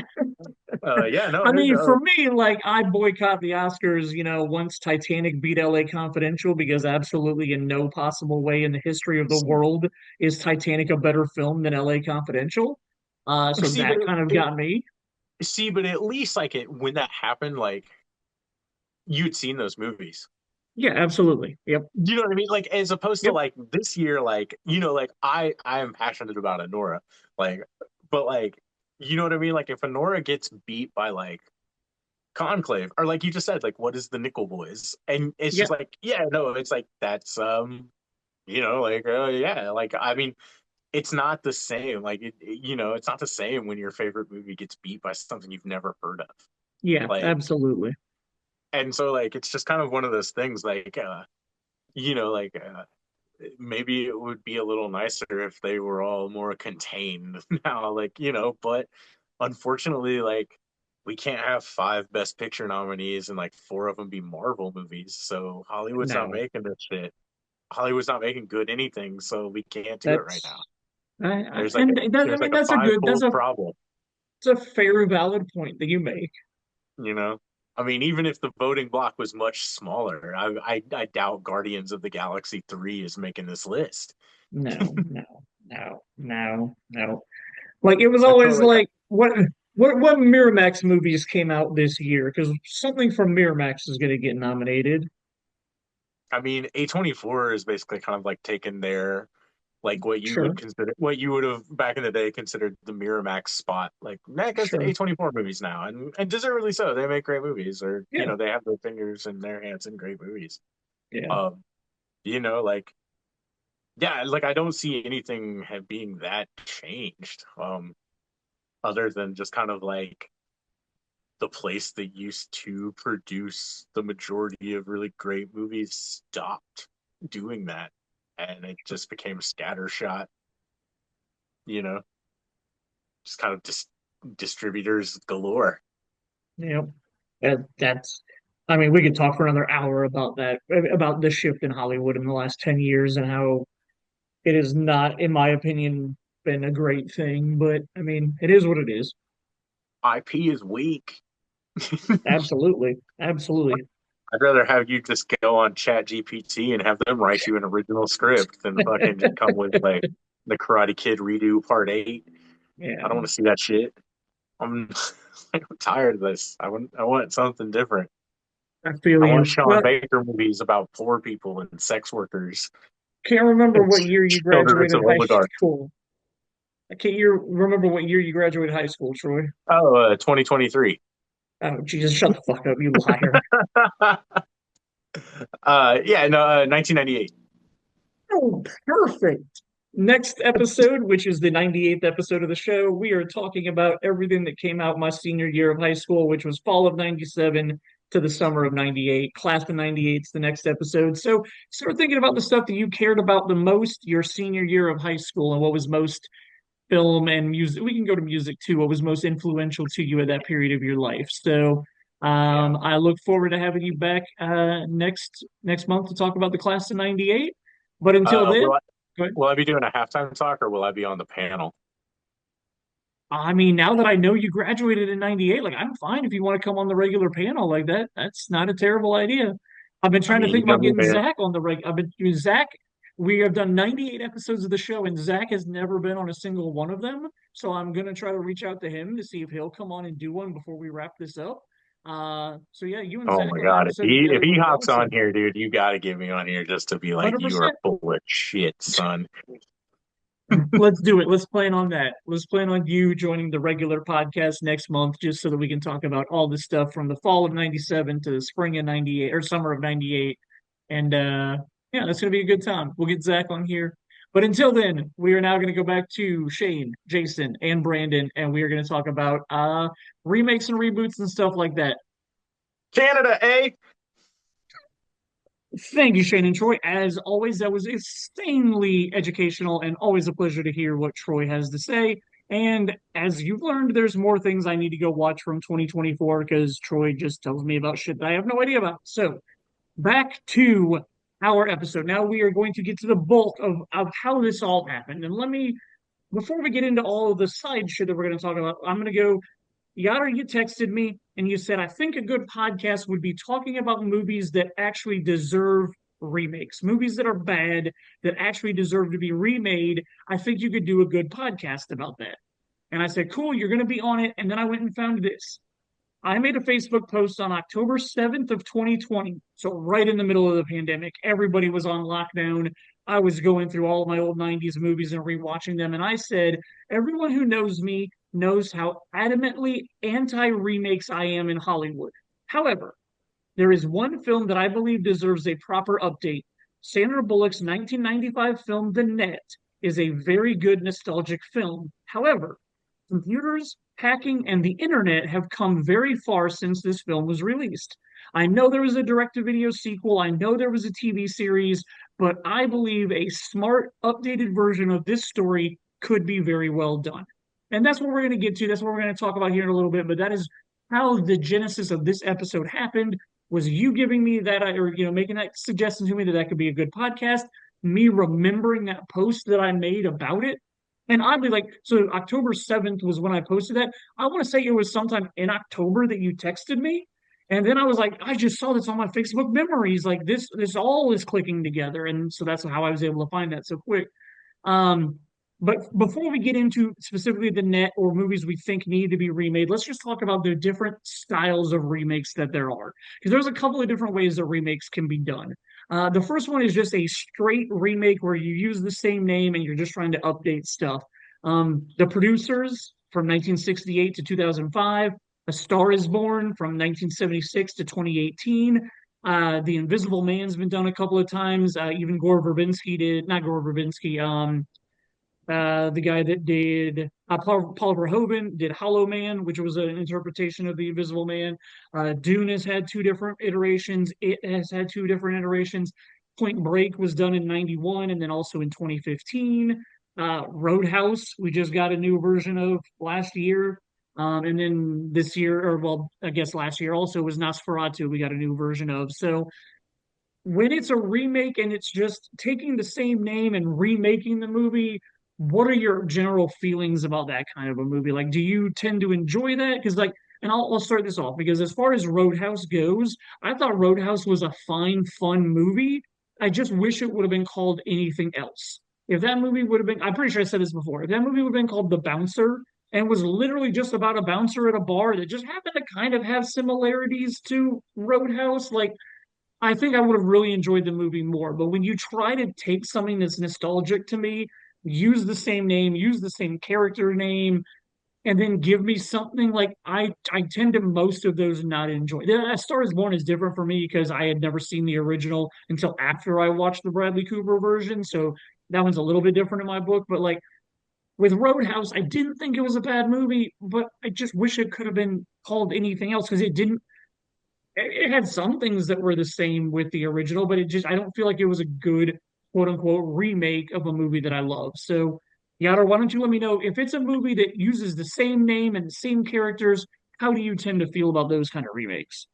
Yeah, no, I mean, for me, like I boycott the Oscars, once Titanic beat LA Confidential because absolutely in no possible way in the history of the world is Titanic a better film than LA Confidential. So see, but that kind of got me. but at least like it when that happened, like you'd seen those movies. Yeah, absolutely. Yep. You know what I mean? Like as opposed to Yep. like this year, like like I am passionate about Honora, like, but like you know what I mean? Like if Honora gets beat by like Conclave, or like you just said, like what is the Nickel Boys? And it's Yeah. just like, yeah, no, it's like that's like yeah, like I mean, it's not the same. Like it's not the same when your favorite movie gets beat by something you've never heard of. Yeah, Like, absolutely. and so like it's just kind of one of those things. Like, like maybe it would be a little nicer if they were all more contained now. Like, but unfortunately, like we can't have five Best Picture nominees and like four of them be Marvel movies. So Hollywood's not No, making this shit. Hollywood's not making good anything, so we can't do it right now. that's There's like and that, I there's mean like a that's a good five-fold problem, that's a fair valid point that you make. you know. I mean, even if the voting block was much smaller, I doubt Guardians of the Galaxy 3 is making this list. No, no, no, no, no. Like it was And so always like like what Miramax movies came out this year? Because something from Miramax is going to get nominated. I mean, A24 is basically kind of like taking their like Sure, what you would have back in the day considered the Miramax spot. Like, nah, it goes to sure. A24 movies now, and deservedly so. They make great movies, or Yeah, they have their fingers in their hands in great movies. yeah. Um, like yeah, like I don't see anything being that changed. Other than just kind of like the place that used to produce the majority of really great movies stopped doing that, and it just became scattershot. You know, just kind of distributors galore. Yep. That's, I mean, we could talk for another hour about that, about the shift in Hollywood in the last 10 years and how it is not, in my opinion, been a great thing. But I mean, it is what it is. IP is weak. Absolutely. Absolutely. I'd rather have you just go on Chat GPT and have them write you an original script than fucking just come with like the Karate Kid redo part 8. I don't Yeah. want to see that shit. I'm I'm tired of this. I want something different. I feel I want you. Sean Well, Baker movies about poor people and sex workers can't remember and what year you children graduated of high oligarchs. school. I can't remember what year you graduated high school, Troy. Oh, 2023. Oh, Jesus, shut the fuck up, you liar. Yeah, no, 1998. Oh, perfect. Next episode, which is the 98th episode of the show, we are talking about everything that came out my senior year of high school, which was fall of 97 to the summer of 98. Class of 98 is the next episode. So start thinking about the stuff that you cared about the most your senior year of high school and what was most film and music. We can go to music too. What was most influential to you at that period of your life? So Yeah. I look forward to having you back next month to talk about the class of 98. But until then, Will I go ahead. will I be doing a halftime talk or will I be on the panel? I mean, now that I know you graduated in 98, like I'm fine if you want to come on the regular panel like that. That's not a terrible idea. I've been I trying to mean, think about getting man. Zach on the I've been Zach. We have done 98 episodes of the show, and Zach has never been on a single one of them. So I'm gonna try to reach out to him to see if he'll come on and do one before we wrap this up. So yeah, you and Oh Zach my will have an God. episode together If he when we hops watch on that. here, dude, you got to get me on here just to be like, you are 100%. full of shit, son. Let's do it. Let's plan on that. Let's plan on you joining the regular podcast next month, just so that we can talk about all this stuff from the fall of '97 to the spring of '98 or summer of '98. And yeah, that's gonna be a good time. We'll get Zach on here. But until then, we are now going to go back to Shane, Jason, and Brandon, and we are going to talk about remakes and reboots and stuff like that. Canada, eh? Thank you, Shane and Troy. As always, that was insanely educational and always a pleasure to hear what Troy has to say. And as you've learned, there's more things I need to go watch from 2024 because Troy just tells me about shit that I have no idea about. So back to our episode. Now we are going to get to the bulk of how this all happened. And let me, before we get into all of the side shit that we're going to talk about, I'm going to go Yada, you texted me and you said, I think a good podcast would be talking about movies that actually deserve remakes, movies that are bad, that actually deserve to be remade. I think you could do a good podcast about that. And I said, cool, you're going to be on it. And then I went and found this. I made a Facebook post on October 7th of 2020. So right in the middle of the pandemic, everybody was on lockdown. I was going through all of my old 90s movies and rewatching them. And I said, everyone who knows me knows how adamantly anti-remakes I am in Hollywood. However, there is one film that I believe deserves a proper update. Sandra Bullock's 1995 film, The Net, is a very good nostalgic film. However, computers, hacking, and the internet have come very far since this film was released. I know there was a direct to video sequel, I know there was a TV series, but I believe a smart, updated version of this story could be very well done. And that's what we're going to get to. That's what we're going to talk about here in a little bit. But that is how the genesis of this episode happened. Was you giving me that, or making that suggestion to me that that could be a good podcast? Me remembering that post that I made about it, and oddly, like, so October 7th was when I posted that. I want to say it was sometime in October that you texted me. And then I was like, I just saw this on my Facebook memories. Like this all is clicking together. And so that's how I was able to find that so quick. Um, but before we get into specifically the net or movies we think need to be remade, let's just talk about the different styles of remakes that there are. Because there's a couple of different ways that remakes can be done. The first one is just a straight remake where you use the same name and you're just trying to update stuff. The Producers from 1968 to 2005, A Star is Born from 1976 to 2018. The Invisible Man's been done a couple of times. Even Gore Verbinski did, not Gore Verbinski, the guy that did Paul Verhoeven did Hollow Man, which was an interpretation of the Invisible Man. Dune has had two different iterations. It has had two different iterations. Point Break was done in '91 and then also in 2015. Roadhouse, we just got a new version of last year. And then this year, or well, I guess last year also was Nosferatu, we got a new version of. So when it's a remake and it's just taking the same name and remaking the movie, what are your general feelings about that kind of a movie? Like, do you tend to enjoy that? Because, like, and I'll start this off because as far as Roadhouse goes, I thought Roadhouse was a fine, fun movie. I just wish it would have been called anything else. If that movie would have been, I'm pretty sure I said this before, if that movie would have been called The Bouncer and was literally just about a bouncer at a bar that just happened to kind of have similarities to Roadhouse, like, I think I would have really enjoyed the movie more. But when you try to take something that's nostalgic to me, use the same name, use the same character name, and then give me something like I tend to most of those not enjoy. A Star is Born is different for me because I had never seen the original until after I watched the Bradley Cooper version. So that one's a little bit different in my book. But like with Roadhouse, I didn't think it was a bad movie, but I just wish it could have been called anything else because it didn't it had some things that were the same with the original, but it just I don't feel like it was a good quote unquote remake of a movie that I love. So Yadar, why don't you let me know if it's a movie that uses the same name and the same characters, how do you tend to feel about those kind of remakes?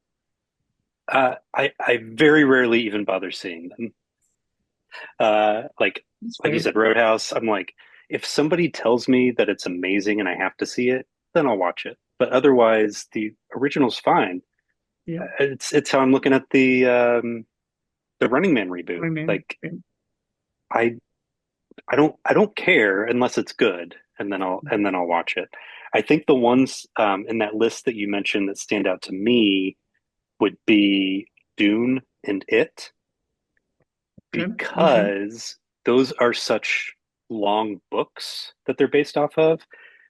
I very rarely even bother seeing them. That's Like you fair. said, Roadhouse. I'm like, if somebody tells me that it's amazing and I have to see it, then I'll watch it. But otherwise, the original's fine. Yeah. It's how I'm looking at the Running Man reboot. I mean, Like I I don't care unless it's good, and then I'll watch it. I think the ones in that list that you mentioned that stand out to me would be Dune and It, Okay. Okay. because those are such long books that they're based off of,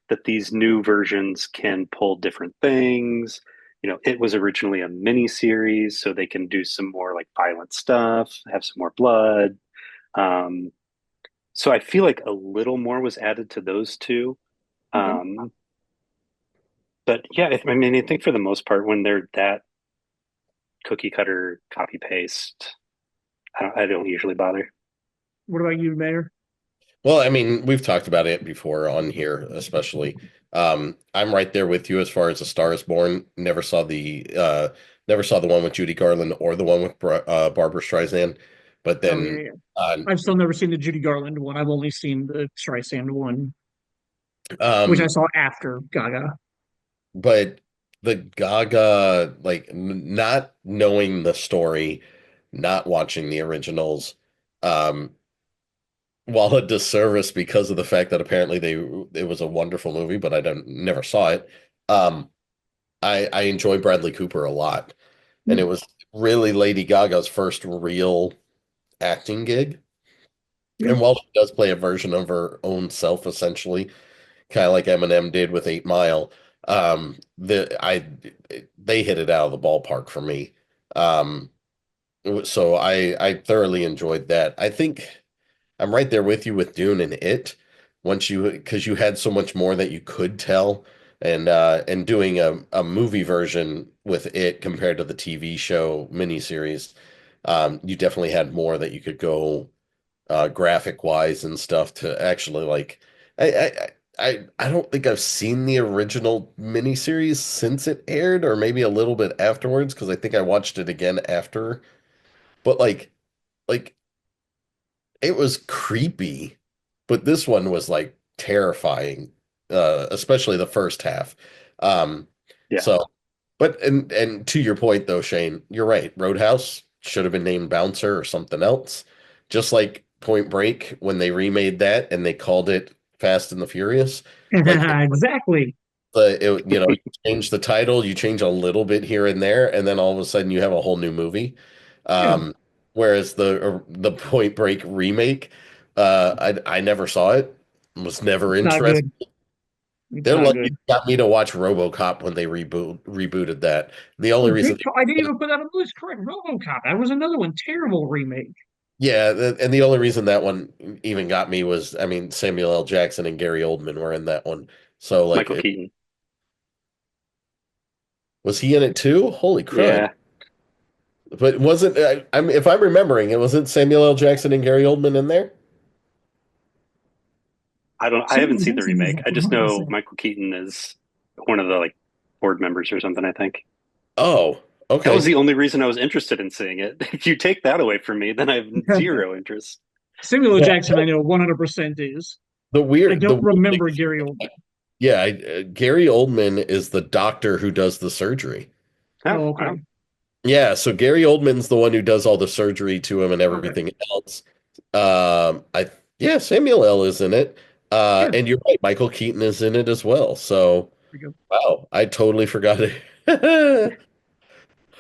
that these new versions can pull different things. It was originally a mini series, so they can do some more like violent stuff, have some more blood. Um, so I feel like a little more was added to those two. Okay. Um, but yeah, I mean, I think for the most part, when they're that cookie cutter copy paste, I don't usually bother. What about you, Mayor? Well, I mean, we've talked about it before on here, especially. I'm right there with you as far as A Star is Born. Never saw the one with Judy Garland or the one with Barbara Streisand. But Oh yeah, then, yeah. uh, I've still never seen the Judy Garland one. I've only seen the Streisand one, which I um, saw after Gaga. but the Gaga, like, not knowing the story, not watching the originals, um, while a disservice because of the fact that apparently it was a wonderful movie, but I don't never saw it. Um, I enjoy Bradley Cooper a lot, and it Hmm. was really Lady Gaga's first real acting gig. Yeah. And while she does play a version of her own self, essentially, kind of like Eminem did with 8 Mile, they hit it out of the ballpark for me. Um, so I thoroughly enjoyed that. I think I'm right there with you with Dune and It. Because you had so much more that you could tell, and doing a movie version with It compared to the TV show miniseries, you definitely had more that you could go graphic wise and stuff to actually like. I don't think I've seen the original miniseries since it aired, or maybe a little bit afterwards, because I think I watched it again after. But like it was creepy, but this one was like terrifying, especially the first half. Um, Yeah. so, but and to your point though, Shane, you're right. Roadhouse should have been named Bouncer or something else, just like Point Break when they remade that and they called it Fast and the Furious. Like Exactly. you change the title, you change a little bit here and there, and then all of a sudden you have a whole new movie. Yeah. Whereas the Point Break remake, I never saw it, was never It's not interested. good. It's They're not lucky good. they got me to watch RoboCop when they rebooted that. The only Oh, reason, I didn't even put that on the list. Correct. RoboCop. That was another one. Terrible remake. yeah, and the only reason that one even got me was, I mean, Samuel L. Jackson and Gary Oldman were in that one. So like, Michael Keaton. was he in it too? Holy crud! Yeah. But wasn't if I'm remembering, it wasn't Samuel L. Jackson and Gary Oldman in there? I haven't Samuel seen the Jackson was remake. like I just know 100%. Michael Keaton is one of the like board members or something, I think. Oh, That was okay. the only reason I was interested in seeing it. If you take that away from me, then I have zero interest. Samuel L. Yeah. Jackson, I know 100% is. I The don't weird thing, remember Gary Oldman. yeah, Gary Oldman is the doctor who does the surgery. Oh, Oh, wow. okay. Yeah, so Gary Oldman's the one who does all the surgery to him and Okay. everything else. I yeah, Samuel L. is in it. Yeah. And you're right, Michael Keaton is in it as well. So, There we go. wow, I totally forgot it.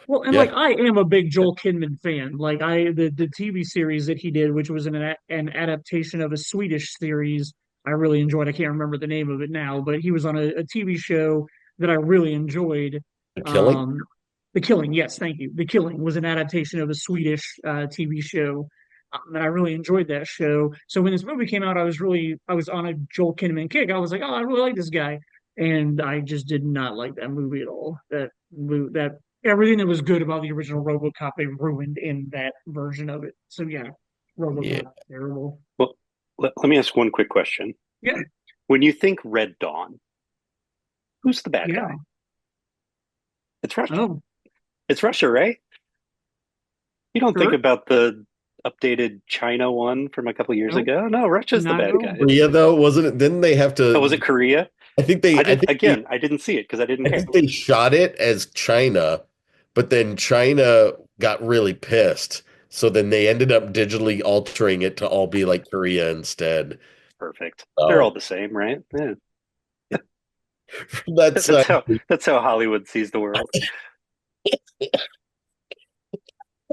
Well, and like Yeah, I am a big Joel Kinnaman fan. Like the TV series that he did, which was an adaptation of a Swedish series, I really enjoyed. I can't remember the name of it now, but he was on a TV show that I really enjoyed. The Killing. Um, The Killing, yes, thank you. The Killing was an adaptation of a Swedish TV show, and I really enjoyed that show. So when this movie came out, I was on a Joel Kinnaman kick. I was like, oh, I really like this guy, and I just did not like that movie at all. That everything that was good about the original RoboCop they ruined in that version of it. So yeah, Yeah. RoboCop terrible. Well, let me ask one quick question. Yeah, When you think Red Dawn, who's the bad yeah. guy? It's Russia. Oh, It's Russia, right? You don't think sure. about the updated China one from a couple years Nope, ago. No, Russia's the not at bad all. guy. Korea though, wasn't it? Didn't they have Oh, was it to? Korea? I think they. I did again. I didn't see it because I didn't I care. think they shot it as China, but then China got really pissed. So then they ended up digitally altering it to all be like Korea instead. Perfect. They're all Oh, the same, right? Yeah. That's That's how Hollywood sees the world.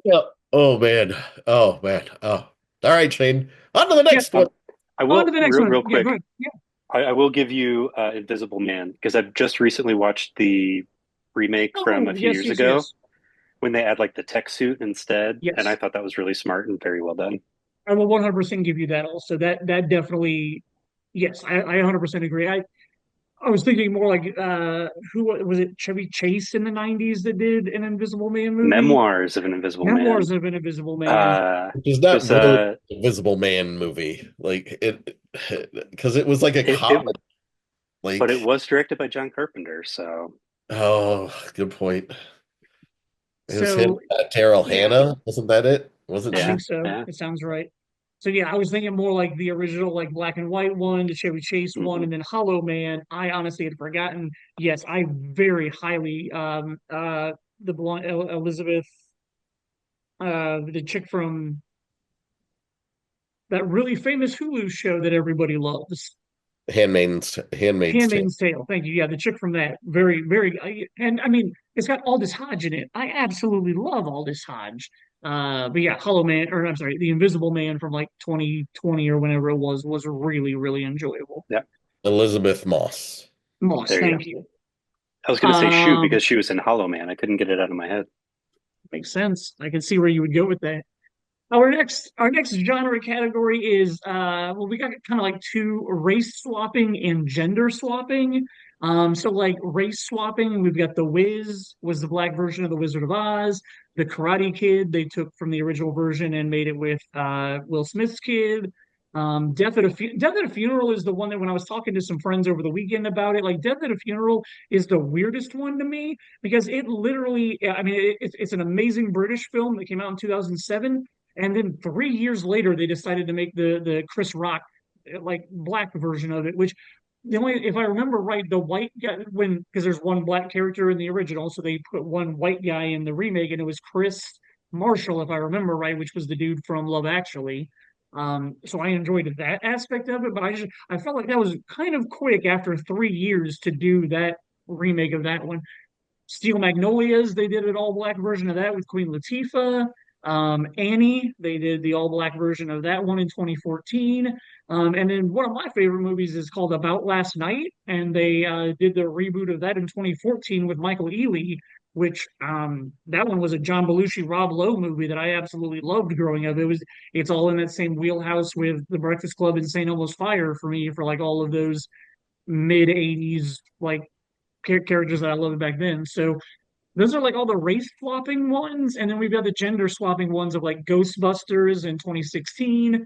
yeah. Oh man. Oh man. Oh. All right, Shane. On to the Yeah. next one. I On to will the next one. real Yeah, go quick. ahead. Yeah. I will give you Invisible Man because I've just recently watched the remake from a Oh, few yes, years yes, ago yes. when they add like the tech suit instead, and I Yes. thought that was really smart and very well done. I will 100% give you that also. That definitely, yes, I 100% agree. I was thinking more like who was it? Chevy Chase in the 90s that did an Invisible Man movie? Memoirs of an Invisible Man. Memoirs of an Invisible Man. Which is It not was really an Invisible Man movie. Like it because it was like a it comic. but it Like, was directed by John Carpenter, so oh, good point. It was him, So Terrell yeah, Hannah. Wasn't that it? Wasn't I yeah, think she? so. yeah. It sounds right. So yeah, I was thinking more like the original, like black and white one, the Chevy Chase one, Hmm. and then Hollow Man. I honestly had forgotten. Yes, I very highly the blonde Elizabeth, the chick from that really famous Hulu show that everybody loves. Handmaid's Tale. Handmaid's Tale. Thank you. Yeah, the chick from that. Very, very, and I mean, it's got Aldous Hodge in it. I absolutely love Aldous Hodge. But yeah, Hollow Man, or I'm sorry, The Invisible Man from like 2020 or whenever it was really, really enjoyable. Yeah, Elizabeth Moss. Moss, there you go. thank you. I was going to say shoot Um, because she was in Hollow Man. I couldn't get it out of my head. Makes sense. I can see where you would go with that. Our next genre category is well, we got kind of like two: race swapping and gender swapping. So like race swapping, we've got The Wiz was the black version of The Wizard of Oz. The Karate Kid they took from the original version and made it with Will Smith's kid. Death at a Funeral is the one that when I was talking to some friends over the weekend about it, like Death at a Funeral is the weirdest one to me because it literally, I mean, it's an amazing British film that came out in 2007, and then 3 years later, they decided to make the Chris Rock like black version of it, which the only if I remember right, the white guy when because there's one black character in the original, so they put one white guy in the remake, and it was Chris Marshall, if I remember right, which was the dude from Love Actually. So I enjoyed that aspect of it, but I felt like that was kind of quick after 3 years to do that remake of that one. Steel Magnolias, they did an all black version of that with Queen Latifah. Annie, they did the all black version of that one in 2014. And then one of my favorite movies is called About Last Night, and they did the reboot of that in 2014 with Michael Ealy, which that one was a John Belushi, Rob Lowe movie that I absolutely loved growing up. It's all in that same wheelhouse with The Breakfast Club and St. Elmo's Fire for me for like all of those mid 80s like characters that I loved back then. So those are like all the race swapping ones, and then we've got the gender swapping ones of like Ghostbusters in 2016.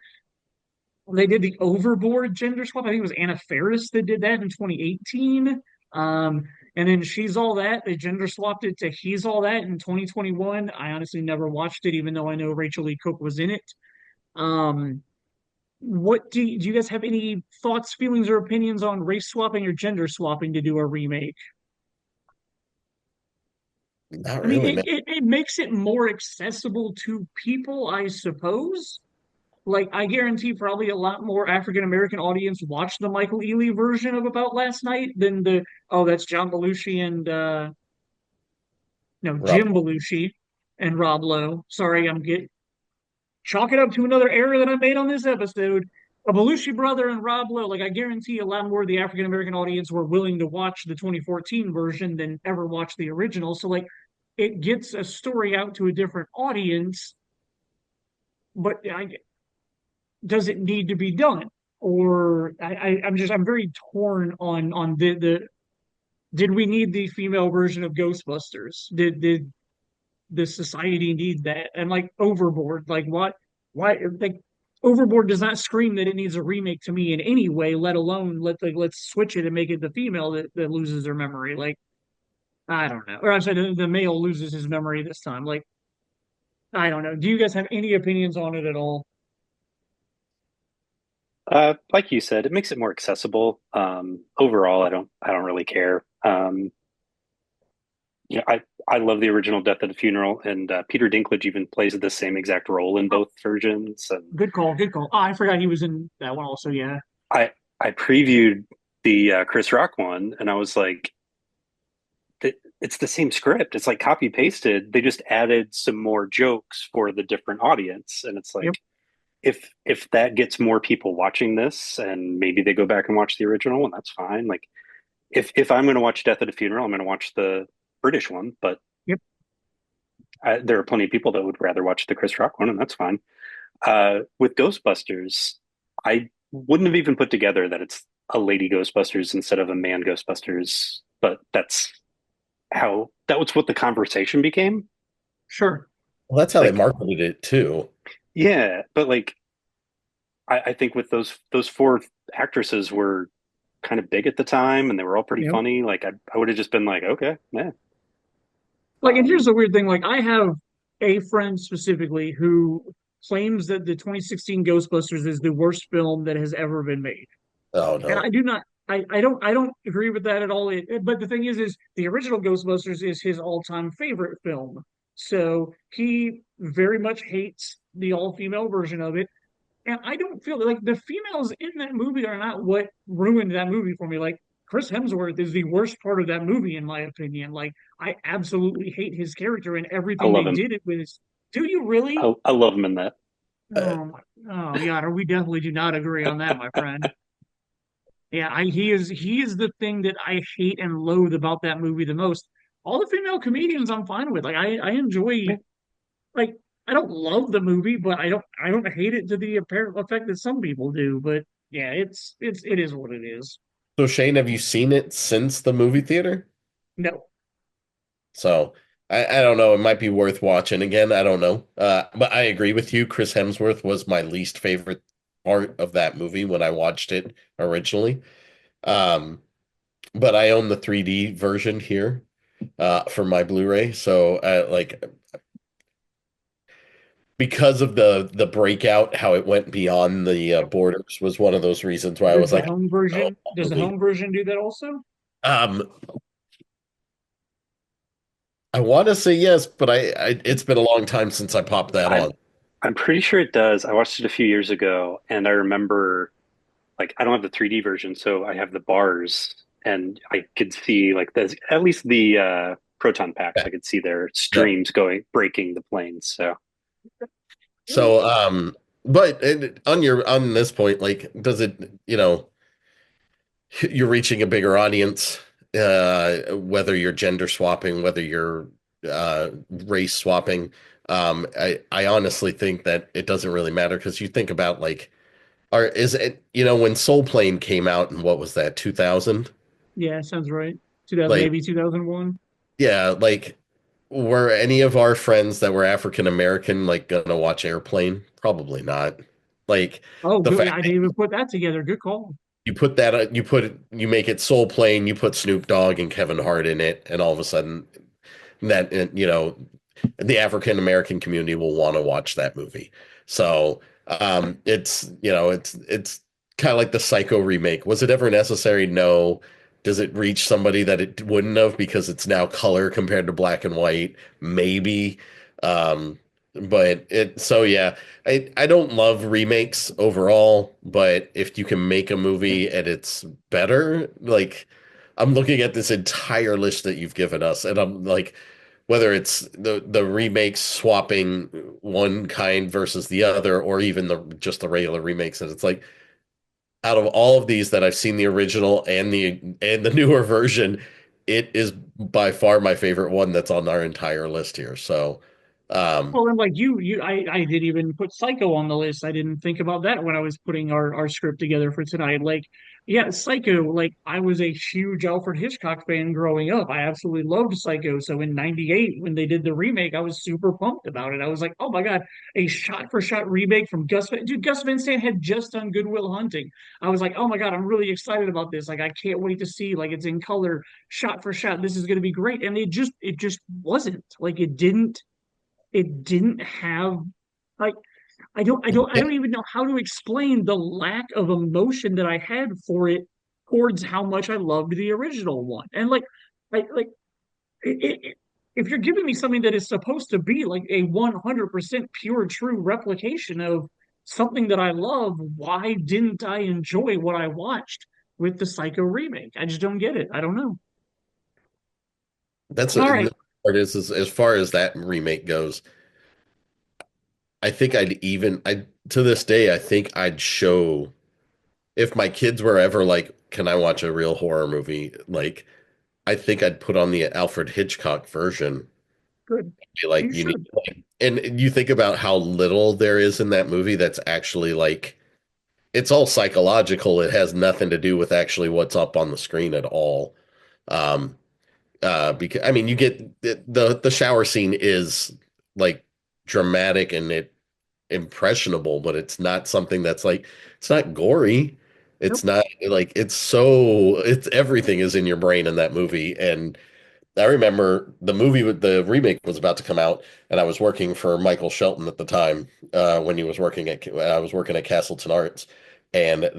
They did the Overboard gender swap. I think it was Anna Faris that did that in 2018. And then She's All That. They gender swapped it to He's All That in 2021. I honestly never watched it, even though I know Rachel Lee Cook was in it. Um, do you guys have any thoughts, feelings, or opinions on race swapping or gender swapping to do a remake? Not I mean, really, it, man. it, it makes it more accessible to people, I suppose. Like, I guarantee probably a lot more African American audience watched the Michael Ealy version of About Last Night than oh, that's John Belushi and, no, Rob. Jim Belushi and Rob Lowe. Sorry, chalk it up to another error that I made on this episode. A Belushi brother and Rob Lowe. Like, I guarantee a lot more of the African American audience were willing to watch the 2014 version than ever watch the original. So, like, it gets a story out to a different audience, but does it need to be done? Or I'm very torn on the did we need the female version of Ghostbusters? Did the society need that? And like Overboard, like why like Overboard does not scream that it needs a remake to me in any way, let alone let's switch it and make it the female that loses her memory. Like I don't know. Or I'm sorry, the male loses his memory this time. Like I don't know. Do you guys have any opinions on it at all? Like you said, it makes it more accessible. Overall, I don't really care. I love the original Death at a Funeral, and Peter Dinklage even plays the same exact role in Oh, both versions. And good call, good call. Oh, I forgot he was in that one also. Yeah. I I previewed the Chris Rock one, and I was like, it's the same script. It's like copy pasted. They just added some more jokes for the different audience, and it's Yep. like if that gets more people watching this, and maybe they go back and watch the original one, that's fine. Like if I'm going to watch Death at a Funeral, I'm going to watch the British one, but Yep. there are plenty of people that would rather watch the Chris Rock one, and that's fine. With Ghostbusters, I wouldn't have even put together that it's a lady Ghostbusters instead of a man Ghostbusters, but that was what the conversation became. Sure. Well, that's how they Like, marketed it too. yeah, but like I think with those four actresses were kind of big at the time and they were all pretty Yep. funny. Like I would have just been like, okay, yeah. Like, and here's Um, the weird thing. Like, I have a friend specifically who claims that the 2016 Ghostbusters is the worst film that has ever been made. Oh And no. I do not, I don't agree with that at all. But the thing is the original Ghostbusters is his all-time favorite film. So he very much hates the all-female version of it. And I don't feel like the females in that movie are not what ruined that movie for me. Like Chris Hemsworth is the worst part of that movie, in my opinion. Like I absolutely hate his character and I everything love they him. did. It was, do you really? I love him in that. Uh, Oh my, oh yeah, we definitely do not agree on that, my friend. Yeah, he is the thing that I hate and loathe about that movie the most. All the female comedians I'm fine with. Like I enjoy, like I don't love the movie, but I don't hate it to the apparent effect that some people do. But yeah, it is what it is. so Shane, have you seen it since the movie theater? No. So I don't know. It might be worth watching again. I don't know. But I agree with you. Chris Hemsworth was my least favorite part of that movie when I watched it originally. Um, but I own the 3D version here for my Blu-ray. So like because of the breakout, how it went beyond the borders was one of those reasons why I was like, oh, Does the movie. home version do that also? Um, I want to say yes, but it's been a long time since I popped that I'm on. I'm pretty sure it does. I watched it a few years ago, and I remember like I don't have the 3D version, so I have the bars, and I could see like the at least the proton packs. Yeah. I could see their Yep. streams going breaking the planes. So So, but on on this point, like, does it, you're reaching a bigger audience, whether you're gender swapping, whether you're race swapping. I honestly think that it doesn't really matter because you think about like, is it, when Soul Plane came out and what was that, 2000? Yeah, sounds right. 2000, Like, maybe 2001. yeah, like, were any of our friends that were African American like gonna watch Airplane? Probably not. Like Oh, the good. fact I didn't even put that together. Good call. you put you make it Soul Plane, you put Snoop Dogg and Kevin Hart in it, and all of a sudden that the African American community will want to watch that movie. So it's kind of like the Psycho remake. Was it ever necessary? No. Does it reach somebody that it wouldn't have because it's now color compared to black and white? Maybe. Um, but yeah, I don't love remakes overall, but if you can make a movie and it's better, like I'm looking at this entire list that you've given us, and I'm like, whether it's the remakes swapping one kind versus the other, or even just the regular remakes, and it's like out of all of these that I've seen the original and the newer version, it is by far my favorite one that's on our entire list here. So, um, Well, and like I didn't even put Psycho on the list. I didn't think about that when I was putting our script together for tonight. Like, yeah, Psycho, like I was a huge Alfred Hitchcock fan growing up. I absolutely loved Psycho. So in '98, when they did the remake, I was super pumped about it. I was like, oh my God, a shot for shot remake from dude, Gus Van Sant had just done Good Will Hunting. I was like, oh my God, I'm really excited about this. Like, I can't wait to see, like, it's in color, shot for shot. This is gonna be great. And it just wasn't. Like it didn't have like I don't even know how to explain the lack of emotion that I had for it towards how much I loved the original one. And like if you're giving me something that is supposed to be like a 100% pure true replication of something that I love, why didn't I enjoy what I watched? with the Psycho remake. I just don't get it. I don't know. That's All the right, part is as far as that remake goes, I think I to this day I think I'd show if my kids were ever like, can I watch a real horror movie? Like I think I'd put on the Alfred Hitchcock version. good. Be like You you need should. and you think about how little there is in that movie that's actually like it's all psychological. It has nothing to do with actually what's up on the screen at all. Um, because I mean, you get the shower scene is like dramatic and it impressionable, but it's not something that's like it's not gory. It's Nope. not like it's everything is in your brain in that movie. And I remember the movie with the remake was about to come out, and I was working for Michael Shelton at the time when he was working at when I was working at Castleton Arts, and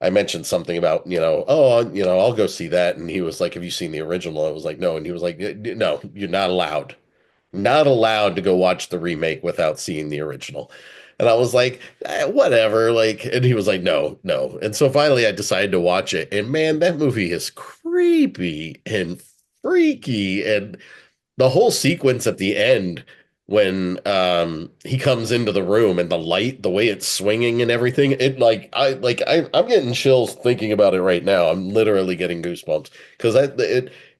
I mentioned something about, oh, I'll go see that. And he was like, have you seen the original? I was like, no. And he was like, no, you're not allowed. Not allowed to go watch the remake without seeing the original. And I was like, whatever. Like, and he was like, no, no. And so finally I decided to watch it. And man, that movie is creepy and freaky. And the whole sequence at the end when he comes into the room and the light, the way it's swinging and everything, I'm getting chills thinking about it right now. I'm literally getting goosebumps because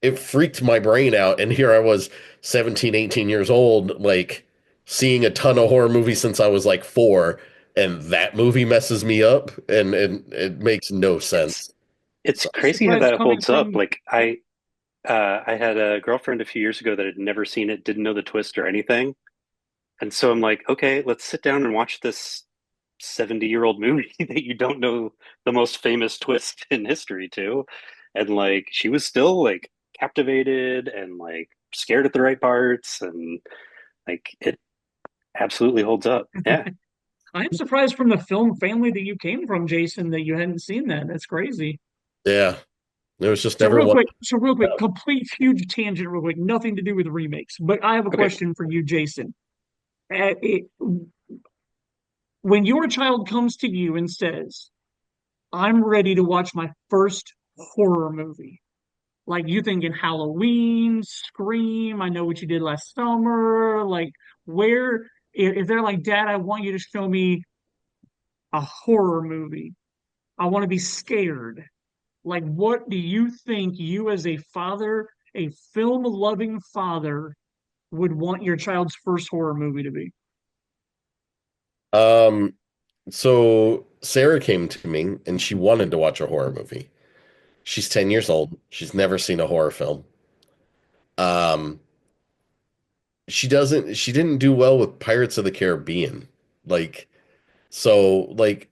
it freaked my brain out. And here I was 17, 18 years old, like seeing a ton of horror movies since I was like 4, and that movie messes me up and it makes no It's sense. it's So, I'm crazy how surprised that coming holds up. from Like I had a girlfriend a few years ago that had never seen it, didn't know the twist or anything. And so I'm like, okay, let's sit down and watch this 70-year-old movie that you don't know the most famous twist in history to. And like she was still like captivated and like scared at the right parts and like it absolutely holds up. Yeah. I'm surprised from the film family that you came from, Jason, that you hadn't seen that. That's crazy. yeah, there was just never one. So real quick, complete huge tangent, real quick, nothing to do with remakes. But I have a Okay. question for you, Jason. When your child comes to you and says, "I'm ready to watch my first horror movie," like you thinking Halloween, Scream, I know what you did last summer, like where if they're like, "Dad, I want you to show me a horror movie. I want to be scared." Like, what do you think you, as a father, a film loving father, would want your child's first horror movie to be? Um, so Sarah came to me and she wanted to watch a horror movie. She's 10 years old. She's never seen a horror film. Um, she didn't do well with Pirates of the Caribbean. Like, so like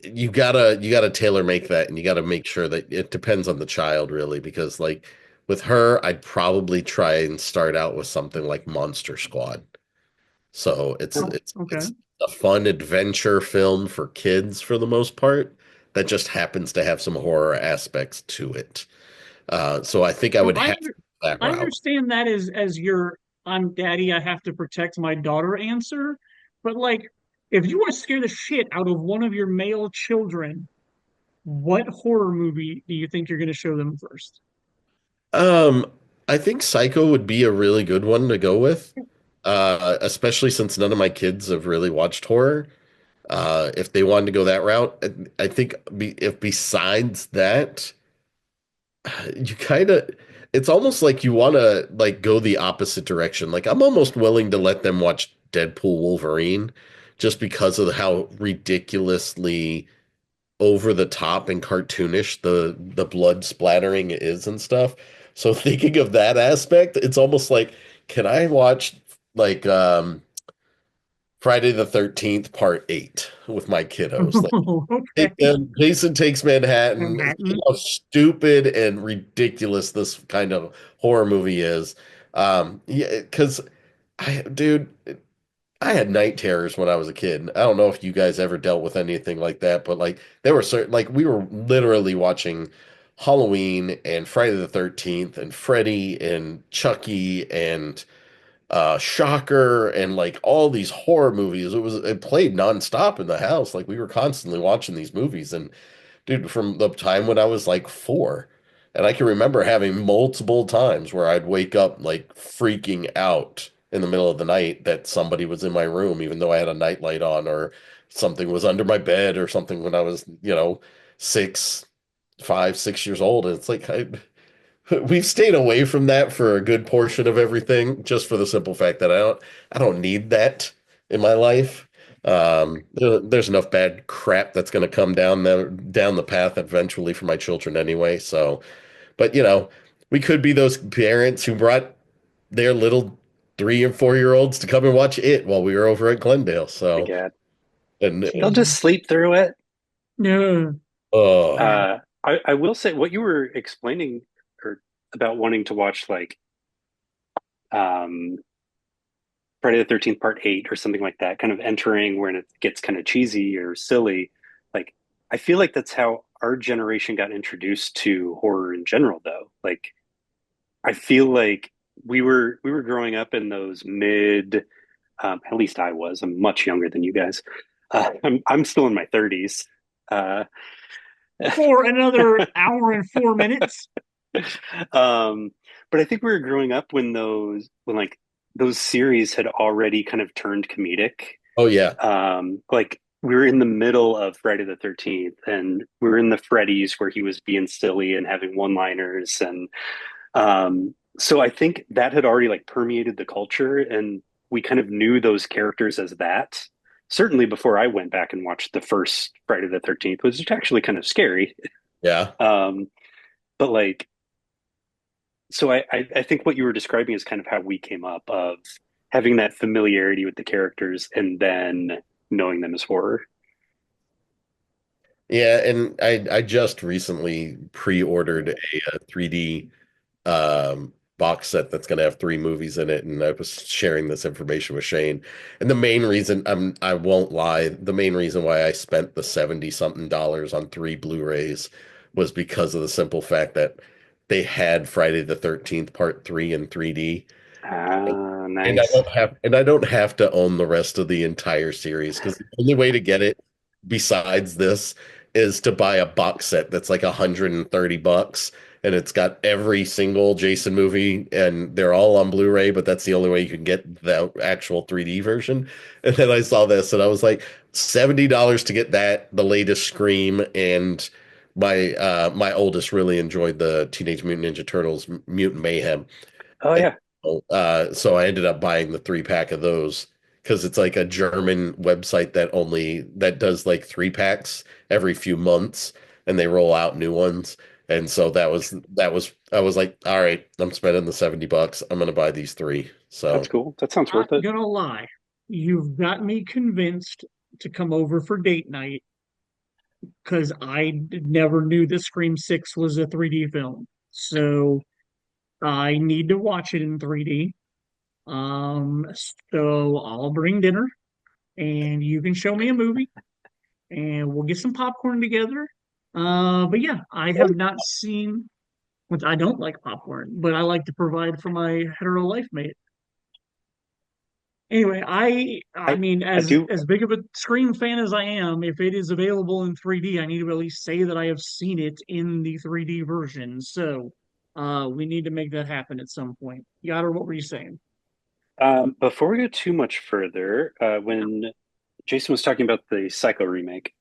you gotta tailor make that and you gotta make sure that it depends on the child really because like with her, I'd probably try and start out with something like Monster Squad. So Oh, okay. it's a fun adventure film for kids for the most part that just happens to have some horror aspects to it. So I think I So would have that I route. understand that as your "I'm daddy, I have to protect my daughter" answer, but like if you want to scare the shit out of one of your male children, what horror movie do you think you're going to show them first? Um, I think Psycho would be a really good one to go with, especially since none of my kids have really watched horror. If they wanted to go that route, I think if besides that, you kind of, it's almost like you want to like go the opposite direction. Like I'm almost willing to let them watch Deadpool Wolverine just because of how ridiculously over the top and cartoonish the blood splattering is and stuff. So thinking of that aspect, it's almost like, can I watch like Friday the 13th part 8 with my kiddos? Like Okay. Jason Takes Manhattan. See Manhattan. how stupid and ridiculous this kind of horror movie is. Yeah, because dude, I had night terrors when I was a kid. I don't know if you guys ever dealt with anything like that, but like there were certain like we were literally watching Halloween and Friday the 13th and Freddy and Chucky and Shocker and like all these horror movies. It played nonstop in the house. Like we were constantly watching these movies. And dude, from the time when I was like 4, and I can remember having multiple times where I'd wake up like freaking out in the middle of the night that somebody was in my room, even though I had a nightlight on, or something was under my bed or something when I was, 6, 5, 6 years old. And it's like we've stayed away from that for a good portion of everything, just for the simple fact that I don't need that in my life. There's enough bad crap that's going to come down the path eventually for my children anyway. So, but we could be those parents who brought their little 3 and 4 year olds to come and watch it while we were over at Glendale. My So, God. and They'll just Kids. sleep through it. No. oh Yeah. I will say what you were explaining or about wanting to watch like um Friday the 13th Part 8 or something like that, kind of entering when it gets kind of cheesy or silly. Like, I feel like that's how our generation got introduced to horror in general, though. Like, I feel like we were growing up in those mid, at least I was. I'm much younger than you guys. I'm still in my 30s. Uh, For another hour and 4 minutes. um, but I think we were growing up when like those series had already kind of turned comedic. oh yeah, Like we were in the middle of Friday the 13th and we were in the Freddy's where he was being silly and having one-liners and so I think that had already like permeated the culture and we kind of knew those characters as that. Certainly before I went back and watched the first Friday the 13th, which was actually kind of scary. yeah. Um, but like so I think what you were describing is kind of how we came up of having that familiarity with the characters and then knowing them as horror. Yeah, and I just recently pre-ordered a 3D box set that's going to have 3 movies in it, and I was sharing this information with Shane. And the main reason I won't lie, the main reason why I spent the 70 something dollars on 3 Blu-rays was because of the simple fact that they had Friday the 13th Part 3 in 3D. Ah, And I nice. don't have and I don't have to own the rest of the entire series because the only way to get it besides this is to buy a box set that's like $130 and it's got every single Jason movie and they're all on Blu-ray, but that's the only way you can get the actual 3D version. And then I saw this and I was like, $70 to get that, the latest Scream, and my oldest really enjoyed the Teenage Mutant Ninja Turtles Mutant Mayhem. Oh yeah. So I ended up buying the 3 pack of those because it's like a German website that does like 3 packs every few months and they roll out new ones. And so that was I was like, all right, I'm spending the $70. I'm gonna buy these three. That's So cool. That sounds Not worth it. gonna lie. You've got me convinced to come over for date night because never knew that Scream 6 was a 3D film. So I need to watch it in 3D. Um, so I'll bring dinner and you can show me a movie and we'll get some popcorn together. But yeah, I have not seen, which I don't like popcorn, but I like to provide for my hetero life mate. Anyway, I I mean, I as do as big of a Scream fan as I am, if it is available in 3D, I need to at least say that I have seen it in the 3D version. So, we need to make that happen at some point. Yada, what were you saying? before we go too much further, when Jason was talking about the Psycho remake,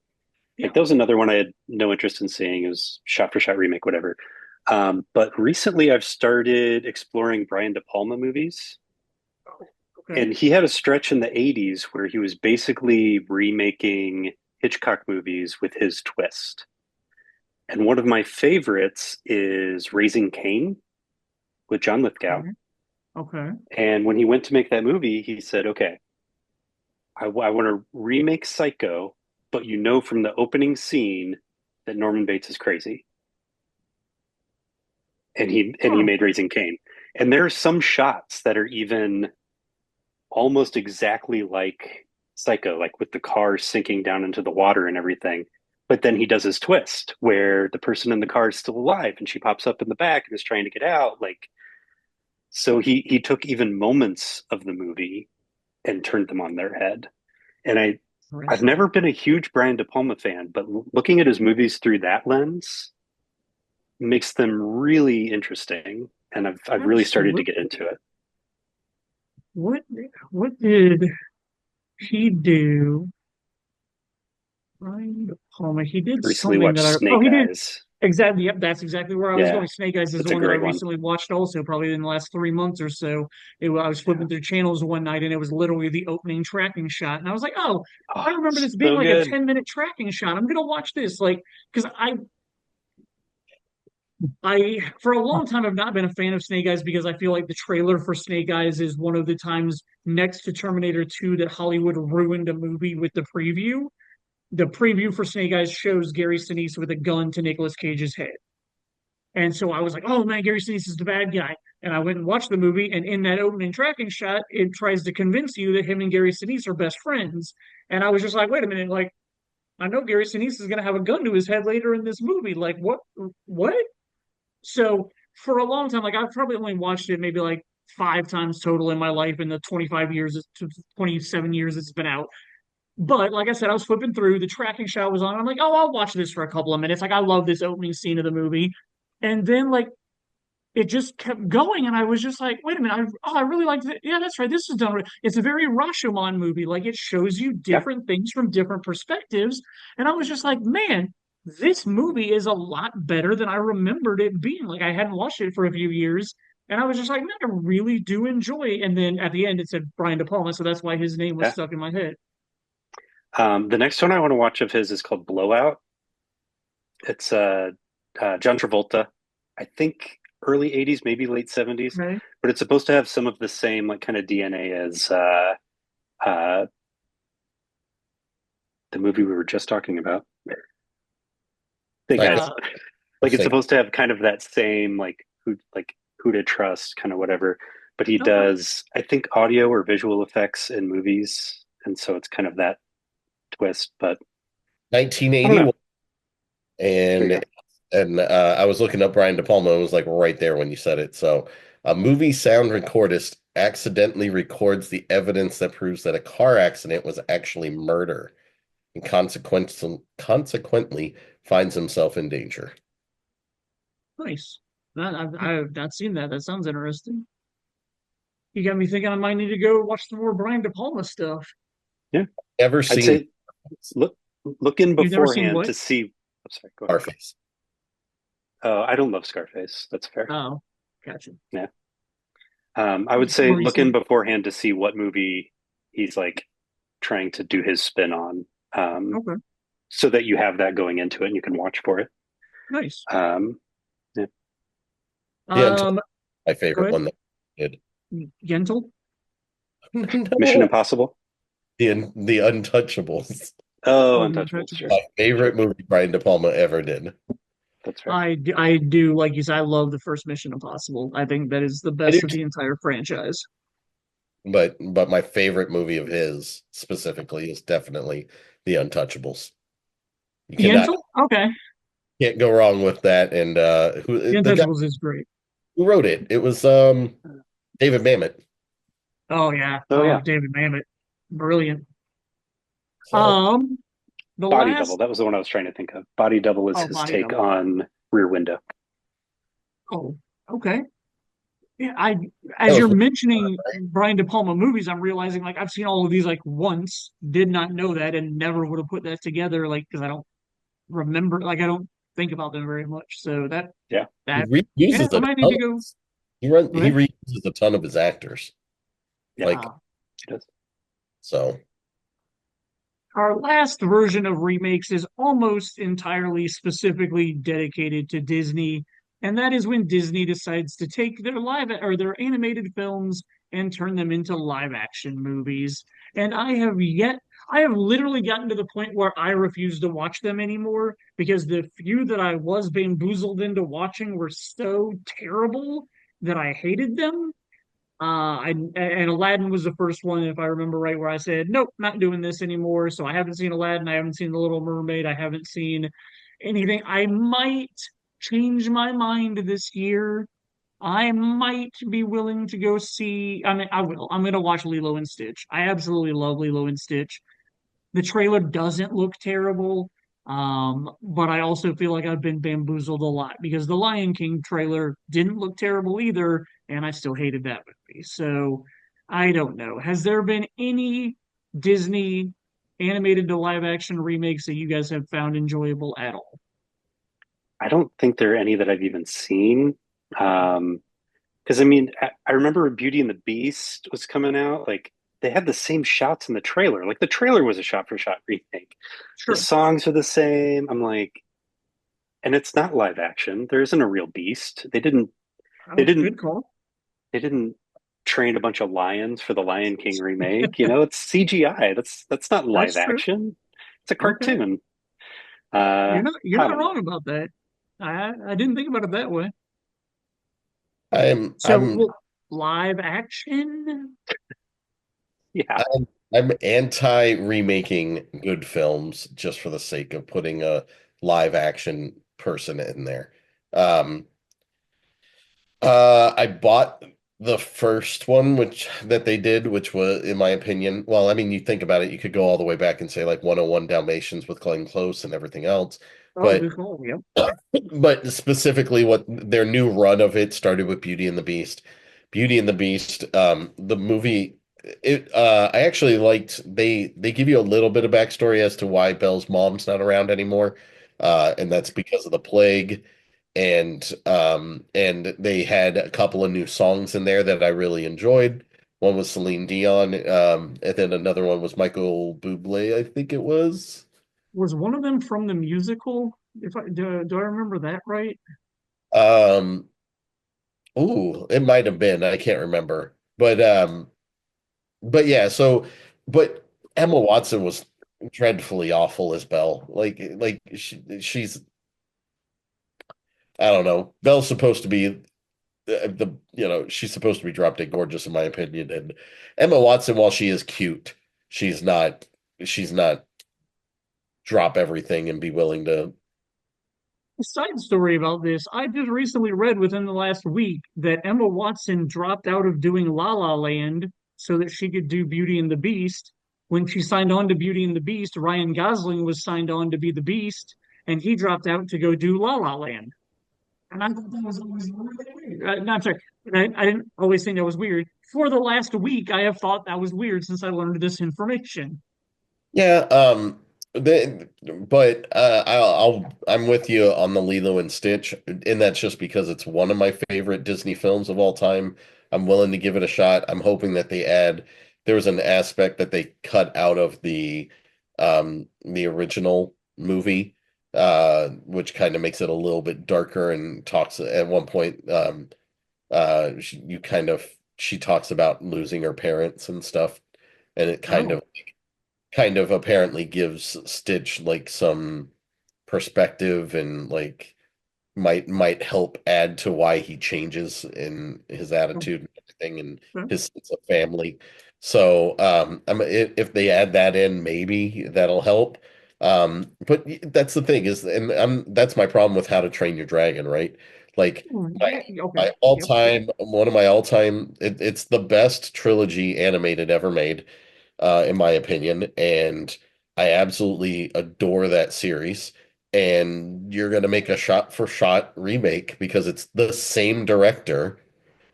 Yeah. like that was another one I had no interest in seeing. It was shot for shot remake, whatever. But recently I've started exploring Brian De Palma movies. Oh, okay. And he had a stretch in the 80s where he was basically remaking Hitchcock movies with his twist. And one of my favorites is Raising Cain with John Lithgow. Okay. Okay. And when he went to make that movie, he said, okay, I want to remake Psycho, but you know from the opening scene that Norman Bates is crazy. And he Huh. made Raising Cain. And there are some shots that are even almost exactly like Psycho, like with the car sinking down into the water and everything. But then he does his twist where the person in the car is still alive and she pops up in the back and is trying to get out. Like So he took even moments of the movie and turned them on their head. And I've Interesting. never been a huge Brian De Palma fan, but looking at his movies through that lens makes them really interesting. And I've really started to get Absolutely. into it. What what did he do? Brian De Palma. He did Recently something watched that Snake he did Eyes. exactly. Yep, that's exactly where I was Yeah, going. Snake Eyes is the that's a one that I great one. recently watched also, probably in the last 3 months or so. I was Yeah. flipping through channels one night and it was literally the opening tracking shot. And I was like, oh, Oh, I remember this being so like a good. 10-minute tracking shot. I'm gonna watch this. Like, because I for a long time have not been a fan of Snake Eyes because I feel like the trailer for Snake Eyes is one of the times next to Terminator 2 that Hollywood ruined a movie with the preview. The preview for Snake Eyes shows Gary Sinise with a gun to Nicolas Cage's head. And so I was like, oh man, Gary Sinise is the bad guy. And I went and watched the movie, and in that opening tracking shot, it tries to convince you that him and Gary Sinise are best friends. And I was just like, wait a minute, like I know Gary Sinise is gonna have a gun to his head later in this movie. Like what? So for a long time, like I've probably only watched it maybe like 5 times total in my life in the 25 years, 27 years it's been out. But like I said, I was flipping through, the tracking shot was on. I'm like, oh, I'll watch this for a couple of minutes. Like I love this opening scene of the movie. And then like it just kept going, and I was just like, wait a minute, I really like it. Yeah, that's right. This is done right. It's a very Rashomon movie. Like it shows you Yeah, different things from different perspectives. And I was just like, man, this movie is a lot better than I remembered it being. Like I hadn't watched it for a few years. And I was just like, man, I really do enjoy it. And then at the end it said Brian De Palma, so that's why his name was yeah. stuck in my head. The next one I want to watch of his is called Blowout. It's John Travolta. I think early 80s, maybe late 70s, Okay. but it's supposed to have some of the same like kind of DNA as uh, the movie we were just talking about. Hey I guys, Uh, like it's think supposed to have kind of that same who to trust kind of whatever, but he okay. does I think audio or visual effects in movies, and so it's kind of that twist. But I don't know. 1981, There you and go. I was looking up Brian De Palma. It was like right there when you said it. So, a movie sound recordist accidentally records the evidence that proves that a car accident was actually murder, and consequently finds himself in danger. Nice. I've not seen that. That sounds interesting. You got me thinking I might need to go watch some more Brian De Palma stuff. Yeah, Ever I'd seen say look look in You've never seen beforehand what? to see. I'm sorry. Go ahead. Scarface? Oh, I don't love Scarface. That's fair. Oh, gotcha. Yeah. I would What say were you look in saying? beforehand to see what movie he's like trying to do his spin on, Okay, so that you have that going into it and you can watch for it. nice. Um, yeah. The Untouchables, Um, my go favorite ahead. one that did. Gentle. Mission No, Impossible. the Untouchables. Oh, Oh, the Untouchables. Sure, My Untouchables. sure. favorite movie Brian De Palma ever did. That's fair. I do, like you said, I love the first Mission Impossible. I think that is the I do best of too, the entire franchise. but my favorite movie of his specifically is definitely The Untouchables. You cannot Gentle? Okay. can't go wrong with that. And The the guy Untouchables is great. who wrote it? It was David Mamet. Oh yeah. Oh Oh, yeah, David Mamet. Brilliant. So Um, the Body Double. last That was the one I was trying to think of. Body Double is oh, his Body take Double. on Rear Window. Oh, okay. Yeah, that as was you're one, mentioning Brian De Palma movies, I'm realizing like I've seen all of these like once, did not know that, and never would have put that together, like because I don't remember, like I don't think about them very much. So Yeah, he that yeah, reuses I a might need ton to of go. he Okay. reuses a ton of his actors. yeah, Like Uh, it is. so our last version of remakes is almost entirely specifically dedicated to Disney, and that is when Disney decides to take their live or their animated films and turn them into live action movies. And I have literally gotten to the point where I refuse to watch them anymore because the few that I was bamboozled into watching were so terrible that I hated them. And Aladdin was the first one, if I remember right, where I said, nope, not doing this anymore. So I haven't seen Aladdin. I haven't seen The Little Mermaid. I haven't seen anything. I might change my mind this year I might be willing to go see. I mean, I will. I'm going to watch Lilo and Stitch. I absolutely love Lilo and Stitch. The trailer doesn't look terrible, but I also feel like I've been bamboozled a lot because the Lion King trailer didn't look terrible either, and I still hated that movie. So I don't know. Has there been any Disney animated to live action remakes that you guys have found enjoyable at all? I don't think there are any that I've even seen. Um, because I mean, I remember Beauty and the Beast was coming out. Like they had the same shots in the trailer. Like the trailer was a shot for shot remake. The Sure. songs are the same. I'm like, and it's not live action. There isn't a real beast. They Oh, didn't good call. they didn't train a bunch of lions for the Lion King remake. It's CGI. That's not That's live true. action. It's a Okay. cartoon. Uh, You're I not don't know. wrong about that. I didn't think about it that way. I'm So, I'm well, live action? Yeah, I'm anti remaking good films just for the sake of putting a live action person in there. Um, I bought the first one, which that they did, which was, in my opinion, well, I mean, you think about it, you could go all the way back and say like 101 Dalmatians with Glenn Close and everything else, Oh, but good call. Yep. specifically what their new run of it started with Beauty and the Beast. Beauty and the Beast, the movie, I actually liked, they give you a little bit of backstory as to why Belle's mom's not around anymore. And that's because of the plague. And they had a couple of new songs in there that I really enjoyed. One was Celine Dion, and then another one was Michael Bublé, I think it was. Was one of them from the musical? If I do I remember that right? Um, Ooh, it might have been. I can't remember. But yeah, but Emma Watson was dreadfully awful as Belle. She's I don't know. Belle's supposed to be she's supposed to be drop dead gorgeous in my opinion. And Emma Watson, while she is cute, she's not she's not drop everything and be willing to. A side story about this, I just recently read within the last week that Emma Watson dropped out of doing La La Land so that she could do Beauty and the Beast. When she signed on to Beauty and the Beast, Ryan Gosling was signed on to be the Beast, and he dropped out to go do La La Land. And I thought that was always really weird. No, I'm sorry. I didn't always think that was weird. For the last week, I have thought that was weird since I learned this information. Yeah, but I'm with you on the Lilo and Stitch, and that's just because it's one of my favorite Disney films of all time. I'm willing to give it a shot. I'm hoping that they add. There was an aspect that they cut out of the original movie, which kind of makes it a little bit darker and talks at one point. You kind of she talks about losing her parents and stuff, and it Oh, kind of apparently gives Stitch like some perspective and like might help add to why he changes in his attitude and everything and okay. his sense of family. So if they add that in, maybe that'll help. But that's the thing is, and that's my problem with How to Train Your Dragon, right? Like my Yeah, okay. my all Yep. time one of my all time it's the best trilogy animated ever made in my opinion. And I absolutely adore that series. And you're going to make a shot for shot remake because it's the same director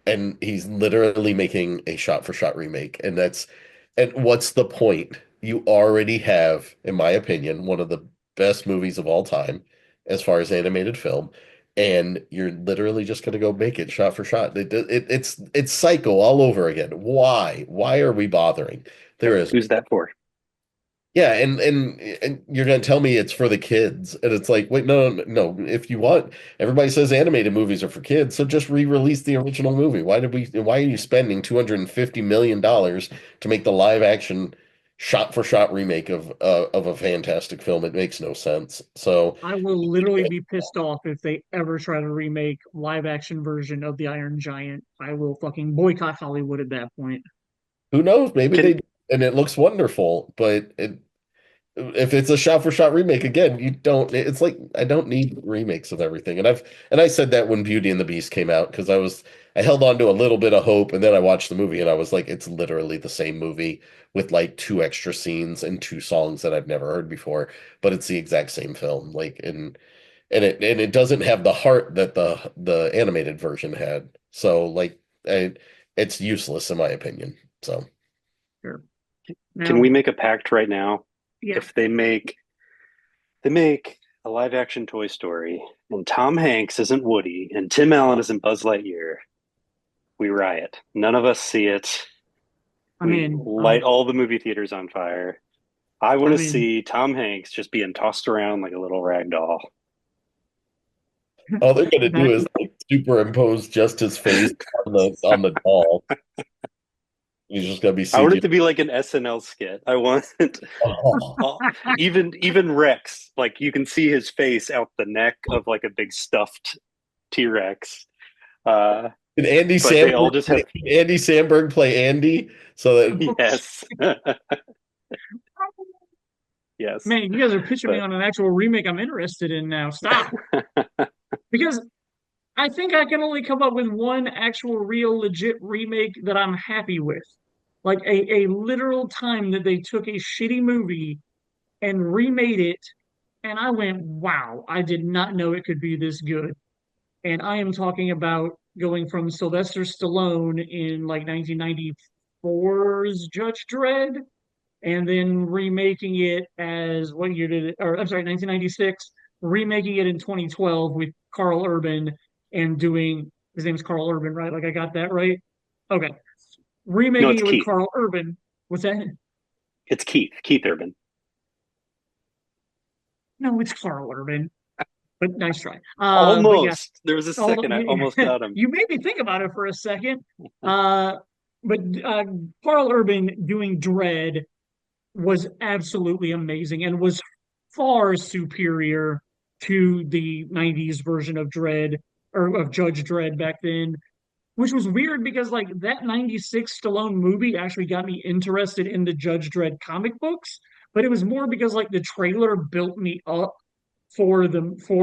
and he's literally making a shot for shot remake. And what's the point? You already have, in my opinion, one of the best movies of all time as far as animated film. And you're literally just going to go make it shot for shot. It's Psycho all over again. Why? Why are we bothering? There yep. is Who's that for? yeah, and you're gonna tell me it's for the kids, and it's like, wait, no. If you want, everybody says animated movies are for kids, so just re-release the original movie. Why are you spending $250 million to make the live action shot for shot remake of a fantastic film? It makes no sense. So I will literally be pissed off if they ever try to remake live action version of the Iron Giant. I will fucking boycott Hollywood at that point. who knows? Maybe Can they and it looks wonderful, but if it's a shot for shot remake again, you don't it's like I don't need remakes of everything. And I said that when Beauty and the Beast came out because I held on to a little bit of hope and then I watched the movie and I was like it's literally the same movie with like two extra scenes and two songs that I've never heard before, but it's the exact same film. Like and it doesn't have the heart that the animated version had. So like it's useless in my opinion. So Sure. Can we Now, make a pact right now? yeah, If they make a live action Toy Story and Tom Hanks isn't Woody and Tim Allen isn't Buzz Lightyear, we riot. None of us see it. I'm We in. light all the movie theaters on fire. I want to I'm in. see Tom Hanks just being tossed around like a little rag doll. all they're gonna do That is like superimpose just his face on the doll. He's just gonna be I want it CG. to be like an SNL skit. I want Oh. uh, even Rex, like you can see his face out the neck of like a big stuffed T-Rex. Uh, Can Andy but they all Samberg just play, have can Andy Samberg play Andy? So that yes. Yes. man, you guys are pitching me But on an actual remake I'm interested in now. Stop. Because I think I can only come up with one actual real legit remake that I'm happy with. Like a literal time that they took a shitty movie and remade it, and I went, wow, I did not know it could be this good. And I am talking about going from Sylvester Stallone in like 1994's Judge Dredd and then remaking it as what year did it? Or I'm sorry, 1996, remaking it in 2012 with Carl Urban and doing his name's Carl Urban, right? Like I got that right. Okay, no, remaking it's it with Keith. Carl Urban. What's that? It's Keith Urban. No, it's Carl Urban. But nice try. But yeah, Almost. There was a although second I almost got him. you made me think about it for a second. Uh, but Carl Urban doing Dread was absolutely amazing and was far superior to the 90s version of Dredd or of Judge Dredd back then, which was weird because like that 96 Stallone movie actually got me interested in the Judge Dredd comic books, but it was more because like the trailer built me up for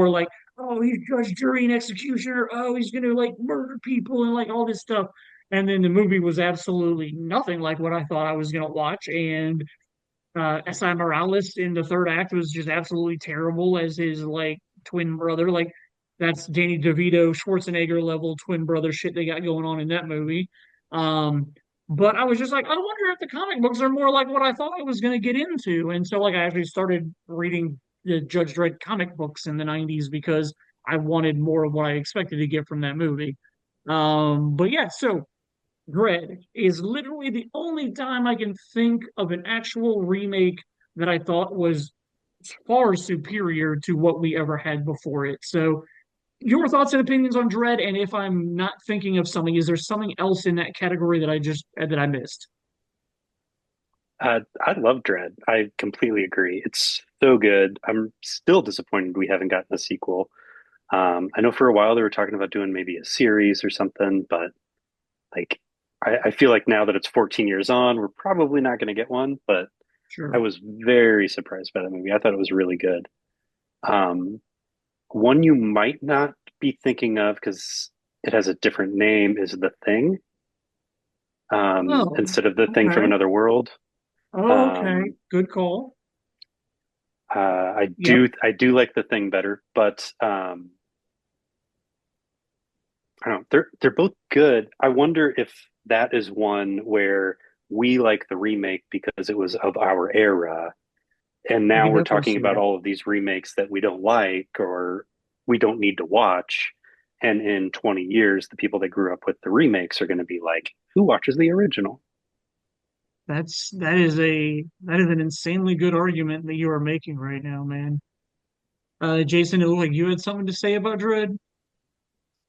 like, oh, he's judge, jury, and executioner. Oh, he's gonna like murder people and like all this stuff. And then the movie was absolutely nothing like what I thought I was gonna watch. And S.I. Morales in the third act was just absolutely terrible as his like twin brother. Like that's Danny DeVito, Schwarzenegger level twin brother shit they got going on in that movie. Um, but I was just like, I wonder if the comic books are more like what I thought I was going to get into. And so like I actually started reading the Judge Dredd comic books in the 90s because I wanted more of what I expected to get from that movie. But yeah, so Dread is literally the only time I can think of an actual remake that I thought was far superior to what we ever had before it. So, your thoughts and opinions on Dread, and if I'm not thinking of something, is there something else in that category that I missed? I love Dread. I completely agree. It's so good. I'm still disappointed we haven't gotten a sequel. I know for a while they were talking about doing maybe a series or something, but like I feel like now that it's 14 years on, we're probably not going to get one. But I Sure. was very surprised by that movie. I thought it was really good. Um, One you might not be thinking of because it has a different name is The Thing, Oh, instead of The Thing from okay. Another World. Okay. Um, Good call. I Yep. do like The Thing better, but I don't know. They're both good. I wonder if that is one where we like the remake because it was of our era, and I now can we're definitely talking see about that. all of these remakes that we don't like or we don't need to watch. And in 20 years, the people that grew up with the remakes are going to be like, who watches the original? That is an insanely good argument that you are making right now, man. Jason, it looked like you had something to say about Dread.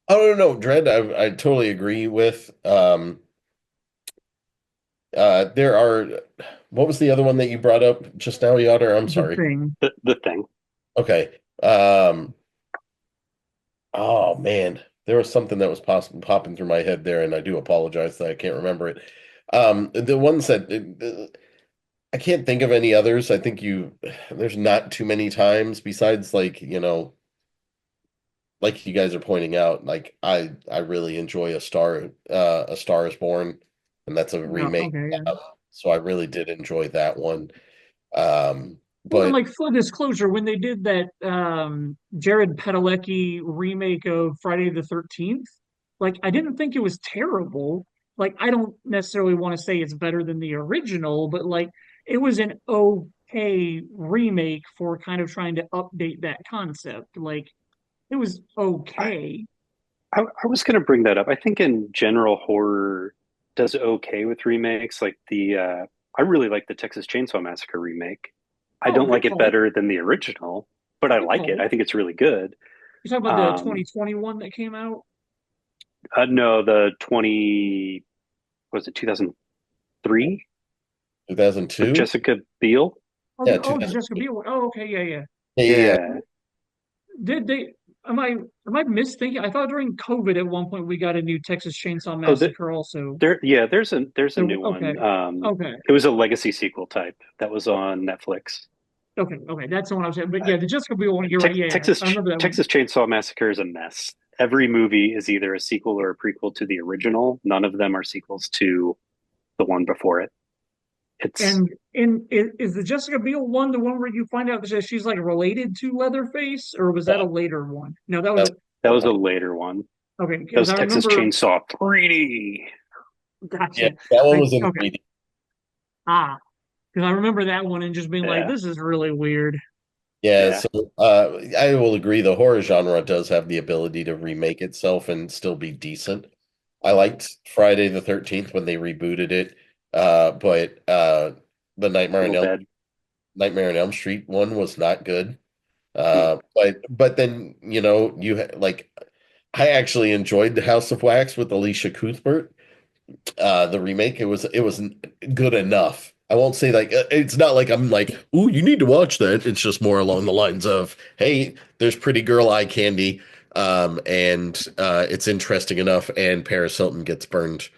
Oh no, Dread, I totally agree with. There are what was the other one that you brought up just now, Yoder? I'm The sorry. thing. The Thing. Okay. Oh man, there was something that was popping through my head there, and I do apologize that I can't remember it. The ones that I can't think of any others. I think there's not too many times besides like you guys are pointing out, like I really enjoy A Star is Born, and that's a No, remake. okay, yeah. So I really did enjoy that one. Well, and But like full disclosure, when they did that Jared Padalecki remake of Friday the 13th, like I didn't think it was terrible. Like I don't necessarily want to say it's better than the original, but like it was an okay remake for kind of trying to update that concept. Like it was I, okay. I was going to bring that up. I think in general, horror does okay with remakes. Like I really like the Texas Chainsaw Massacre remake. I Oh, don't good like it call. better than the original, but I Good like it. call. I think it's really good. You talking about the Um, 2021 that came out? no, the 20, was it 2003 with 2002? Jessica Biel? Oh, Yeah, oh, the Jessica 2008. Biel one. Oh, okay, yeah, yeah. Yeah, yeah, yeah. Yeah. Did they? Am I misthinking? I thought during COVID at one point we got a new Texas Chainsaw Oh, Massacre also. yeah, there's a new Okay, one. okay, It was a legacy sequel type that was on Netflix. okay. That's the one I was saying. But yeah, the Jessica Biel one. You're right. Yeah, yeah. I remember that one. Texas Chainsaw Massacre is a mess. Every movie is either a sequel or a prequel to the original. None of them are sequels to the one before it. It's And is the Jessica Biel one the one where you find out that she's like related to Leatherface, or was that a later one? No, that was That a, that was a was later one. okay That because was I Texas remember. Chainsaw 3D. yeah, Gotcha. that one I was in okay 3D. because I remember that one and just being like, Yeah, this is really weird. Yeah, yeah. so I will agree the horror genre does have the ability to remake itself and still be decent. I liked Friday the 13th when they rebooted it, but the Little bad. Nightmare on Elm Street one was not good. Mm. But then like I actually enjoyed the House of Wax with Alicia Cuthbert, the remake. It was good enough. I won't say like it's not like I'm like, ooh, you need to watch that. It's just more along the lines of, hey, there's pretty girl eye candy, and it's interesting enough. And Paris Hilton gets burned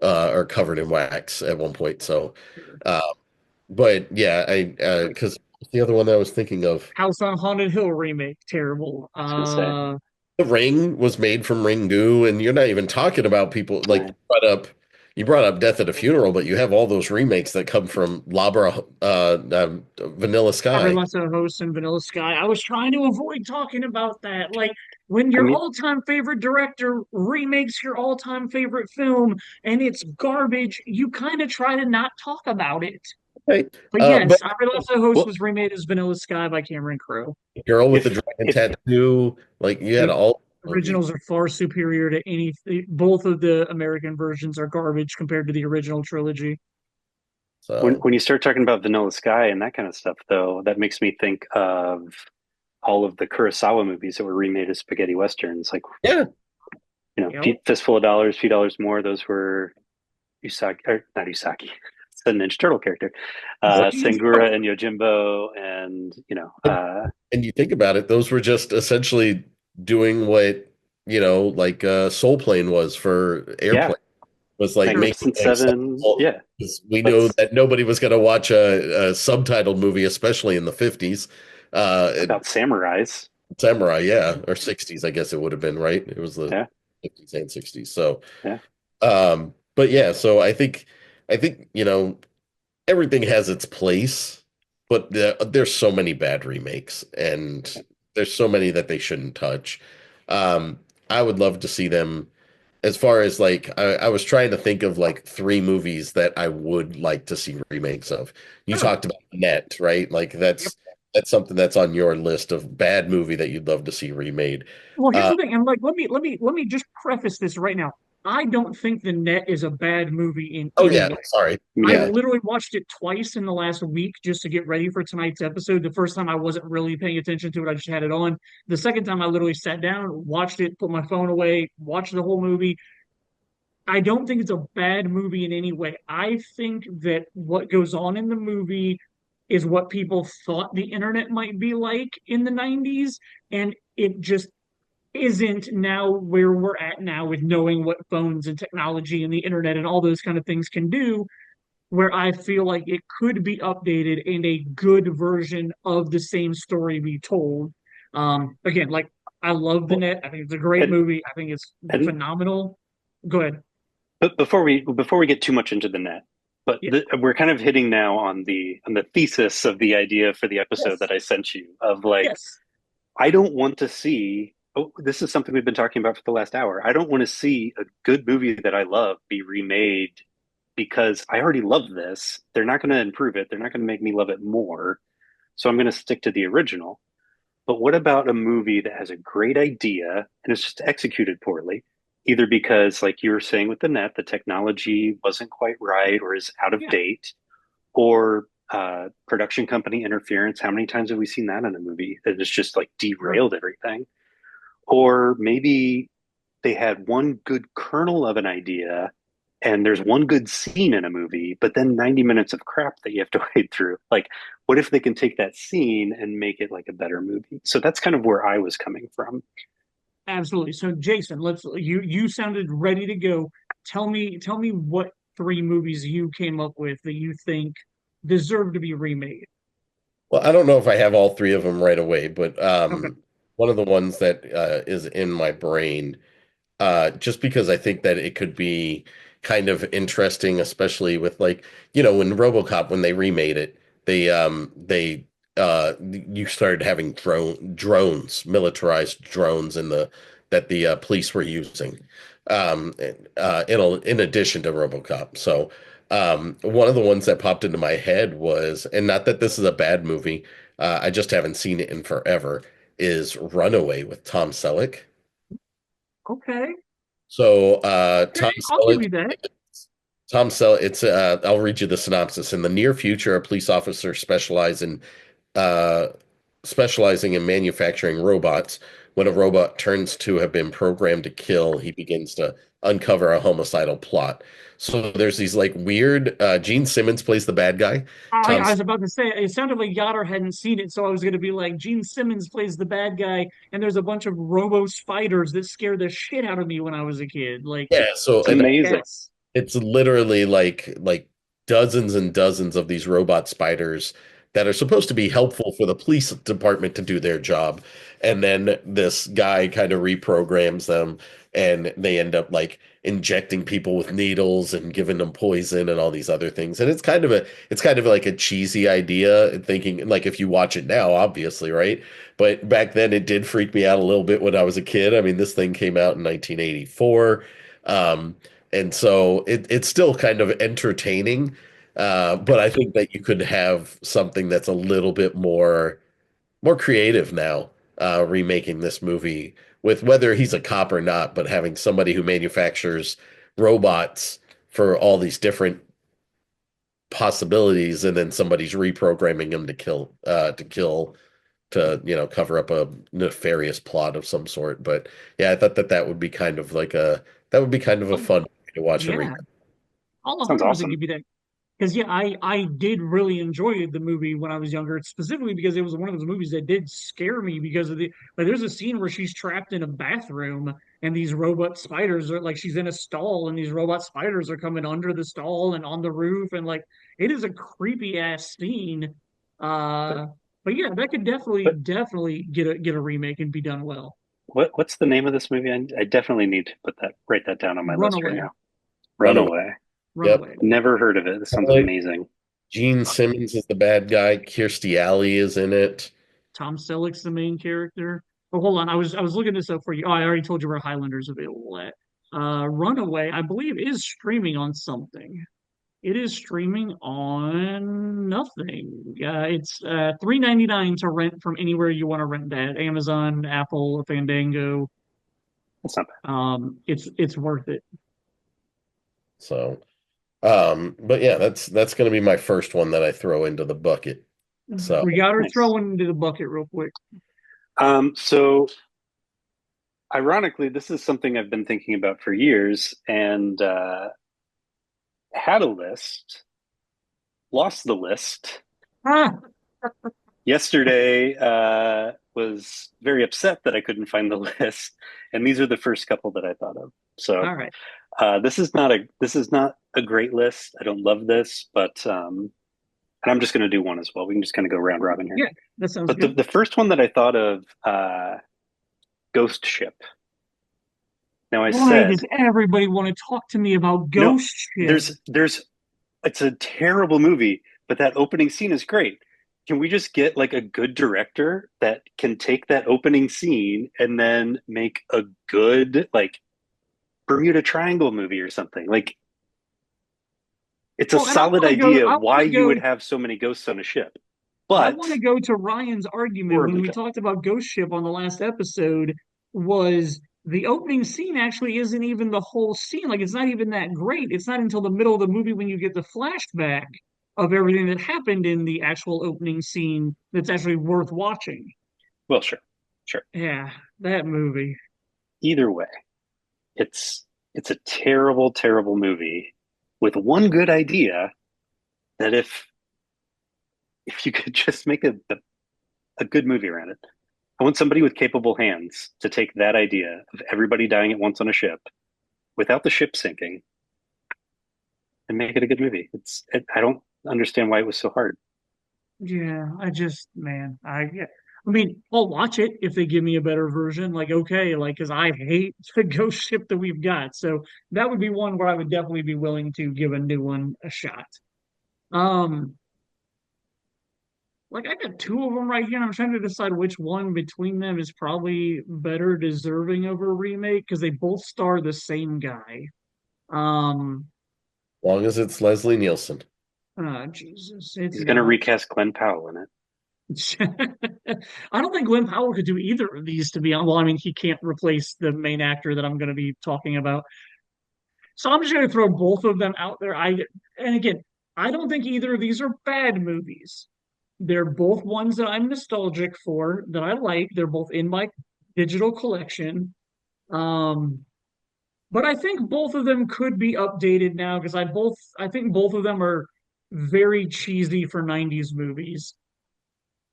or covered in wax at one point. So, uh, but yeah, I because the other one I was thinking of, House on Haunted Hill remake, terrible. I was gonna say. The Ring was made from Ringu, and you're not even talking about people like Right. you brought up Death at a Funeral, but you have all those remakes that come from Labra, Vanilla Robert Sky. Lesser hosts and Vanilla Sky. I was trying to avoid talking about that. Like when I your mean, all-time favorite director remakes your all-time favorite film and it's garbage, you kind of try to not talk about it. Okay. But yes, But Robert Lesser host well, was remade as Vanilla Sky by Cameron Crowe. Girl with the if Dragon if Tattoo, like you had The all movies. originals are far superior to any. Both of the American versions are garbage compared to the original trilogy. So when you start talking about Vanilla Sky and that kind of stuff, though, that makes me think of all of the Kurosawa movies that were remade as spaghetti westerns. Like, yeah, Yep. Fistful of Dollars, Few Dollars More. Those were Usagi, or not Usagi. It's the Ninja Turtle character, Sengura and Yojimbo, and and, and you think about it, those were just essentially doing what like Soul Plane was for yeah, Airplane. Was like making Magnificent it Seven. accessible Yeah, because we know that's that nobody was going to watch a subtitled movie, especially in the 50s. about samurais. Samurai, yeah, or 60s, I guess it would have been, right? It was the Yeah, 50s and 60s. So, yeah. but yeah, so I think, everything has its place, but there's so many bad remakes and there's so many that they shouldn't touch. Um, I would love to see them as far as like I was trying to think of like three movies that I would like to see remakes of. You Sure. talked about Net, right? Like Yep. that's something that's on your list of bad movie that you'd love to see remade. Well, here's Uh the thing, and like, let me just preface this right now. I don't think The Net is a bad movie in oh any yeah, way. sorry. Me I've Yeah. neither. literally watched it twice in the last week just to get ready for tonight's episode. The first time I wasn't really paying attention to it, I just had it on. The second time I literally sat down, watched it, put my phone away, watched the whole movie. I don't think it's a bad movie in any way. I think that what goes on in the movie is what people thought the internet might be like in the 90s, and it just isn't now where we're at now with knowing what phones and technology and the internet and all those kind of things can do. where I feel like it could be updated and a good version of the same story be told. Again, like I love The Well, Net. I think it's a great and movie. I think it's and phenomenal. Go ahead. but before we get too much into the net, but Yeah. we're kind of hitting now on the thesis of the idea for the episode Yes. that I sent you of like Yes. I don't want to see. Oh, this is something we've been talking about for the last hour. I don't want to see a good movie that I love be remade because I already love this. They're not going to improve it. They're not going to make me love it more. So I'm going to stick to the original. But what about a movie that has a great idea and it's just executed poorly? Either because, like you were saying with the net, the technology wasn't quite right or is out of Yeah. date, or production company interference. How many times have we seen that in a movie that has just like Sure. derailed everything? Or maybe they had one good kernel of an idea and there's one good scene in a movie, but then 90 minutes of crap that you have to wade through. Like, what if they can take that scene and make it like a better movie? So that's kind of where I was coming from. Absolutely. So Jason, you sounded ready to go. Tell me what three movies you came up with that you think deserve to be remade. Well, I don't know if I have all three of them right away, but Okay. one of the ones that is in my brain, just because I think that it could be kind of interesting, especially with like, when RoboCop, when they remade it, you started having drones, militarized drones that the police were using, in addition to RoboCop. So, one of the ones that popped into my head was, and not that this is a bad movie, I just haven't seen it in forever, is Runaway with Tom Selleck. Okay. So Okay. I'll give you that. Tom Selleck, I'll read you the synopsis. In the near future, a police officer uh specializing in manufacturing robots. When a robot turns to have been programmed to kill, he begins to uncover a homicidal plot. So there's these like weird Gene Simmons plays the bad guy. Tom I was about to say it sounded like Yoder hadn't seen it, so I was gonna be like, Gene Simmons plays the bad guy, and there's a bunch of robo spiders that scared the shit out of me when I was a kid. Like, Yeah, so It's and amazing. yes. it's literally like dozens and dozens of these robot spiders that are supposed to be helpful for the police department to do their job. And then this guy kind of reprograms them and they end up like injecting people with needles and giving them poison and all these other things. And it's kind of like a cheesy idea, thinking like if you watch it now, obviously, right? But back then it did freak me out a little bit when I was a kid. I mean, this thing came out in 1984. And so it's still kind of entertaining. But I think that you could have something that's a little bit more creative now, remaking this movie with whether he's a cop or not, but having somebody who manufactures robots for all these different possibilities, and then somebody's reprogramming them to cover up a nefarious plot of some sort. But yeah, I thought that that would be kind of a Oh, fun way to watch a yeah. remake. I'll Sounds 100% awesome. give you that. Because yeah, I did really enjoy the movie when I was younger, specifically because it was one of those movies that did scare me because of the like. There's a scene where she's trapped in a bathroom and these robot spiders are like she's in a stall and these robot spiders are coming under the stall and on the roof and like it is a creepy ass scene. But, Uh, but yeah, that could but definitely get a remake and be done well. what's the name of this movie? I definitely need to write that down on my list right Runaway, now. Runaway. Runaway. Yep. Runaway. Never heard of it. This sounds Like amazing. Gene Simmons is the bad guy. Kirstie Alley is in it. Tom Selleck's the main character. Oh, hold on. I was looking this up for you. Oh, I already told you where Highlander's available at. Runaway, I believe, is streaming on something. It is streaming on nothing. It's $3.99 to rent from anywhere you want to rent that. Amazon, Apple, Fandango. That's not It's worth it. So, but yeah, that's going to be my first one that I throw into the bucket. So, We got her bad. Nice. throwing into the bucket real quick. So ironically, this is something I've been thinking about for years and had a list, lost the list. Ah, Yesterday, was very upset that I couldn't find the list, and these are the first couple that I thought of. So all right. this is not a great list. I don't love this, but and I'm just going to do one as well. We can just kind of go round robin here. Yeah, that sounds But the good. the first one that I thought of, Ghost Ship. Now I Why does said everybody want to talk to me about no. Ghost Ship? There's it's a terrible movie, but that opening scene is great. Can we just get like a good director that can take that opening scene and then make a good like Bermuda Triangle movie or something? Like it's a Well, and solid idea I want why to you would go. have so many ghosts on a ship, I want to but go to Ryan's argument when horribly we done. talked about Ghost Ship on the last episode. Was the opening scene actually isn't even the whole scene? Like it's not even that great. It's not until the middle of the movie when you get the flashback of everything that happened in the actual opening scene that's actually worth watching. Well, sure, sure. Yeah, that movie. Either way, it's it's a terrible, terrible movie with one good idea that if you could just make a good movie around it. I want somebody with capable hands to take that idea of everybody dying at once on a ship without the ship sinking and make it a good movie. I don't understand why it was so hard. Yeah, man, yeah. I mean, I'll watch it if they give me a better version. Like, okay, like, because I hate the ghost ship that we've got. So that would be one where I would definitely be willing to give a new one a shot. Um, like I got two of them right here, and I'm trying to decide which one between them is probably better deserving of a remake because they both star the same guy. Um, Long as it's Leslie Nielsen. Jesus, it's He's going to not. recast Glenn Powell in it. I don't think Glenn Powell could do either of these, to be honest. Well, I mean, he can't replace the main actor that I'm going to be talking about. So I'm just going to throw both of them out there. And again, I don't think either of these are bad movies. They're both ones that I'm nostalgic for, that I like. They're both in my digital collection. Um, but I think both of them could be updated now because I think both of them are very cheesy for 90s movies.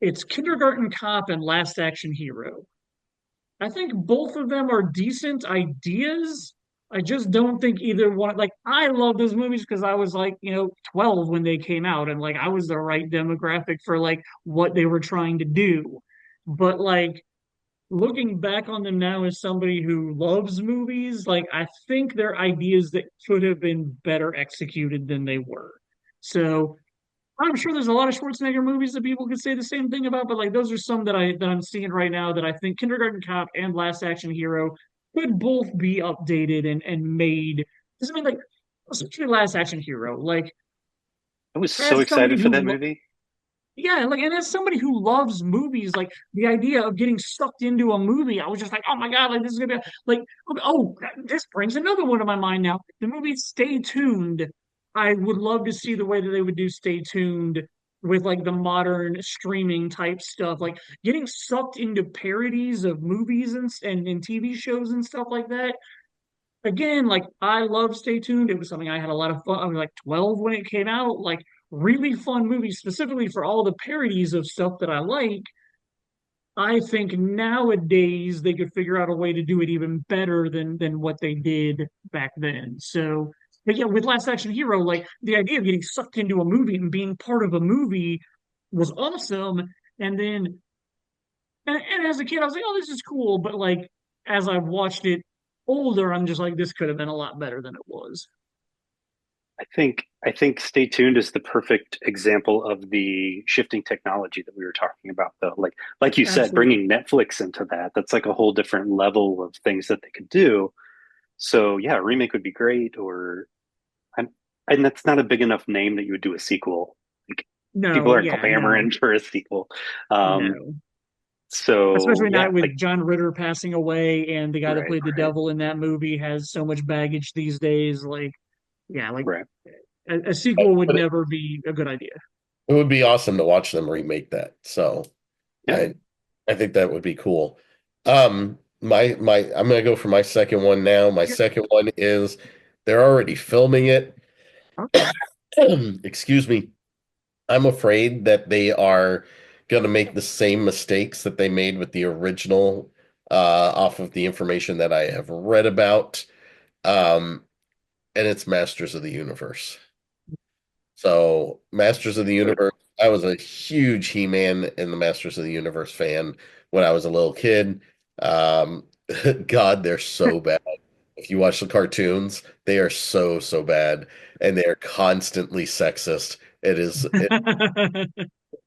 It's Kindergarten Cop and Last Action Hero. I think both of them are decent ideas. I just don't think either one, like, I love those movies because I was like, 12 when they came out, and like, I was the right demographic for like what they were trying to do. But like, looking back on them now as somebody who loves movies, like, I think they're ideas that could have been better executed than they were. So I'm sure there's a lot of Schwarzenegger movies that people could say the same thing about, but like those are some that I'm seeing right now that I think Kindergarten Cop and Last Action Hero could both be updated and made. Because I mean, like, especially Last Action Hero, like I was so as somebody excited for that movie. yeah, like, and as somebody who loves movies, like the idea of getting sucked into a movie, I was just like, oh my God, like this is gonna be like, oh, this brings another one to my mind now. The movie Stay Tuned. I would love to see the way that they would do Stay Tuned with like the modern streaming type stuff, like getting sucked into parodies of movies and TV shows and stuff like that. Again, like I love Stay Tuned. It was something I had a lot of fun. I was like 12 when it came out. Like really fun movie, specifically for all the parodies of stuff that I like. I think nowadays they could figure out a way to do it even better than what they did back then. So, but yeah, with Last Action Hero, like the idea of getting sucked into a movie and being part of a movie was awesome. And then, and as a kid, I was like, oh, this is cool. But like as I've watched it older, I'm just like, this could have been a lot better than it was. I think Stay Tuned is the perfect example of the shifting technology that we were talking about, though. Like you said, Absolutely. bringing Netflix into that's like a whole different level of things that they could do. So yeah, a remake would be great, or I'm, and that's not a big enough name that you would do a sequel. Like people No, aren't yeah, no, clamoring for a sequel. Um, no. so Especially yeah, not with John Ritter passing away and the guy that right, played the right, devil in that movie has so much baggage these days. Like, yeah, like right. a sequel would But never be a good idea. it would be awesome to watch them remake that. So Yeah. I think that would be cool. My I'm gonna go for my second one now. My Yeah, second one is they're already filming it. okay. Excuse me. I'm afraid that they are gonna make the same mistakes that they made with the original, off of the information that I have read about. Um, and it's Masters of the Universe. So, Masters of the Universe, I was a huge He-Man and the Masters of the Universe fan when I was a little kid. Um, God, they're so bad. If you watch the cartoons, they are so, so bad, and they are constantly sexist. It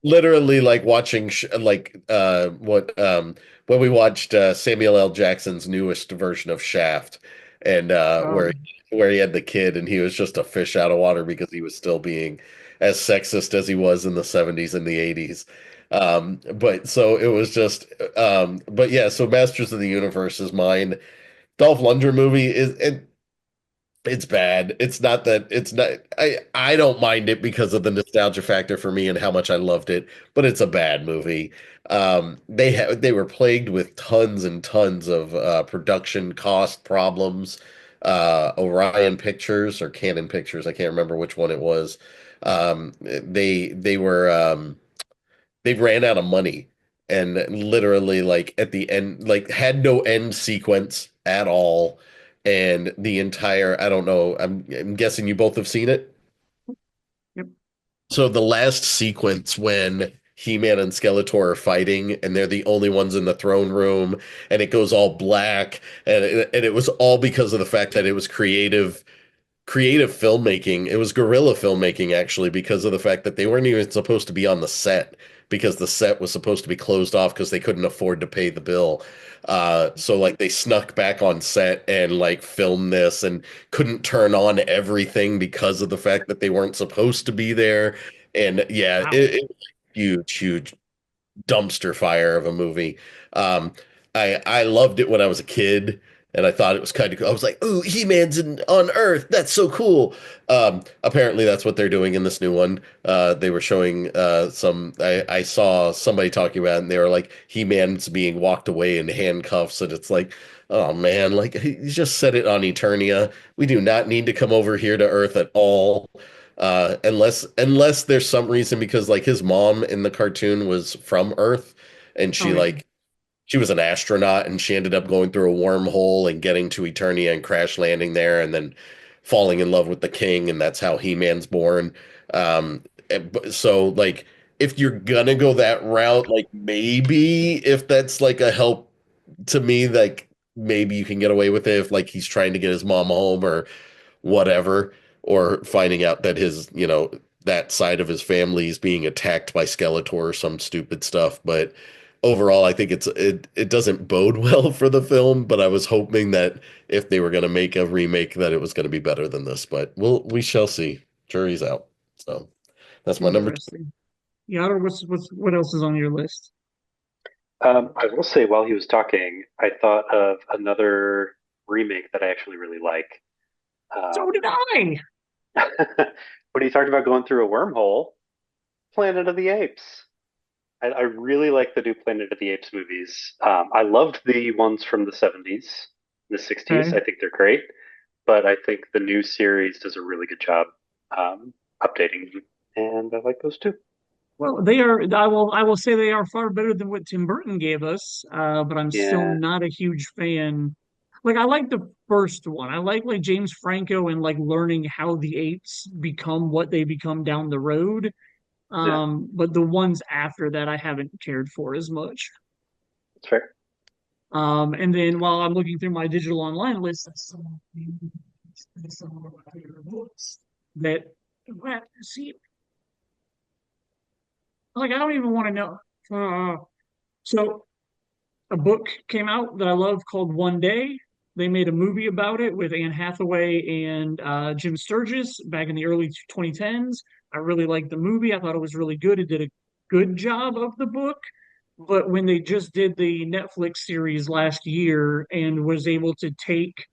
literally like watching what when we watched Samuel L. Jackson's newest version of Shaft, and Um, where he had the kid and he was just a fish out of water because he was still being as sexist as he was in the 70s and the 80s. But so it was just but yeah, so Masters of the Universe is mine. Dolph Lundgren movie is it's bad. It's not that it's not I don't mind it because of the nostalgia factor for me and how much I loved it, but it's a bad movie. They were plagued with tons and tons of production cost problems. Orion Pictures or Canon Pictures, I can't remember which one it was. They were they ran out of money and literally like at the end like had no end sequence at all, and the entire I don't know, I'm guessing you both have seen it. yep. So the last sequence when He-Man and Skeletor are fighting and they're the only ones in the throne room and it goes all black, and it was all because of the fact that it was creative filmmaking. It was guerrilla filmmaking actually because of the fact that they weren't even supposed to be on the set because the set was supposed to be closed off because they couldn't afford to pay the bill. So like they snuck back on set and like filmed this and couldn't turn on everything because of the fact that they weren't supposed to be there. And yeah, Wow. it was a huge, huge dumpster fire of a movie. Um, I loved it when I was a kid, and I thought it was kind of cool. I was like, "Ooh, He-Man's on Earth. That's so cool." Apparently, that's what they're doing in this new one. They were showing some. I saw somebody talking about it, and they were like, He-Man's being walked away in handcuffs, and it's like, oh man, like he just set it on Eternia. We do not need to come over here to Earth at all. Unless there's some reason because like his mom in the cartoon was from Earth and Oh yeah. she was an astronaut and she ended up going through a wormhole and getting to Eternia and crash landing there and then falling in love with the king, and that's how He-Man's born. So like if you're gonna go that route, like maybe if that's like a help to me, like maybe you can get away with it if like he's trying to get his mom home or whatever, or finding out that that side of his family is being attacked by Skeletor or some stupid stuff. But overall, I think it doesn't bode well for the film. But I was hoping that if they were going to make a remake, that it was going to be better than this. But we shall see. Jury's out. So that's my number two. Interesting. Yeah, what else is on your list? I will say, while he was talking, I thought of another remake that I actually really like. So did Um, I. when he talked about going through a wormhole, Planet of the Apes. I really like the new Planet of the Apes movies. I loved the ones from the 70s, the 60s. Okay. I think they're great, but I think the new series does a really good job updating them, and I like those too. Well, they are. I will say they are far better than what Tim Burton gave us. But I'm still Yeah, not a huge fan. Like I like the first one. I like James Franco and like learning how the apes become what they become down the road. yeah, But the ones after that I haven't cared for as much. that's fair. And then while I'm looking through my digital online list, some of my favorite books that see, like I don't even want to know. So a book came out that I love called One Day. They made a movie about it with Anne Hathaway and Jim Sturgis back in the early 2010s. I really liked the movie. I thought it was really good. It did a good job of the book. But when they just did the Netflix series last year and was able to take,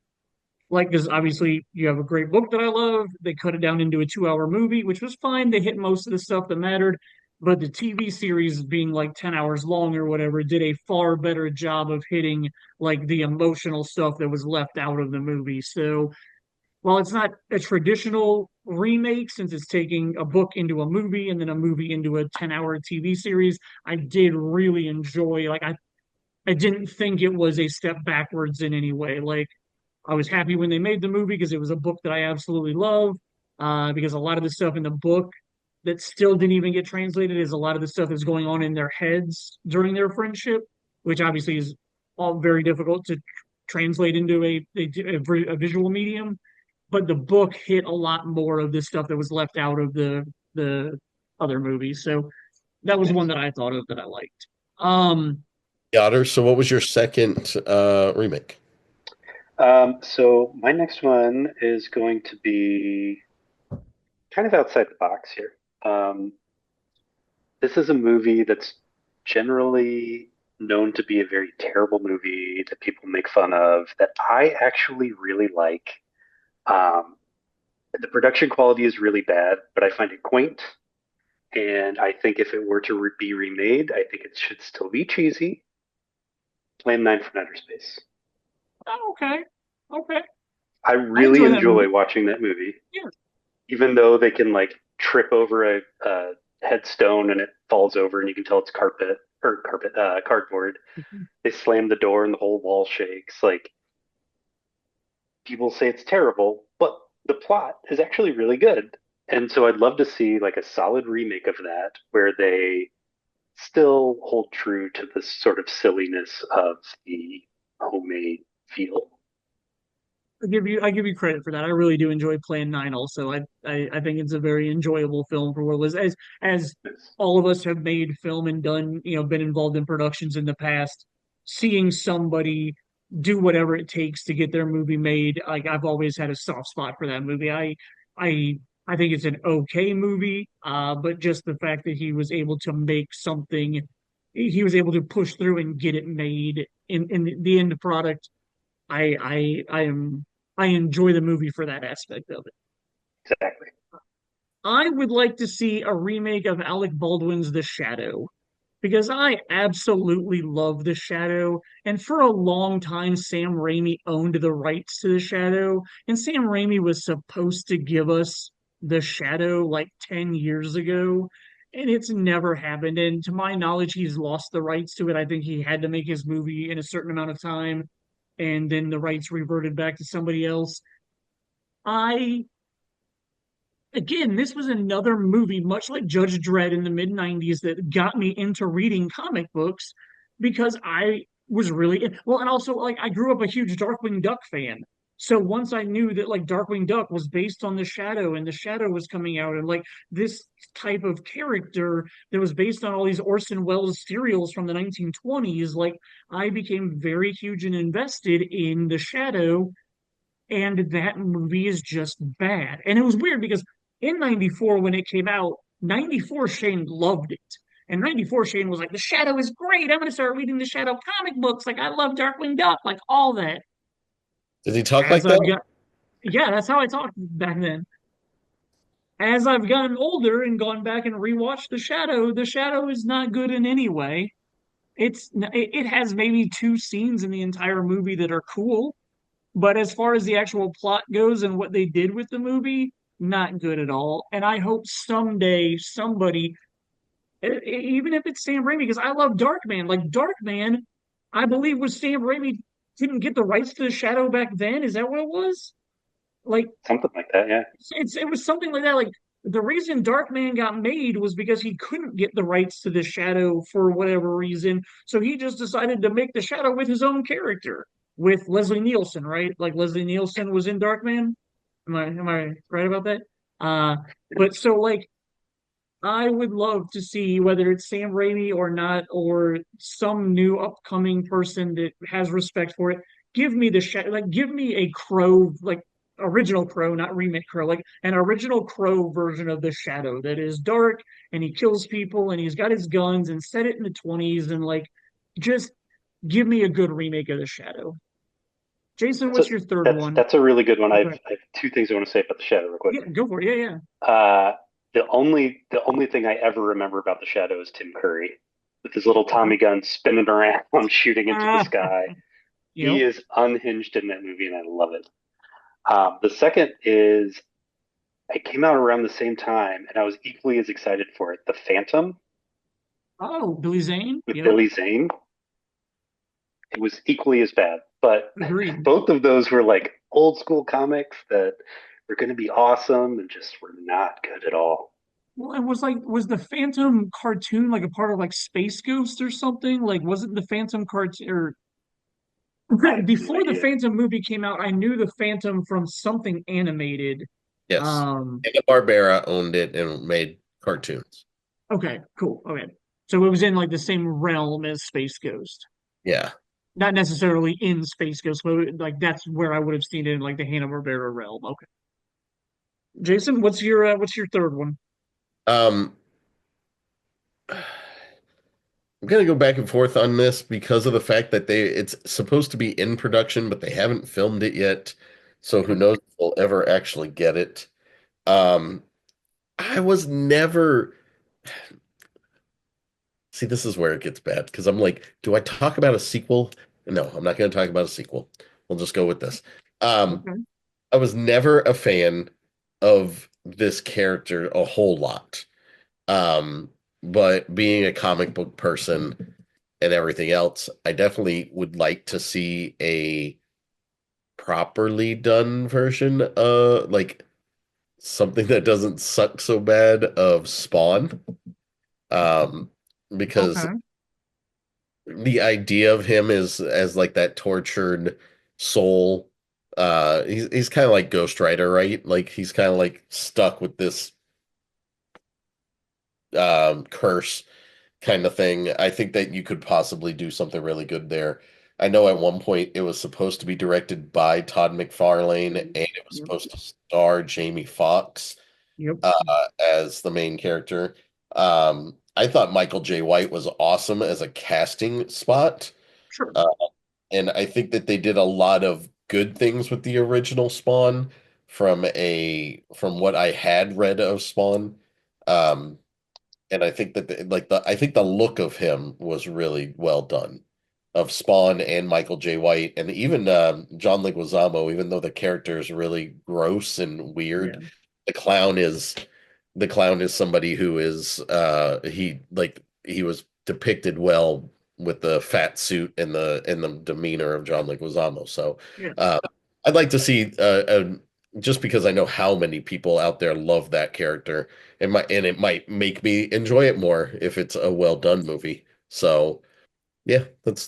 like, because obviously you have a great book that I love, they cut it down into a 2 hour movie, which was fine. They hit most of the stuff that mattered. But the TV series being like 10 hours long or whatever did a far better job of hitting like the emotional stuff that was left out of the movie. So while it's not a traditional remake, since it's taking a book into a movie and then a movie into a 10-hour TV series, I did really enjoy, like, I didn't think it was a step backwards in any way. Like, I was happy when they made the movie because it was a book that I absolutely love. Because a lot of the stuff in the book that still didn't even get translated is a lot of the stuff that's going on in their heads during their friendship, which obviously is all very difficult to translate into a visual medium. But the book hit a lot more of the stuff that was left out of the other movies. So that was one Nice. that I thought of that I liked. Um, Otter, so what was your second remake? So my next one is going to be kind of outside the box here. Um, this is a movie that's generally known to be a very terrible movie that people make fun of, that I actually really like. Um, the production quality is really bad, but I find it quaint. And I think if it were to be remade, I think it should still be cheesy. Plan 9 from Outer Space. oh, okay, okay, I I really enjoy that movie. enjoy watching that movie, Yeah. even though they can like trip over a headstone and it falls over and you can tell it's cardboard. They slam the door and the whole wall shakes. Like people say it's terrible, but the plot is actually really good. And so I'd love to see like a solid remake of that where they still hold true to the sort of silliness of the homemade feel. I give you credit for that. I really do enjoy Plan 9 also. I think it's a very enjoyable film for what it was. As all of us have made film and done, been involved in productions in the past, seeing somebody do whatever it takes to get their movie made, like I've always had a soft spot for that movie. I I think it's an okay movie, but just the fact that he was able to make something, he was able to push through and get it made in the end product. I enjoy the movie for that aspect of it. Exactly. I would like to see a remake of Alec Baldwin's The Shadow because I absolutely love The Shadow. And for a long time, Sam Raimi owned the rights to The Shadow. And Sam Raimi was supposed to give us The Shadow like 10 years ago. And it's never happened. And to my knowledge, he's lost the rights to it. I think he had to make his movie in a certain amount of time. And then the rights reverted back to somebody else. I Again, this was another movie, much like Judge Dredd in the mid 90s, that got me into reading comic books because I was really well, and also like I grew up a huge Darkwing Duck fan. So once I knew that like Darkwing Duck was based on The Shadow and The Shadow was coming out and like this type of character that was based on all these Orson Welles serials from the 1920s, like I became very huge and invested in The Shadow, and that movie is just bad. And it was weird because in 94, when it came out, 94 Shane loved it. And 94 Shane was like, The Shadow is great. I'm going to start reading The Shadow comic books. Like, I love Darkwing Duck, like all that. Did he talk As like I've that? got, yeah, that's how I talked back then. As I've gotten older and gone back and rewatched The Shadow is not good in any way. It has maybe two scenes in the entire movie that are cool, but as far as the actual plot goes and what they did with the movie, not good at all. And I hope someday somebody, even if it's Sam Raimi, because I love Darkman. Like Darkman, I believe was Sam Raimi didn't get the rights to the Shadow back then. Is that what it was? Like Something like that, yeah. it was something like that. Like the reason Darkman got made was because he couldn't get the rights to the Shadow for whatever reason. So he just decided to make the Shadow with his own character with Leslie Nielsen, right? Like Leslie Nielsen was in Darkman. Am I right about that? Uh, but so like I would love to see whether it's Sam Raimi or not, or some new upcoming person that has respect for it. Give me give me a Crow, like original Crow, not remake Crow, like an original Crow version of the Shadow that is dark and he kills people and he's got his guns and set it in the 20s and like just give me a good remake of the Shadow. Jason, That's a what's your third that's one? that's a really good one. Okay. I have two things I want to say about the Shadow real quick. Yeah, go for it. Yeah, yeah. Uh, the only thing I ever remember about the Shadow is Tim Curry with his little Tommy gun spinning around, shooting into the Ah, sky. He yep. is unhinged in that movie, and I love it. The second is it came out around the same time, and I was equally as excited for it. The Phantom Oh, Billy Zane. with Yep. Billy Zane. It was equally as bad. But Agreed. both of those were like old school comics that were going to be awesome and just were not good at all. Well, it was like, was the Phantom cartoon like a part of like Space Ghost or something? Like, wasn't the Phantom cartoon or I have no before the idea. Phantom movie came out? I knew the Phantom from something animated. Yes. Um, Hanna-Barbera owned it and made cartoons. okay, cool. Okay. So it was in like the same realm as Space Ghost. Yeah. Not necessarily in Space Ghost, but like that's where I would have seen it in like the Hanna-Barbera realm. Okay. Jason, what's your third one? Um, I'm gonna go back and forth on this because of the fact that it's supposed to be in production, but they haven't filmed it yet. So who Okay. knows if we'll ever actually get it. Um, I was never See, this is where it gets bad because I'm like, do I talk about a sequel? No, I'm not gonna talk about a sequel. We'll just go with this. Um, Okay. I was never a fan of this character a whole lot. Um, but being a comic book person and everything else, I definitely would like to see a properly done version, like something that doesn't suck so bad of Spawn. Um, because Okay. the idea of him is as like that tortured soul. He's kind of like Ghost Rider, right? Like he's kind of like stuck with this curse kind of thing. I think that you could possibly do something really good there. I know at one point it was supposed to be directed by Todd McFarlane and it was Yep. supposed to star Jamie Foxx Yep. as the main character. I thought Michael J. White was awesome as a casting spot. Sure. Uh, and I think that they did a lot of good things with the original Spawn from what I had read of Spawn. Um, and I think that I think the look of him was really well done of Spawn and Michael J. White and even John Leguizamo, even though the character is really gross and weird, Yeah. the clown is the clown is somebody who is he was depicted well with the fat suit and the demeanor of John Leguizamo. So Yeah. uh, I'd like to see just because I know how many people out there love that character, it might make me enjoy it more if it's a well done movie. So yeah, that's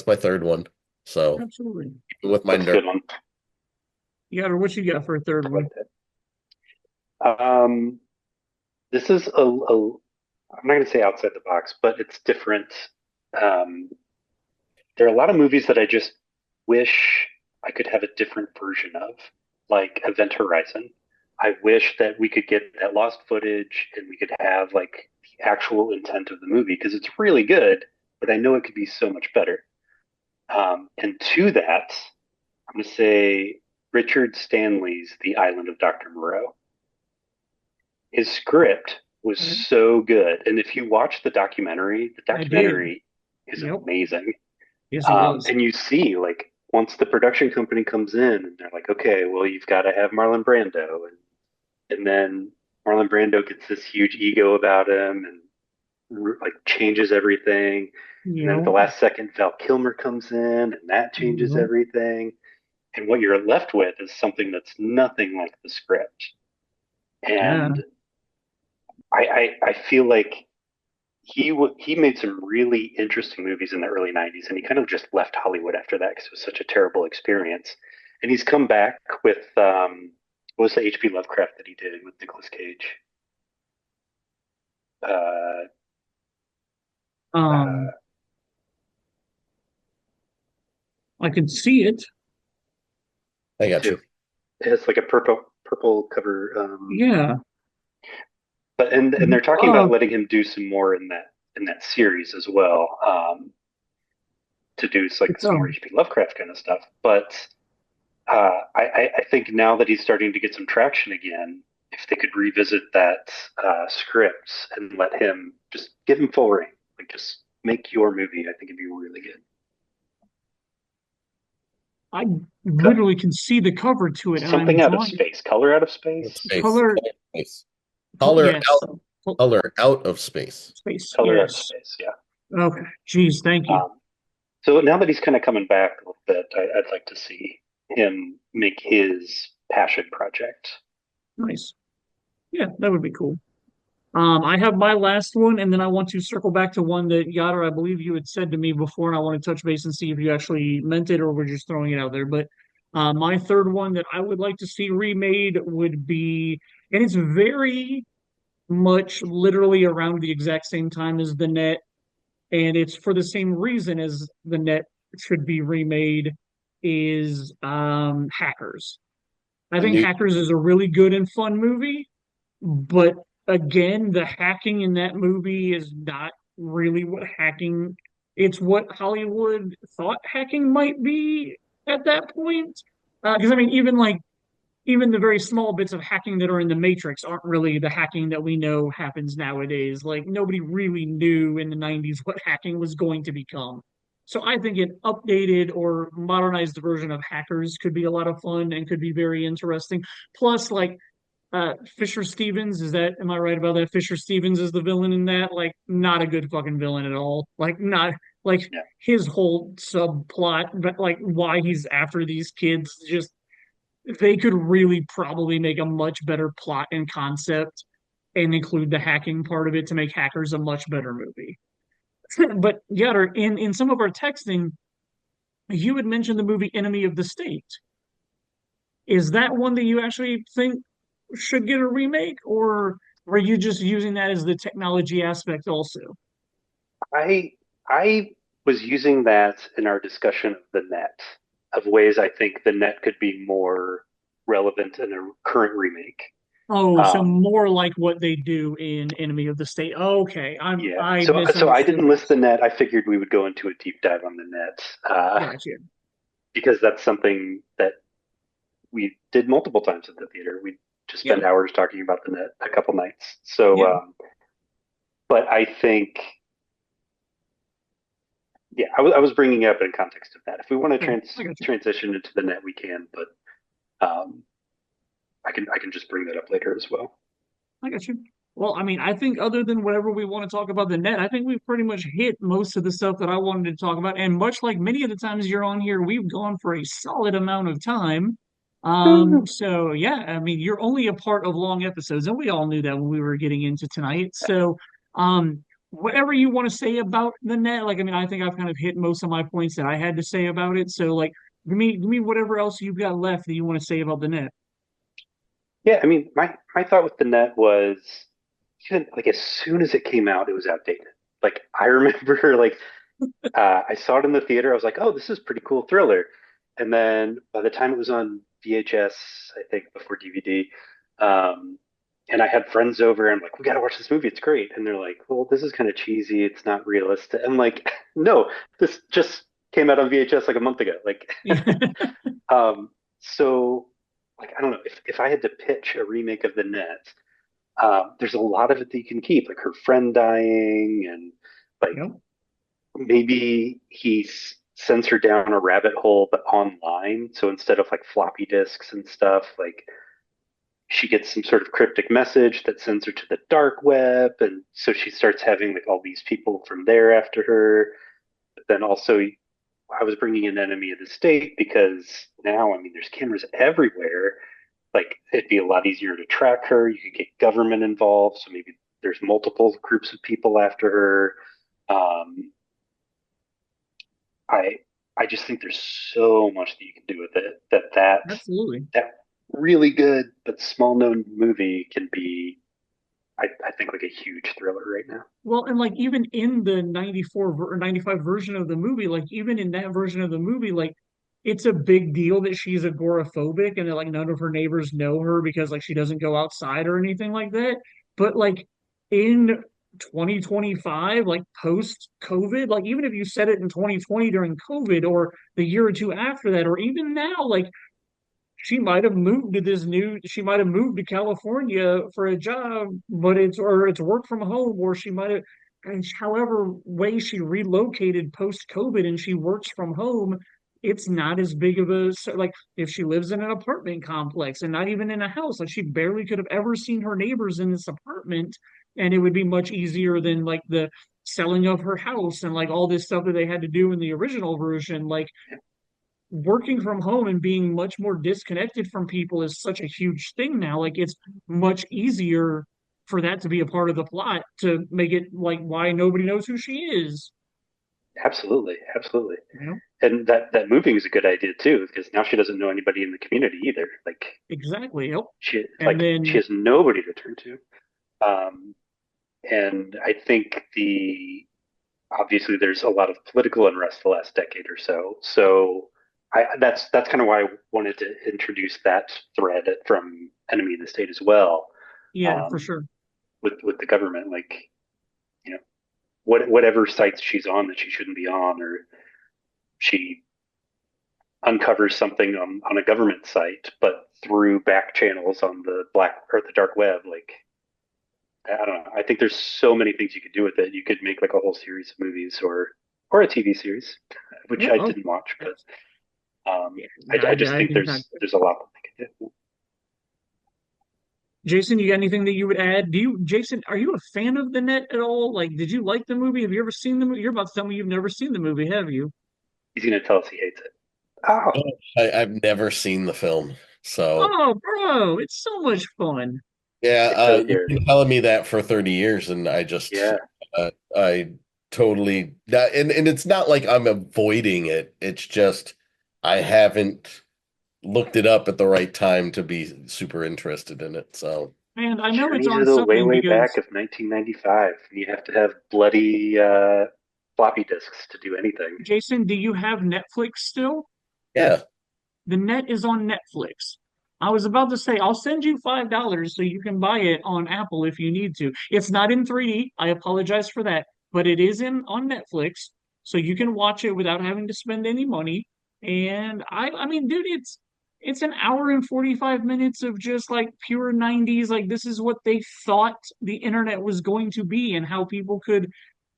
my third one. So Absolutely. with my That's a nerd, good one. You got or what you got for a third I like one? that. This is I'm not going to say outside the box, but it's different. Um, there are a lot of movies that I just wish I could have a different version of, like Event Horizon. I wish that we could get that lost footage and we could have like the actual intent of the movie because it's really good, but I know it could be so much better. And to that, I'm going to say Richard Stanley's The Island of Dr. Moreau. His script was Okay. so good. And if you watch the I did. documentary is Yep. amazing. Yes, it was. And you see, like, once the production company comes in and they're like, okay, well, you've got to have Marlon Brando. And then Marlon Brando gets this huge ego about him and like changes everything. And then at the Yep. last second, Val Kilmer comes in and that changes Yep. everything. And what you're left with is something that's nothing like the script. Yeah. And I feel like he made some really interesting movies in the early 90s and he kind of just left Hollywood after that because it was such a terrible experience. And he's come back with what was the H.P. Lovecraft that he did with Nicolas Cage? Uh, Um, uh, I could see it. I me got too. you. It has like a purple cover. Yeah. But and they're talking Uh, about letting him do some more in that series as well. To do like it's some more H.P. Lovecraft kind of stuff. But I think now that he's starting to get some traction again, if they could revisit that script and let him just give him full reign, like just make your movie, I think it'd be really good. I Co- literally can see the cover to it, and I'm Something out of drawing space, color out of Let's space, face color. space. Color Yes. color out of space. Space. color out of Yes. space. Yeah. Okay. Geez, thank you. Um, So now that he's kind of coming back a little bit, I'd like to see him make his passion project. Nice. Yeah, that would be cool. I have my last one, and then I want to circle back to one that Yadar, I believe you had said to me before, and I want to touch base and see if you actually meant it or were just throwing it out there. But my third one that I would like to see remade would be, and it's very much literally around the exact same time as the net, and it's for the same reason as the net should be remade, is Hackers. I I think knew Hackers is a really good and fun movie, but again, the hacking in that movie is not really what hacking, it's what Hollywood thought hacking might be at that point. Because I mean, even the very small bits of hacking that are in the Matrix aren't really the hacking that we know happens nowadays. Like nobody really knew in the 90s what hacking was going to become. So I think an updated or modernized version of Hackers could be a lot of fun and could be very interesting. Plus, like Fisher Stevens, is that, am I right about that? Fisher Stevens is the villain in that. Like, not a good fucking villain at all. Like, not like Yeah. his whole subplot, but like why he's after these kids, just they could really probably make a much better plot and concept and include the hacking part of it to make Hackers a much better movie. But yeah, in some of our texting, you had mentioned the movie Enemy of the State. Is that one that you actually think should get a remake, or were you just using that as the technology aspect also? I I was using that in our discussion of the net, of ways I think the net could be more relevant in a current remake. Oh, so Um, more like what they do in Enemy of the State. Okay, yeah, I so I misunderstood didn't what you list the said. net. I figured we would go into a deep dive on the net Gotcha. because that's something that we did multiple times at the theater. We just Yeah, spent hours talking about the net a couple nights. So, yeah, but I think, yeah, I was bringing it up in context of that. If we want to yeah. I got you. transition into the net, we can, but um, I can just bring that up later as well. I got you. Well, I mean, I think other than whatever we want to talk about the net, I think we've pretty much hit most of the stuff that I wanted to talk about. And much like many of the times you're on here, we've gone for a solid amount of time. So yeah, I mean, you're only a part of long episodes, and we all knew that when we were getting into tonight. So, whatever you want to say about the net, like, I mean, I think I've kind of hit most of my points that I had to say about it. So, like, give me whatever else you've got left that you want to say about the net. Yeah, I mean, my thought with the net was even like as soon as it came out, it was outdated. Like I remember, like I saw it in the theater. I was like, oh, this is pretty cool thriller. And then by the time it was on VHS, I think before DVD, and I had friends over, and I'm like, we got to watch this movie. It's great. And they're like, well, this is kind of cheesy. It's not realistic. I'm like, no, this just came out on VHS like a month ago. Like, so like I don't know if I had to pitch a remake of The Net, there's a lot of it that you can keep, like her friend dying, and like Yep. maybe sends her down a rabbit hole, but online. So instead of like floppy disks and stuff, like she gets some sort of cryptic message that sends her to the dark web, and so she starts having like all these people from there after her. But then also, I was bringing in Enemy of the State because now, I mean, there's cameras everywhere. Like it'd be a lot easier to track her. You could get government involved, so maybe there's multiple groups of people after her. Um, I I just think there's so much that you can do with it Absolutely. that really good but small known movie can be I think like a huge thriller right now. Well, and like even in the 94 or 95 version of the movie, like even in that version of the movie, like it's a big deal that she's agoraphobic and that like none of her neighbors know her because like she doesn't go outside or anything like that. But like in 2025, like post COVID, like even if you said it in 2020 during COVID or the year or two after that, or even now, like she might have moved to California for a job, but it's work from home, or she might have, and however way she relocated post COVID and she works from home, it's not as big of a, so like if she lives in an apartment complex and not even in a house, like she barely could have ever seen her neighbors in this apartment, and it would be much easier than like the selling of her house and like all this stuff that they had to do in the original version. Like working from home and being much more disconnected from people is such a huge thing now. Like it's much easier for that to be a part of the plot to make it like why nobody knows who she is. Absolutely, absolutely. You know? And that moving is a good idea too, because now she doesn't know anybody in the community either. Exactly. Yep. And She then has nobody to turn to. Um, and I think the obviously there's a lot of political unrest the last decade or so. So that's kind of why I wanted to introduce that thread from Enemy of the State as well, yeah, for um, sure. with the government. Like, you know, whatever sites she's on that she shouldn't be on, or she uncovers something on a government site, but through back channels on the black or the dark web. Like, I don't know. I think there's so many things you could do with it. You could make like a whole series of movies or a TV series, which Yeah. I Oh, didn't watch, but yeah. I just I think did not. there's a lot that they could do. Jason, you got anything that you would add? Jason, are you a fan of the net at all? Like, did you like the movie? Have you ever seen the movie? You're about to tell me you've never seen the movie, have you? He's gonna tell us he hates it. Oh, I've never seen the film, so Oh, bro, it's so much fun. yeah, it's really you've good. been telling me that for 30 years, and Yeah, I totally that, and it's not like I'm avoiding it. It's just I haven't looked it up at the right time to be super interested in it. So, And I know it's Journey on to the way something way back because of 1995. You have to have bloody floppy disks to do anything. Jason, do you have Netflix still? yeah, The net is on Netflix. I was about to say, I'll send you $5 so you can buy it on Apple if you need to. It's not in 3D. I apologize for that, but it is in on Netflix, so you can watch it without having to spend any money. And I mean, dude, it's an hour and 45 minutes of just like pure 90s. Like this is what they thought the internet was going to be and how people could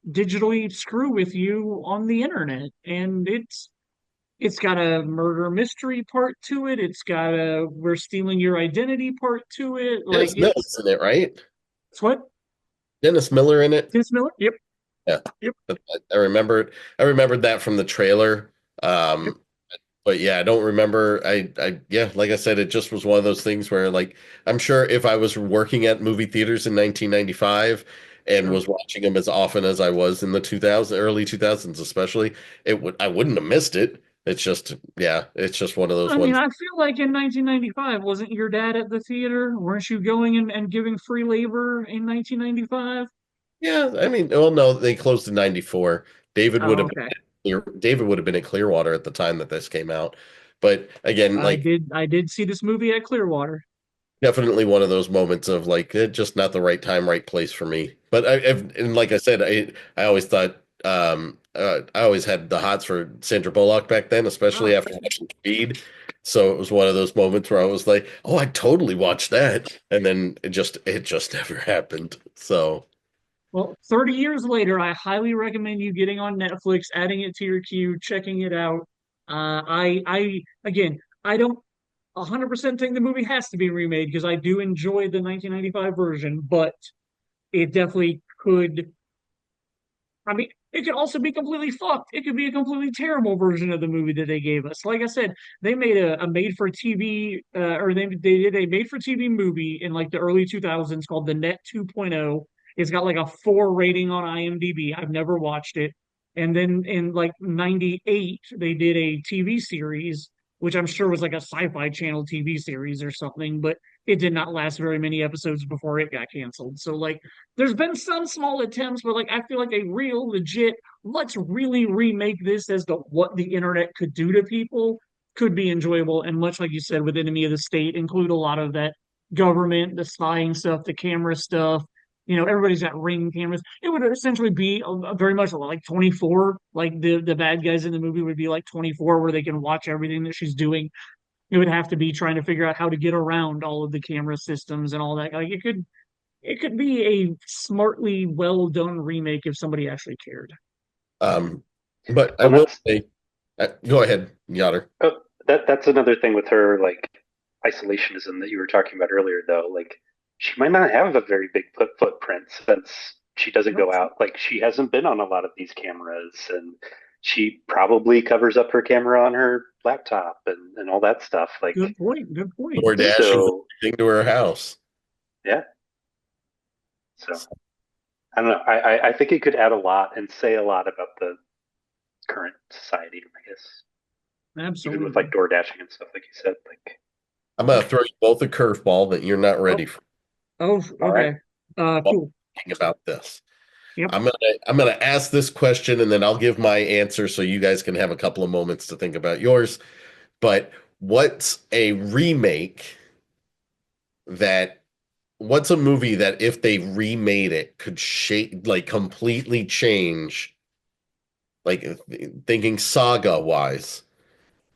digitally screw with you on the internet. And it's got a murder mystery part to it. It's got a we're stealing your identity part to it. Like Dennis Miller's in it, right? it's what? Dennis Miller in it. Dennis Miller? Yep. Yeah, Yep. but I remembered. I remembered that from the trailer. Yep. Um, but yeah, I don't remember. Yeah, like I said, it just was one of those things where, like, I'm sure if I was working at movie theaters in 1995 and Sure. was watching them as often as I was in the 2000, early 2000s, especially, I wouldn't have missed it. It's just, yeah, it's just one of those I mean, ones. I feel like in 1995, wasn't your dad at the theater? Weren't you going and giving free labor in 1995? Yeah, I mean, well, no, they closed in 94. Oh, okay. David would have been at Clearwater at the time that this came out. But again, like, I did see this movie at Clearwater. definitely one of those moments of like just not the right time, right place for me. But and like I said, I always thought I always had the hots for Sandra Bullock back then, Oh, especially after watching Creed. So it was one of those moments where I was like, "Oh, I totally watched that," and then it just never happened. So well, 30 years later, I highly recommend you getting on Netflix, adding it to your queue, checking it out. Again, I don't 100% think the movie has to be remade because I do enjoy the 1995 version, but it definitely could. I mean, it could also be completely fucked. It could be a completely terrible version of the movie that they gave us. Like I said, they made a made for TV or they did a made for TV movie in like the early 2000s called The Net 2.0. It's got like a 4 rating on IMDb. I've never watched it. And then in like 98, they did a TV series, which I'm sure was like a sci-fi channel TV series or something, but it did not last very many episodes before it got canceled. So like there's been some small attempts, but like I feel like a real legit, let's really remake this as to what the internet could do to people could be enjoyable. And much like you said, with Enemy of the State, include a lot of that government, the spying stuff, the camera stuff. You know, everybody's got ring cameras. It would essentially be very much like 24. Like the bad guys in the movie would be like 24, where they can watch everything that she's doing. It would have to be trying to figure out how to get around all of the camera systems and all that. Like it could be a smartly well done remake if somebody actually cared. um, but I Well, will say, go ahead, Yoder. that's another thing with her, like isolationism that you were talking about earlier, though. Like, she might not have a very big footprint since She doesn't go That's out. Like she hasn't been on a lot of these cameras, and she probably covers up her camera on her laptop and all that stuff. good Like point. Good point. Or dashing so, everything to her house. yeah. So I don't know. I think it could add a lot and say a lot about the current society, I guess. Even with Absolutely. like door dashing and stuff, like you said. Like, I'm gonna throw you both a curveball that you're not Oh, ready for oh, all right, okay. while Cool. thinking about this. Yep. I'm gonna ask this question and then I'll give my answer so you guys can have a couple of moments to think about yours. But what's a remake that what's a movie that if they remade it could shape like completely change like thinking saga wise?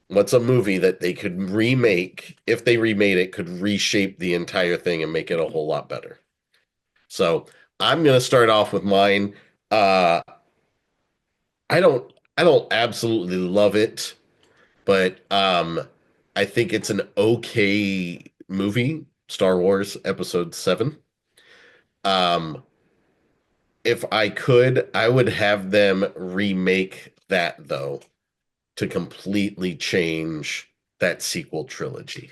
What's a movie that they could remake if they remade it could reshape the entire thing and make it a whole lot better? So I'm gonna start off with mine. Uh, I don't absolutely love it, but I think it's an okay movie. Star Wars Episode 7. Um, if I could, I would have them remake that though to completely change that sequel trilogy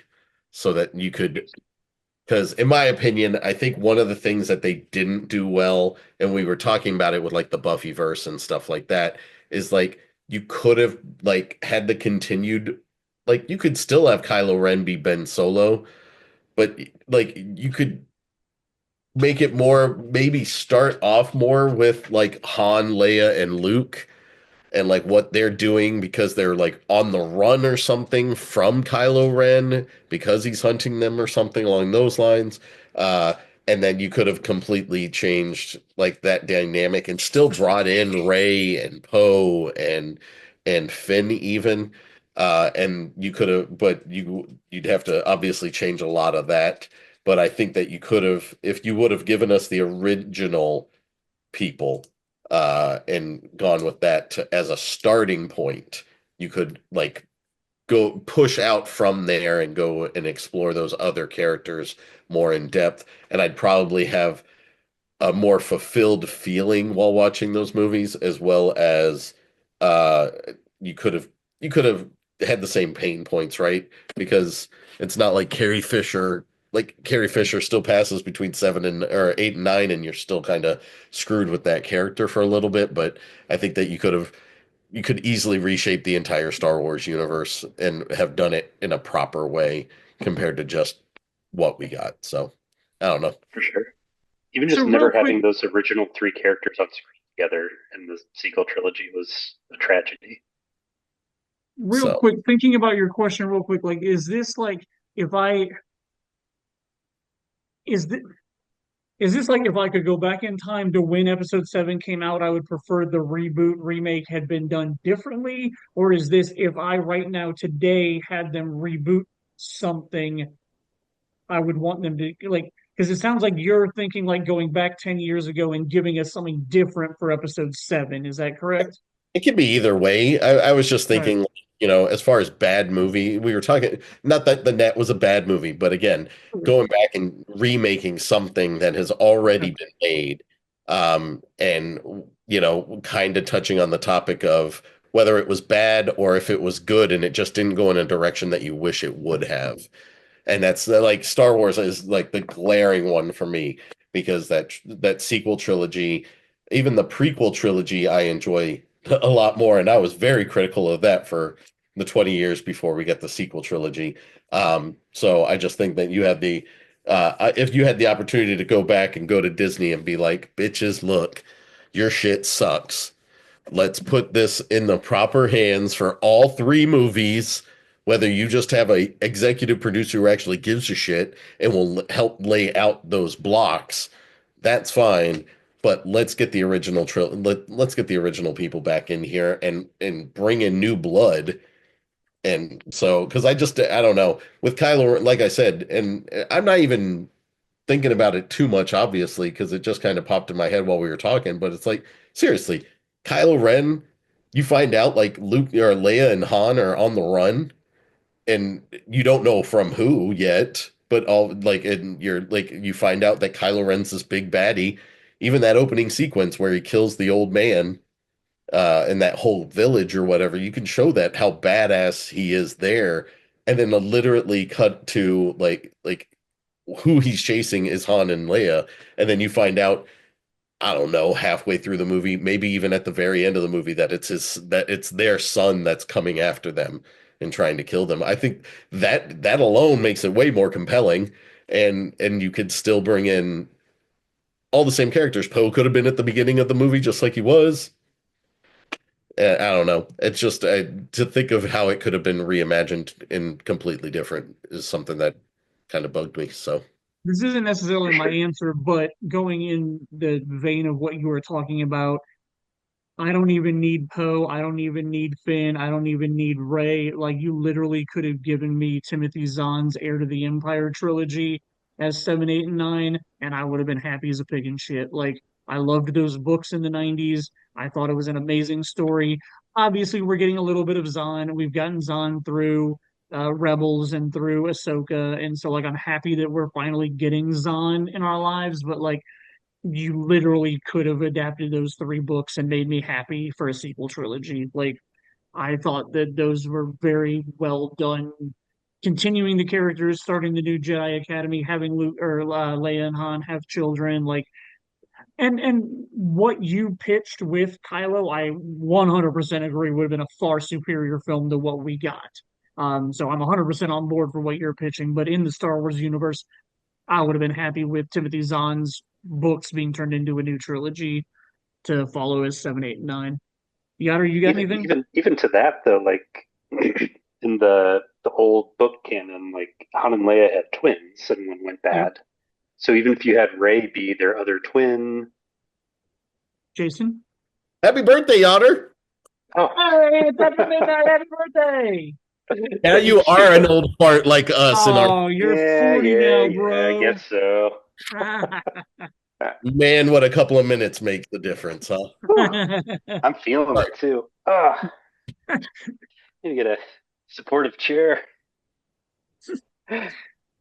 so that you could because in my opinion, I think one of the things that they didn't do well, and we were talking about it with like the Buffyverse and stuff like that, is like you could have like had the continued like you could still have Kylo Ren be Ben Solo, but like you could make it more maybe start off more with like Han, Leia, and Luke and like what they're doing because they're like on the run or something from Kylo Ren because he's hunting them or something along those lines. Uh, and then you could have completely changed like that dynamic and still brought in Rey and Poe and Finn even. And you could have, but you'd have to obviously change a lot of that. But I think that you could have, if you would have given us the original people and gone with that as a starting point, you could like go push out from there and go and explore those other characters more in depth. And I'd probably have a more fulfilled feeling while watching those movies, as well as uh, you could have you could have had the same pain points, right? Because it's not like Carrie Fisher. Like Carrie Fisher still passes between 7 and 8 and 9, and you're still kind of screwed with that character for a little bit. But I think that you could easily reshape the entire Star Wars universe and have done it in a proper way compared to just what we got. So I don't know. for sure. Even So just real never quick, having those original three characters on screen together in the sequel trilogy was a tragedy. real So quick, thinking about your question real quick, like, is this like if I is this is this like if I could go back in time to when episode 7 came out, I would prefer the reboot remake had been done differently? Or is this if I right now today had them reboot something, I would want them to like because it sounds like you're thinking like going back 10 years ago and giving us something different for episode 7. Is that correct? it could be either way. I was just Right. thinking, as far as bad movie, we were talking, not that The Net was a bad movie, but again, going back and remaking something that has already been made, and, kind of touching on the topic of whether it was bad or if it was good and it just didn't go in a direction that you wish it would have. And that's like Star Wars is like the glaring one for me because that sequel trilogy, even the prequel trilogy, I enjoy a lot more, and I was very critical of that for the 20 years before we get the sequel trilogy. So I just think that if you had the opportunity to go back and go to Disney and be like, bitches, look, your shit sucks. Let's put this in the proper hands for all three movies. Whether you just have a executive producer who actually gives a shit and will help lay out those blocks, that's fine. But let's get the original people back in here and bring in new blood. And so, because I don't know with Kylo, like I said, and I'm not even thinking about it too much, obviously, because it just kind of popped in my head while we were talking. But it's like, seriously, Kylo Ren, you find out like Luke or Leia and Han are on the run, and you don't know from who yet, but all like, and you're like, you find out that Kylo Ren's this big baddie. even that opening sequence where he kills the old man in that whole village or whatever, you can show that how badass he is there, and then literally cut to like who he's chasing is Han and Leia, and then you find out, I don't know, halfway through the movie, maybe even at the very end of the movie, that it's their son that's coming after them and trying to kill them. I think that alone makes it way more compelling, and you could still bring in all the same characters. Poe could have been at the beginning of the movie just like he was. I don't know. It's just to think of how it could have been reimagined and completely different is something that kind of bugged me. So, This isn't For necessarily my sure. answer, but going in the vein of what you were talking about, I don't even need Poe. I don't even need Finn. I don't even need Rey. Like you literally could have given me Timothy Zahn's Heir to the Empire trilogy as 7, 8, and 9, and I would have been happy as a pig in shit. Like I loved those books in the 90s. I thought it was an amazing story. Obviously, we're getting a little bit of Zahn. We've gotten Zahn through Rebels and through Ahsoka, and so like I'm happy that we're finally getting Zahn in our lives. But like you literally could have adapted those three books and made me happy for a sequel trilogy. Like I thought that those were very well done. Continuing the characters, starting the new Jedi Academy, having Luke or Leia and Han have children, like and what you pitched with Kylo, I 100% agree would have been a far superior film to what we got. So I'm 100% on board for what you're pitching, but in the Star Wars universe, I would have been happy with Timothy Zahn's books being turned into a new trilogy to follow as 7, 8, and 9. You got anything? Even to that though, like in the old book canon, like Han and Leia had twins, and one went Yep. bad. So even if you had Rey be their other twin, Jason? happy birthday, Otter! oh, Hey, it's happy midnight, happy birthday! Yeah, you thank you. are an old fart like us in our Oh, you're Yeah, 40 yeah, now, yeah. I bro. guess so. man. What a couple of minutes makes the difference, huh? Whew, I'm feeling Right. it too. Ah, need to get a supportive chair. All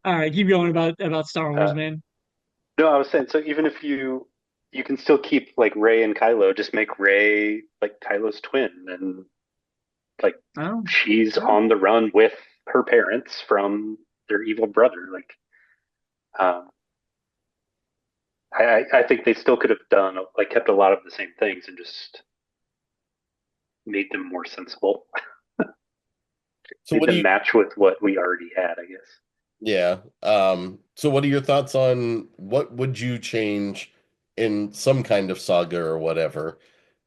right, keep going about Star Wars, Uh, man. no, I was saying, so even if you can still keep like Rey and Kylo, just make Rey like Kylo's twin, and like Oh, she's sure. on the run with her parents from their evil brother. Like, um, I think they still could have done like kept a lot of the same things and just made them more sensible, So made what do them you? match with what we already had, I guess. Yeah. So what are your thoughts on what would you change in some kind of saga or whatever?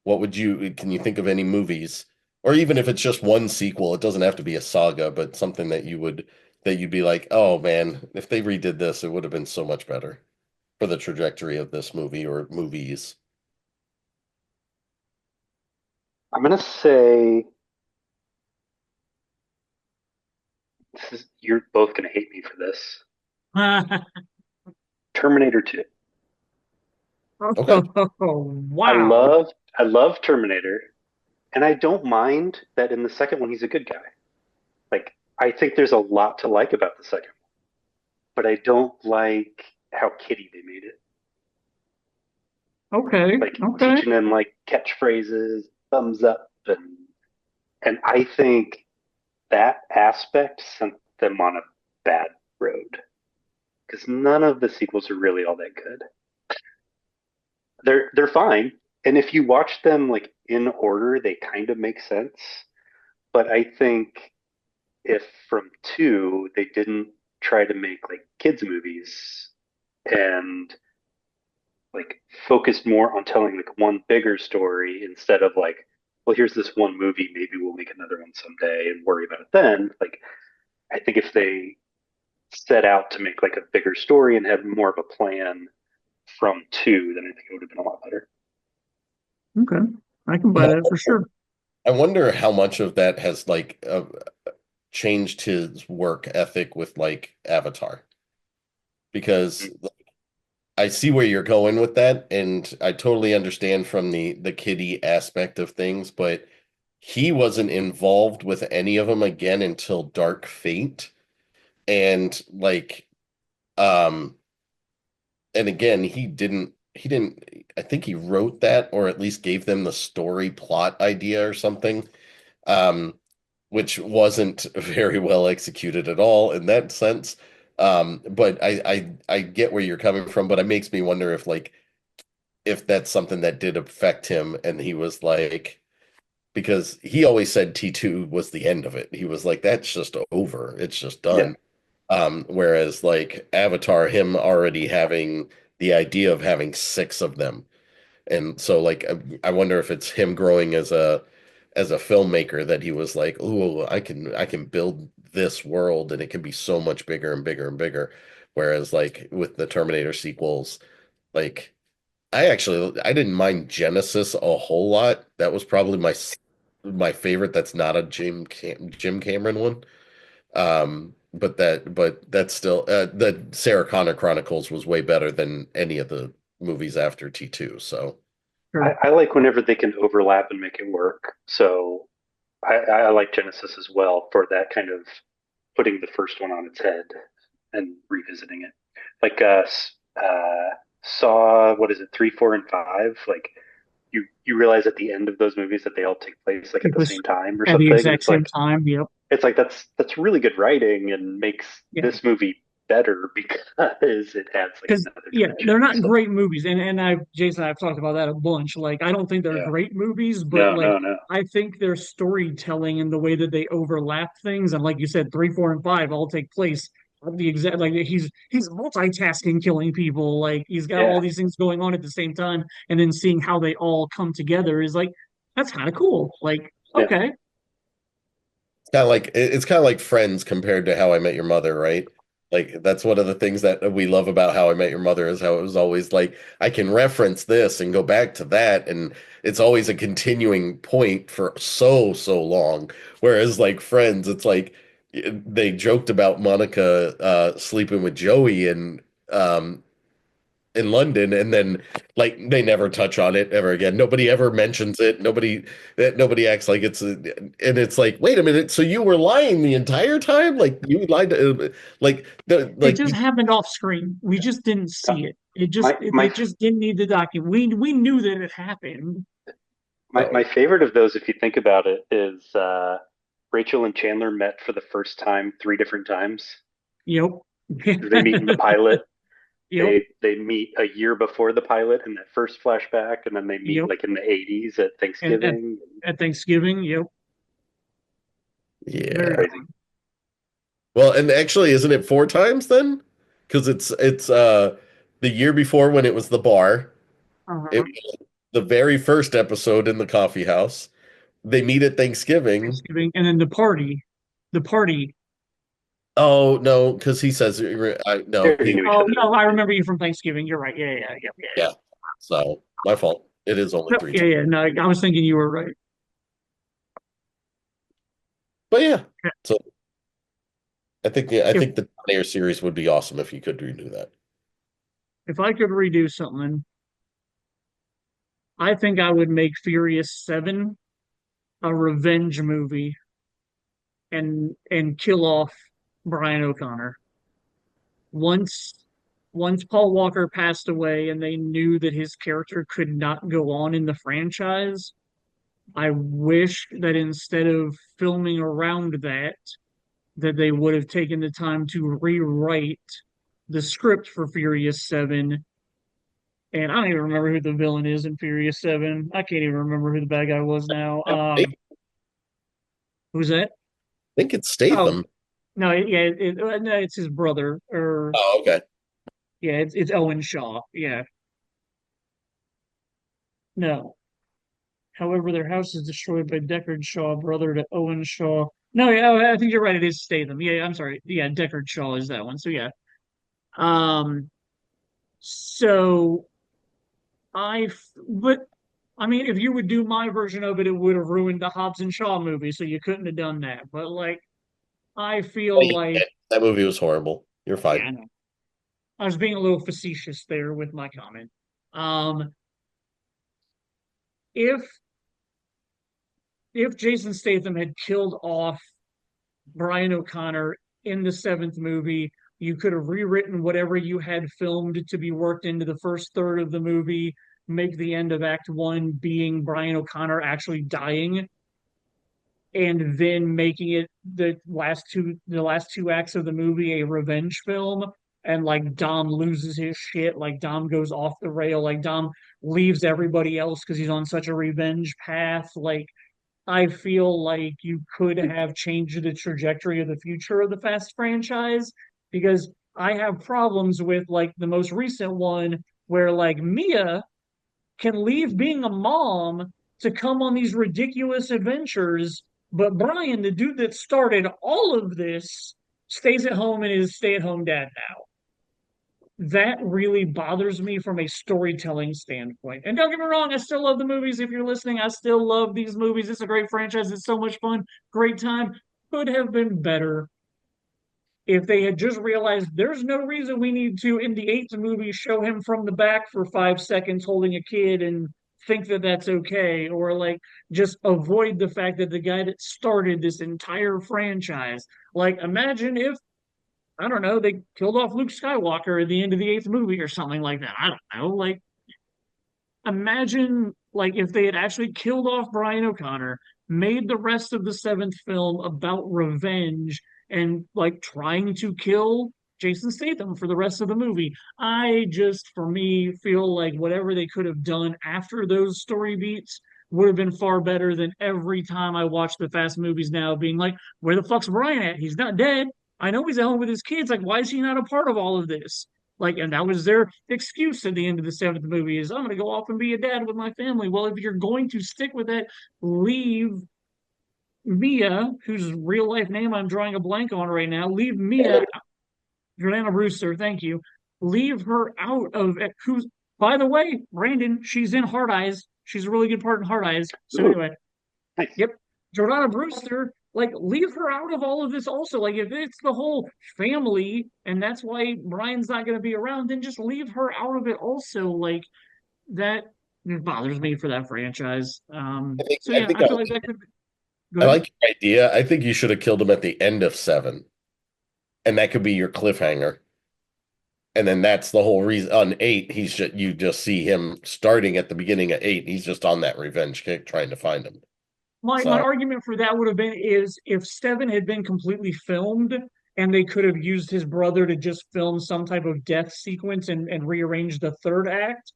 What would you? Can you think of any movies, or even if it's just one sequel, it doesn't have to be a saga, but something that you'd be like, oh man, if they redid this, it would have been so much better for the trajectory of this movie or movies. I'm gonna say you're both gonna hate me for this. Terminator 2. Okay. Oh, I wow. love I love Terminator, and I don't mind that in the second one he's a good guy. Like I think there's a lot to like about the second, but I don't like how kiddie they made it. Okay, Like okay. teaching them like catchphrases, thumbs up, and I think that aspect sent them on a bad road because none of the sequels are really all that good. They're fine, and if you watch them like in order, they kind of make sense. But I think if from two they didn't try to make like kids movies and like focused more on telling like one bigger story instead of like, well, here's this one movie, maybe we'll make another one someday and worry about it then. Like, I think if they set out to make like a bigger story and had more of a plan from two, then I think it would have been a lot better. Okay. I can buy Yeah, that for sure. I wonder how much of that has changed his work ethic with like Avatar because I see where you're going with that, and I totally understand from the kiddie aspect of things, but he wasn't involved with any of them again until Dark Fate. And like um and again, he didn't, I think he wrote that or at least gave them the story plot idea or something. Um, which wasn't very well executed at all in that sense. But I get where you're coming from, but it makes me wonder if like if that's something that did affect him and he was like because he always said T2 was the end of it. He was like, that's just over. It's just Yeah. done. Whereas like Avatar, him already having the idea of having six of them. And so like I wonder if it's him growing as a filmmaker that he was like, "Oh, I can build this world and it can be so much bigger and bigger and bigger." Whereas like with the Terminator sequels, like I didn't mind Genesis a whole lot. That was probably my favorite. That's not a Jim Cameron one. But that's still the Sarah Connor Chronicles was way better than any of the movies after T2. So Sure. I like whenever they can overlap and make it work. So I like Genesis as well for that kind of putting the first one on its head and revisiting it. Like Saw, what is it, three, four, and five? Like you realize at the end of those movies that they all take place like at It the was same time or at the something, and exact same time. Yep. it's like that's really good writing and makes Yeah. this movie better because it adds like Because another yeah, dimension. they're not So great movies, and Jason and I've talked about that a bunch. Like I don't think they're yeah, great movies, but no, like no, no, I think their storytelling and the way that they overlap things, and like you said, three, four, and five all take place at the exact like he's multitasking, killing people. Like he's got all yeah, these things going on at the same time, and then seeing how they all come together is like that's kind of cool. Like yeah, okay, it's kind of like Friends compared to How I Met Your Mother, right? Like that's one of the things that we love about How I Met Your Mother is how it was always like I can reference this and go back to that, and it's always a continuing point for so long. Whereas like Friends, it's like they joked about Monica sleeping with Joey um in London, and then like they never touch on it ever again. Nobody ever mentions it. Nobody acts like and it's like, wait a minute, so you were lying the entire time? Like you lied to, like the it like just you, happened off screen. We just didn't see it. my They my just didn't need the document. We knew that it happened. my oh, favorite of those, if you think about it, is Rachel and Chandler met for the first time three different times. Yep. They meet in the pilot. Yep. They meet a year before the pilot in that first flashback, and then they meet Yep. like in the '80s at And Thanksgiving. at Thanksgiving, yep. Very yeah. Crazy. fun. Well, and actually, isn't it four times then? Because it's the year before when it was the bar. It Uh-huh. was the very first episode in the coffee house. They meet at Thanksgiving. Thanksgiving, and then the party. Oh no, because he says They no, already knew each Oh other then. no, I remember you from Thanksgiving. You're right. Yeah, yeah, yeah, yeah, yeah. yeah. So my fault. It is only No, three yeah, times. yeah. No, I was thinking you were right. But yeah, Yeah. so I If think the Air series would be awesome if you could redo that. if I could redo something, I think I would make Furious 7 a revenge movie and kill off Brian O'Connor. Once once Paul Walker passed away and they knew that his character could not go on in the franchise, I wish that instead of filming around that they would have taken the time to rewrite the script for Furious 7. And I don't even remember who the villain is in Furious 7. I can't even remember who the bad guy was now. I Who's that? think it's Oh, Statham. no, no, it's his brother. Or Oh, okay. yeah, it's Owen Shaw. Yeah, no. However, their house is destroyed by Deckard Shaw, brother to Owen Shaw. No, yeah, I think you're right. It is Statham. Yeah, I'm sorry. Yeah, Deckard Shaw is that one. So yeah. Um. So but I mean, if you would do my version of it, it would have ruined the Hobbs and Shaw movie. So you couldn't have done that. But like, I feel like, That movie was horrible. You're yeah, fine. I know. I was being a little facetious there with my comment. Um, if if Jason Statham had killed off Brian O'Connor in the seventh movie, You could have rewritten whatever you had filmed to be worked into the first third of the movie, make the end of Act One being Brian O'Connor actually dying, and then making it the last two acts of the movie a revenge film, and like Dom loses his shit, like Dom goes off the rail, like Dom leaves everybody else because he's on such a revenge path. Like I feel like you could have changed the trajectory of the future of the Fast franchise, because I have problems with like the most recent one where like Mia can leave being a mom to come on these ridiculous adventures, but Brian, the dude that started all of this, stays at home and is stay-at-home dad now. That really bothers me from a storytelling standpoint. And don't get me wrong, I still love the movies. If you're listening, I still love these movies. It's a great franchise. It's so much fun. Great time. Could have been better if they had just realized there's no reason we need to, in the eighth movie, show him from the back for 5 seconds holding a kid and think that that's okay, or like just avoid the fact that the guy that started this entire franchise, like imagine if, I don't know, they killed off Luke Skywalker at the end of the eighth movie or something like that. I don't know. Like, imagine like if they had actually killed off Brian O'Connor, made the rest of the seventh film about revenge and like trying to kill Jason Statham for the rest of the movie. I just, for me, feel like whatever they could have done after those story beats would have been far better than every time I watch the Fast movies now being like, where the fuck's Brian at? He's not dead. I know he's at home with his kids. Like, why is he not a part of all of this? Like, and that was their excuse at the end of the seventh movie is I'm going to go off and be a dad with my family. Well, if you're going to stick with that, leave Mia, whose real life name I'm drawing a blank on right now, leave Mia, Jordana Brewster, thank you, leave her out of it. Who's, by the way, Brandon, she's in Hard Eyes. She's a really good part in Hard Eyes. So Ooh, anyway, nice. yep, Jordana Brewster, like leave her out of all of this also. Like if it's the whole family and that's why Brian's not going to be around, then just leave her out of it also. Like that bothers me for that franchise. So I yeah, think I feel like that could go I ahead. like your idea. I think you should have killed him at the end of seven, and that could be your cliffhanger. And then that's the whole reason. On eight, you just see him starting at the beginning of eight. He's just on that revenge kick, trying to find him. My So, argument for that would have been is if Seven had been completely filmed and they could have used his brother to just film some type of death sequence and rearrange the third act,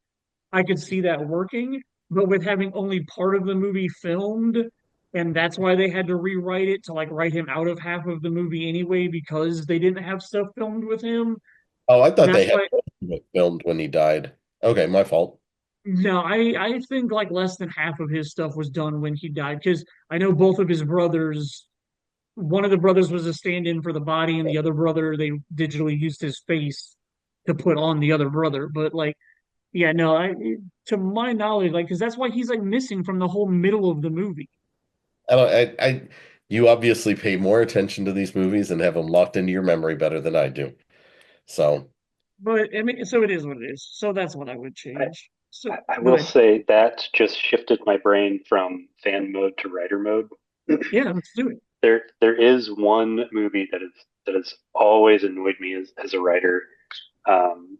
I could see that working. But with having only part of the movie filmed, and that's why they had to rewrite it to like write him out of half of the movie anyway, because they didn't have stuff filmed with him. oh, I thought they That's had why it filmed when he died. Okay, my fault. no, I think like less than half of his stuff was done when he died because I know both of his brothers. One of the brothers was a stand-in for the body, and the other brother they digitally used his face to put on the other brother. But like, yeah, no, to my knowledge, like, because that's why he's like missing from the whole middle of the movie. I don't. You obviously pay more attention to these movies and have them locked into your memory better than I do. So, But I mean, so it is what it is. So that's what I would I, change. So I go will ahead. say that just shifted my brain from fan mode to writer mode. Yeah, let's do it. There is one movie that has always annoyed me as a writer, um,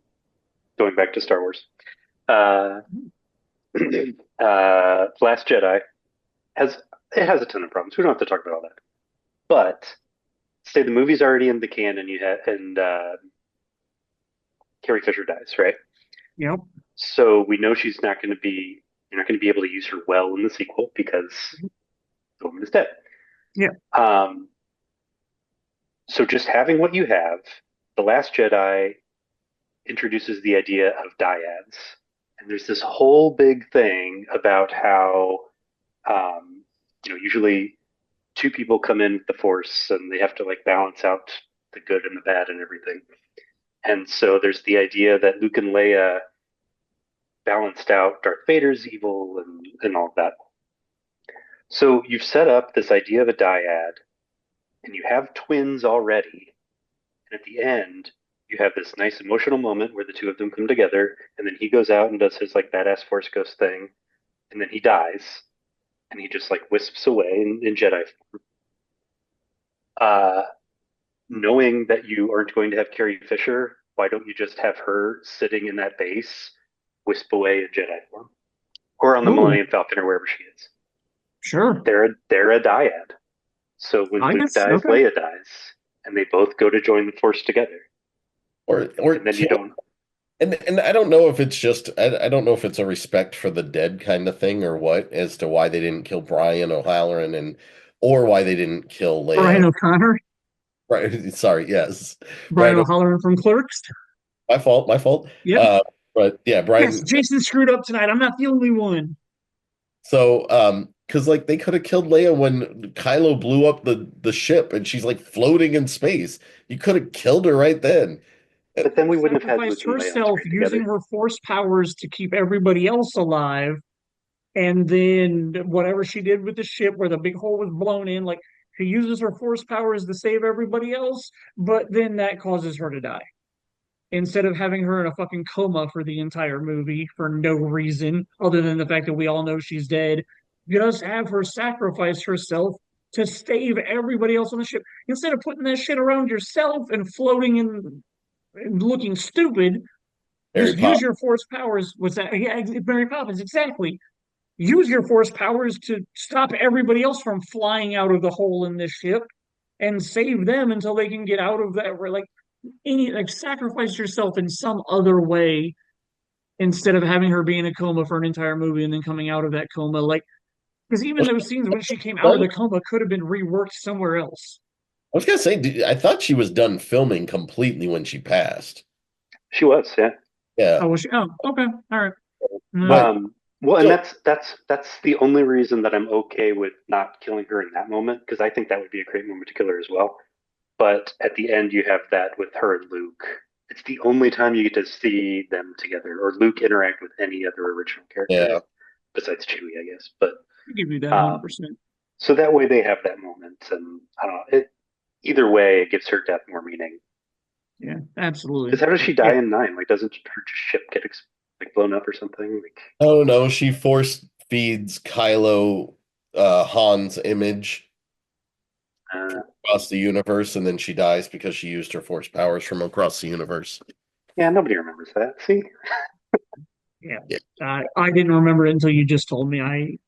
going back to Star Wars. Uh, Last Jedi has it has a ton of problems. We don't have to talk about all that. But say the movie's already in the can and you had and Carrie Fisher dies, right? Yep. So we know she's not going to be you're not going to be able to use her well in the sequel because the woman is dead. Yeah. Um, so just having what you have, The Last Jedi introduces the idea of dyads. And there's this whole big thing about how, usually two people come in with the Force and they have to like balance out the good and the bad and everything. And so there's the idea that Luke and Leia balanced out Darth Vader's evil and all of that. So you've set up this idea of a dyad, and you have twins already. And at the end, you have this nice emotional moment where the two of them come together, and then he goes out and does his like badass Force Ghost thing, and then he dies, and he just like wisps away in Jedi form. knowing that you aren't going to have Carrie Fisher, why don't you just have her sitting in that base, wisp away in Jedi form, or on the Ooh, Millennium Falcon or wherever she is? sure. They're a dyad. So when I Luke guess dies, okay. Leia dies, and they both go to join the Force together. or And then you kill. don't. And I don't know if it's just I don't know if it's a respect for the dead kind of thing or what as to why they didn't kill Brian O'Halloran and or why they didn't kill Brian Leia. O'Connor, Right, sorry, yes, Brian Brian. O'Halloran from Clerks. My fault, my fault. Yep. Uh, but yeah, Yes, Brian. Jason screwed up tonight. I'm not the only one. So, because like they could have killed Leia when Kylo blew up the ship and she's like floating in space. You could have killed her right then. But then we wouldn't have had Sacrificed Luke and Leia on herself screen using together. her force powers to keep everybody else alive. And then whatever she did with the ship where the big hole was blown in, like she uses her force powers to save everybody else, but then that causes her to die. Instead of having her in a fucking coma for the entire movie for no reason other than the fact that we all know she's dead, just have her sacrifice herself to save everybody else on the ship. Instead of putting that shit around yourself and floating and looking stupid, Mary just use Poppins. your force powers. What's that? Yeah, Mary Poppins, exactly. Use your force powers to stop everybody else from flying out of the hole in this ship and save them until they can get out of that. Like sacrifice yourself in some other way instead of having her be in a coma for an entire movie and then coming out of that coma. Like because even Was those scenes when she came she out of done? the coma could have been reworked somewhere else. I was gonna say, I thought she was done filming completely when she passed. She was, yeah. Yeah, Oh, was she? Oh, okay, all right. but Well, and still, that's the only reason that I'm okay with not killing her in that moment because I think that would be a great moment to kill her as well. But at the end, you have that with her and Luke. It's the only time you get to see them together, or Luke interact with any other original yeah. character besides Chewie, I guess. But I give you that um, 100%. so that way they have that moment, and I don't know. Either way, it gives her death more meaning. Yeah, absolutely. Because how does she die Yeah, in nine? Like, doesn't her ship get like blown up or something? Like, Oh no, she force feeds Kylo Han's image uh, across the universe, and then she dies because she used her force powers from across the universe. yeah, nobody remembers that. See, yeah. Yeah. I didn't remember it until you just told me.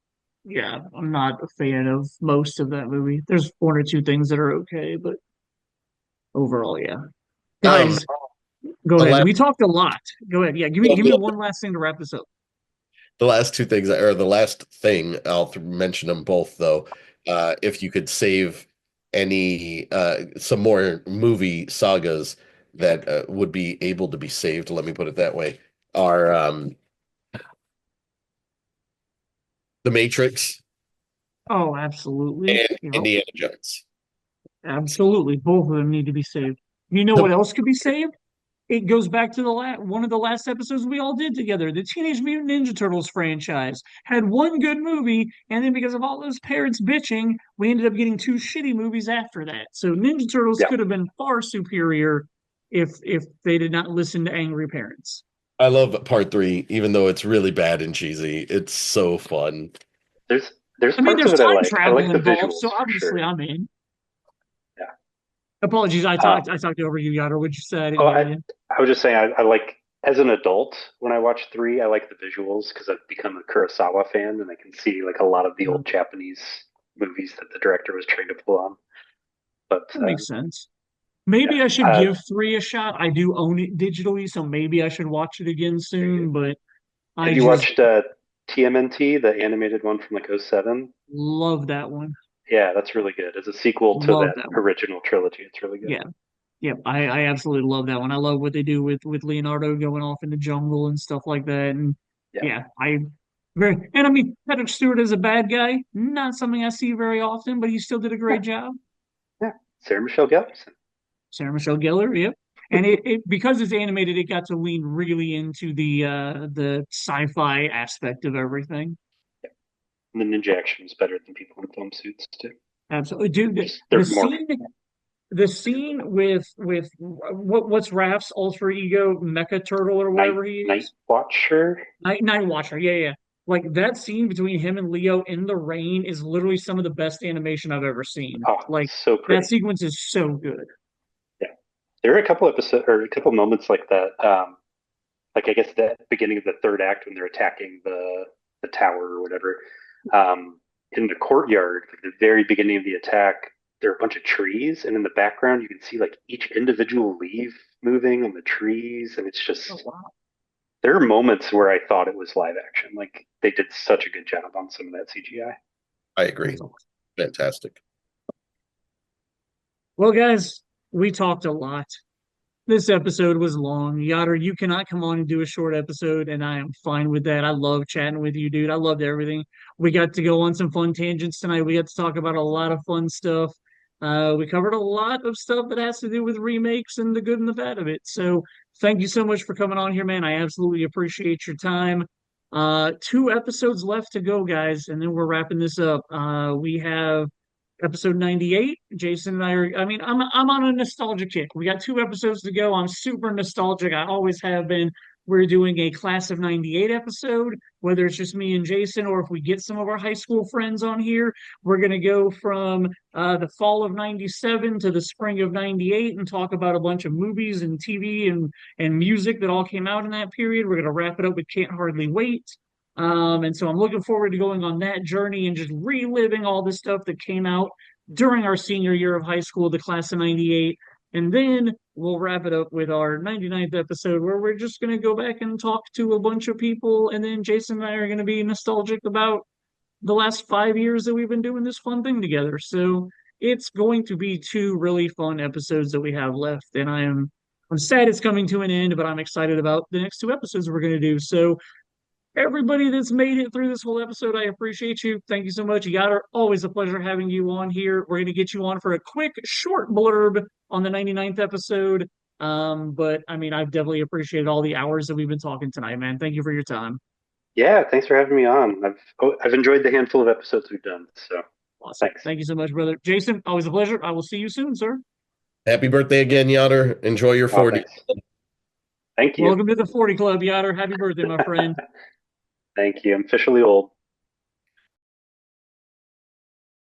Yeah, I'm not a fan of most of that movie. There's one or two things that are okay, but overall, yeah. Um, Guys, go the ahead. last We talked a lot. Go ahead. Yeah, give me one last thing to wrap this up. the last two things, or the last thing, I'll mention them both though. If you could save any some more movie sagas that would be able to be saved, let me put it that way, are The Matrix Oh, absolutely. and Yep, Indiana Jones. absolutely. Both of them need to be saved. You know The what else could be saved? It goes back to the one of the last episodes we all did together. The Teenage Mutant Ninja Turtles franchise had one good movie, and then because of all those parents bitching, we ended up getting two shitty movies after that. So Ninja Turtles yeah, could have been far superior if they did not listen to angry parents. I love part three, even though it's really bad and cheesy. It's so fun. there's there's I mean, parts of there's it I time like. I travel like the involved, visuals so for obviously sure. I'm in. Yeah. Apologies, Um, I talked over you, Yada. What'd you say? I didn't oh, hear I you. I was just saying I like as an adult when I watch three, I like the visuals because I've become a Kurosawa fan and I can see like a lot of the Uh, old Japanese movies that the director was trying to pull on. But that makes sense. yeah, Maybe I should give three a shot. I do own it digitally, so maybe I should watch it again there you soon, go. but I Have you just watched TMNT, the animated one from like '07? love that one. Yeah, that's really good. As a sequel to Love that that one. original trilogy, it's really good. Yeah. Yeah. I absolutely love that one. I love what they do with Leonardo going off in the jungle and stuff like that. And Yeah, yeah, I very and I mean Patrick Stewart is a bad guy. Not something I see very often, but he still did a yeah, great job. yeah. Sarah Michelle Gellar. Sarah Michelle Gellar, yep. And it because it's animated, it got to lean really into the sci-fi aspect of everything. And the ninja action is better than people in film suits too. Absolutely, dude. Just The they're more scene with what's Raph's alter ego, Mecha Turtle or whatever he Night is, Watcher. Night Watcher. Yeah, yeah. Like that scene between him and Leo in the rain is literally some of the best animation I've ever seen. Oh, Like so that pretty. sequence is so good. There are a couple episodes or a couple moments like that. Like I guess the beginning of the third act when they're attacking the tower or whatever. In the courtyard, like the very beginning of the attack, there are a bunch of trees, and in the background you can see like each individual leaf moving on the trees, and it's Oh just wow. there are moments where I thought it was live action. Like they did such a good job on some of that CGI. I agree. That's awesome. Fantastic. Well, guys, we talked a lot. This episode was long. Yoder, you cannot come on and do a short episode, and I am fine with that. I love chatting with you, dude. I loved everything. We got to go on some fun tangents tonight. We got to talk about a lot of fun stuff. We covered a lot of stuff that has to do with remakes and the good and the bad of it. So thank you so much for coming on here, man. I absolutely appreciate your time. Two episodes left to go, guys, and then we're wrapping this up. We have episode 98. Jason and I are, I mean, I'm on a nostalgia kick. We got two episodes to go. I'm super nostalgic. I always have been. We're doing a class of 98 episode, whether it's just me and Jason, or if we get some of our high school friends on here, we're going to go from the fall of 97 to the spring of 98 and talk about a bunch of movies and TV and music that all came out in that period. We're going to wrap it up with Can't Hardly Wait. And so I'm looking forward to going on that journey and just reliving all the stuff that came out during our senior year of high school, the class of 98. And then we'll wrap it up with our 99th episode where we're just going to go back and talk to a bunch of people. And then Jason and I are going to be nostalgic about the last 5 years that we've been doing this fun thing together. So it's going to be two really fun episodes that we have left. And I'm sad it's coming to an end, but I'm excited about the next two episodes we're going to do. So everybody that's made it through this whole episode, I appreciate you. Thank you so much. You got her. Always a pleasure having you on here. We're going to get you on for a quick, short blurb on the 99th episode. But I mean, I've definitely appreciated all the hours that we've been talking tonight, man. Thank you for your time. Yeah, thanks for having me on. I've enjoyed the handful of episodes we've done. So Awesome. thanks. Thank you so much, brother. Jason, always a pleasure. I will see you soon, sir. Happy birthday again, Yoder. Enjoy your Oh, 40. thanks. Thank you. Welcome to the 40 Club, Yoder. Happy birthday, my friend. Thank you. I'm officially old.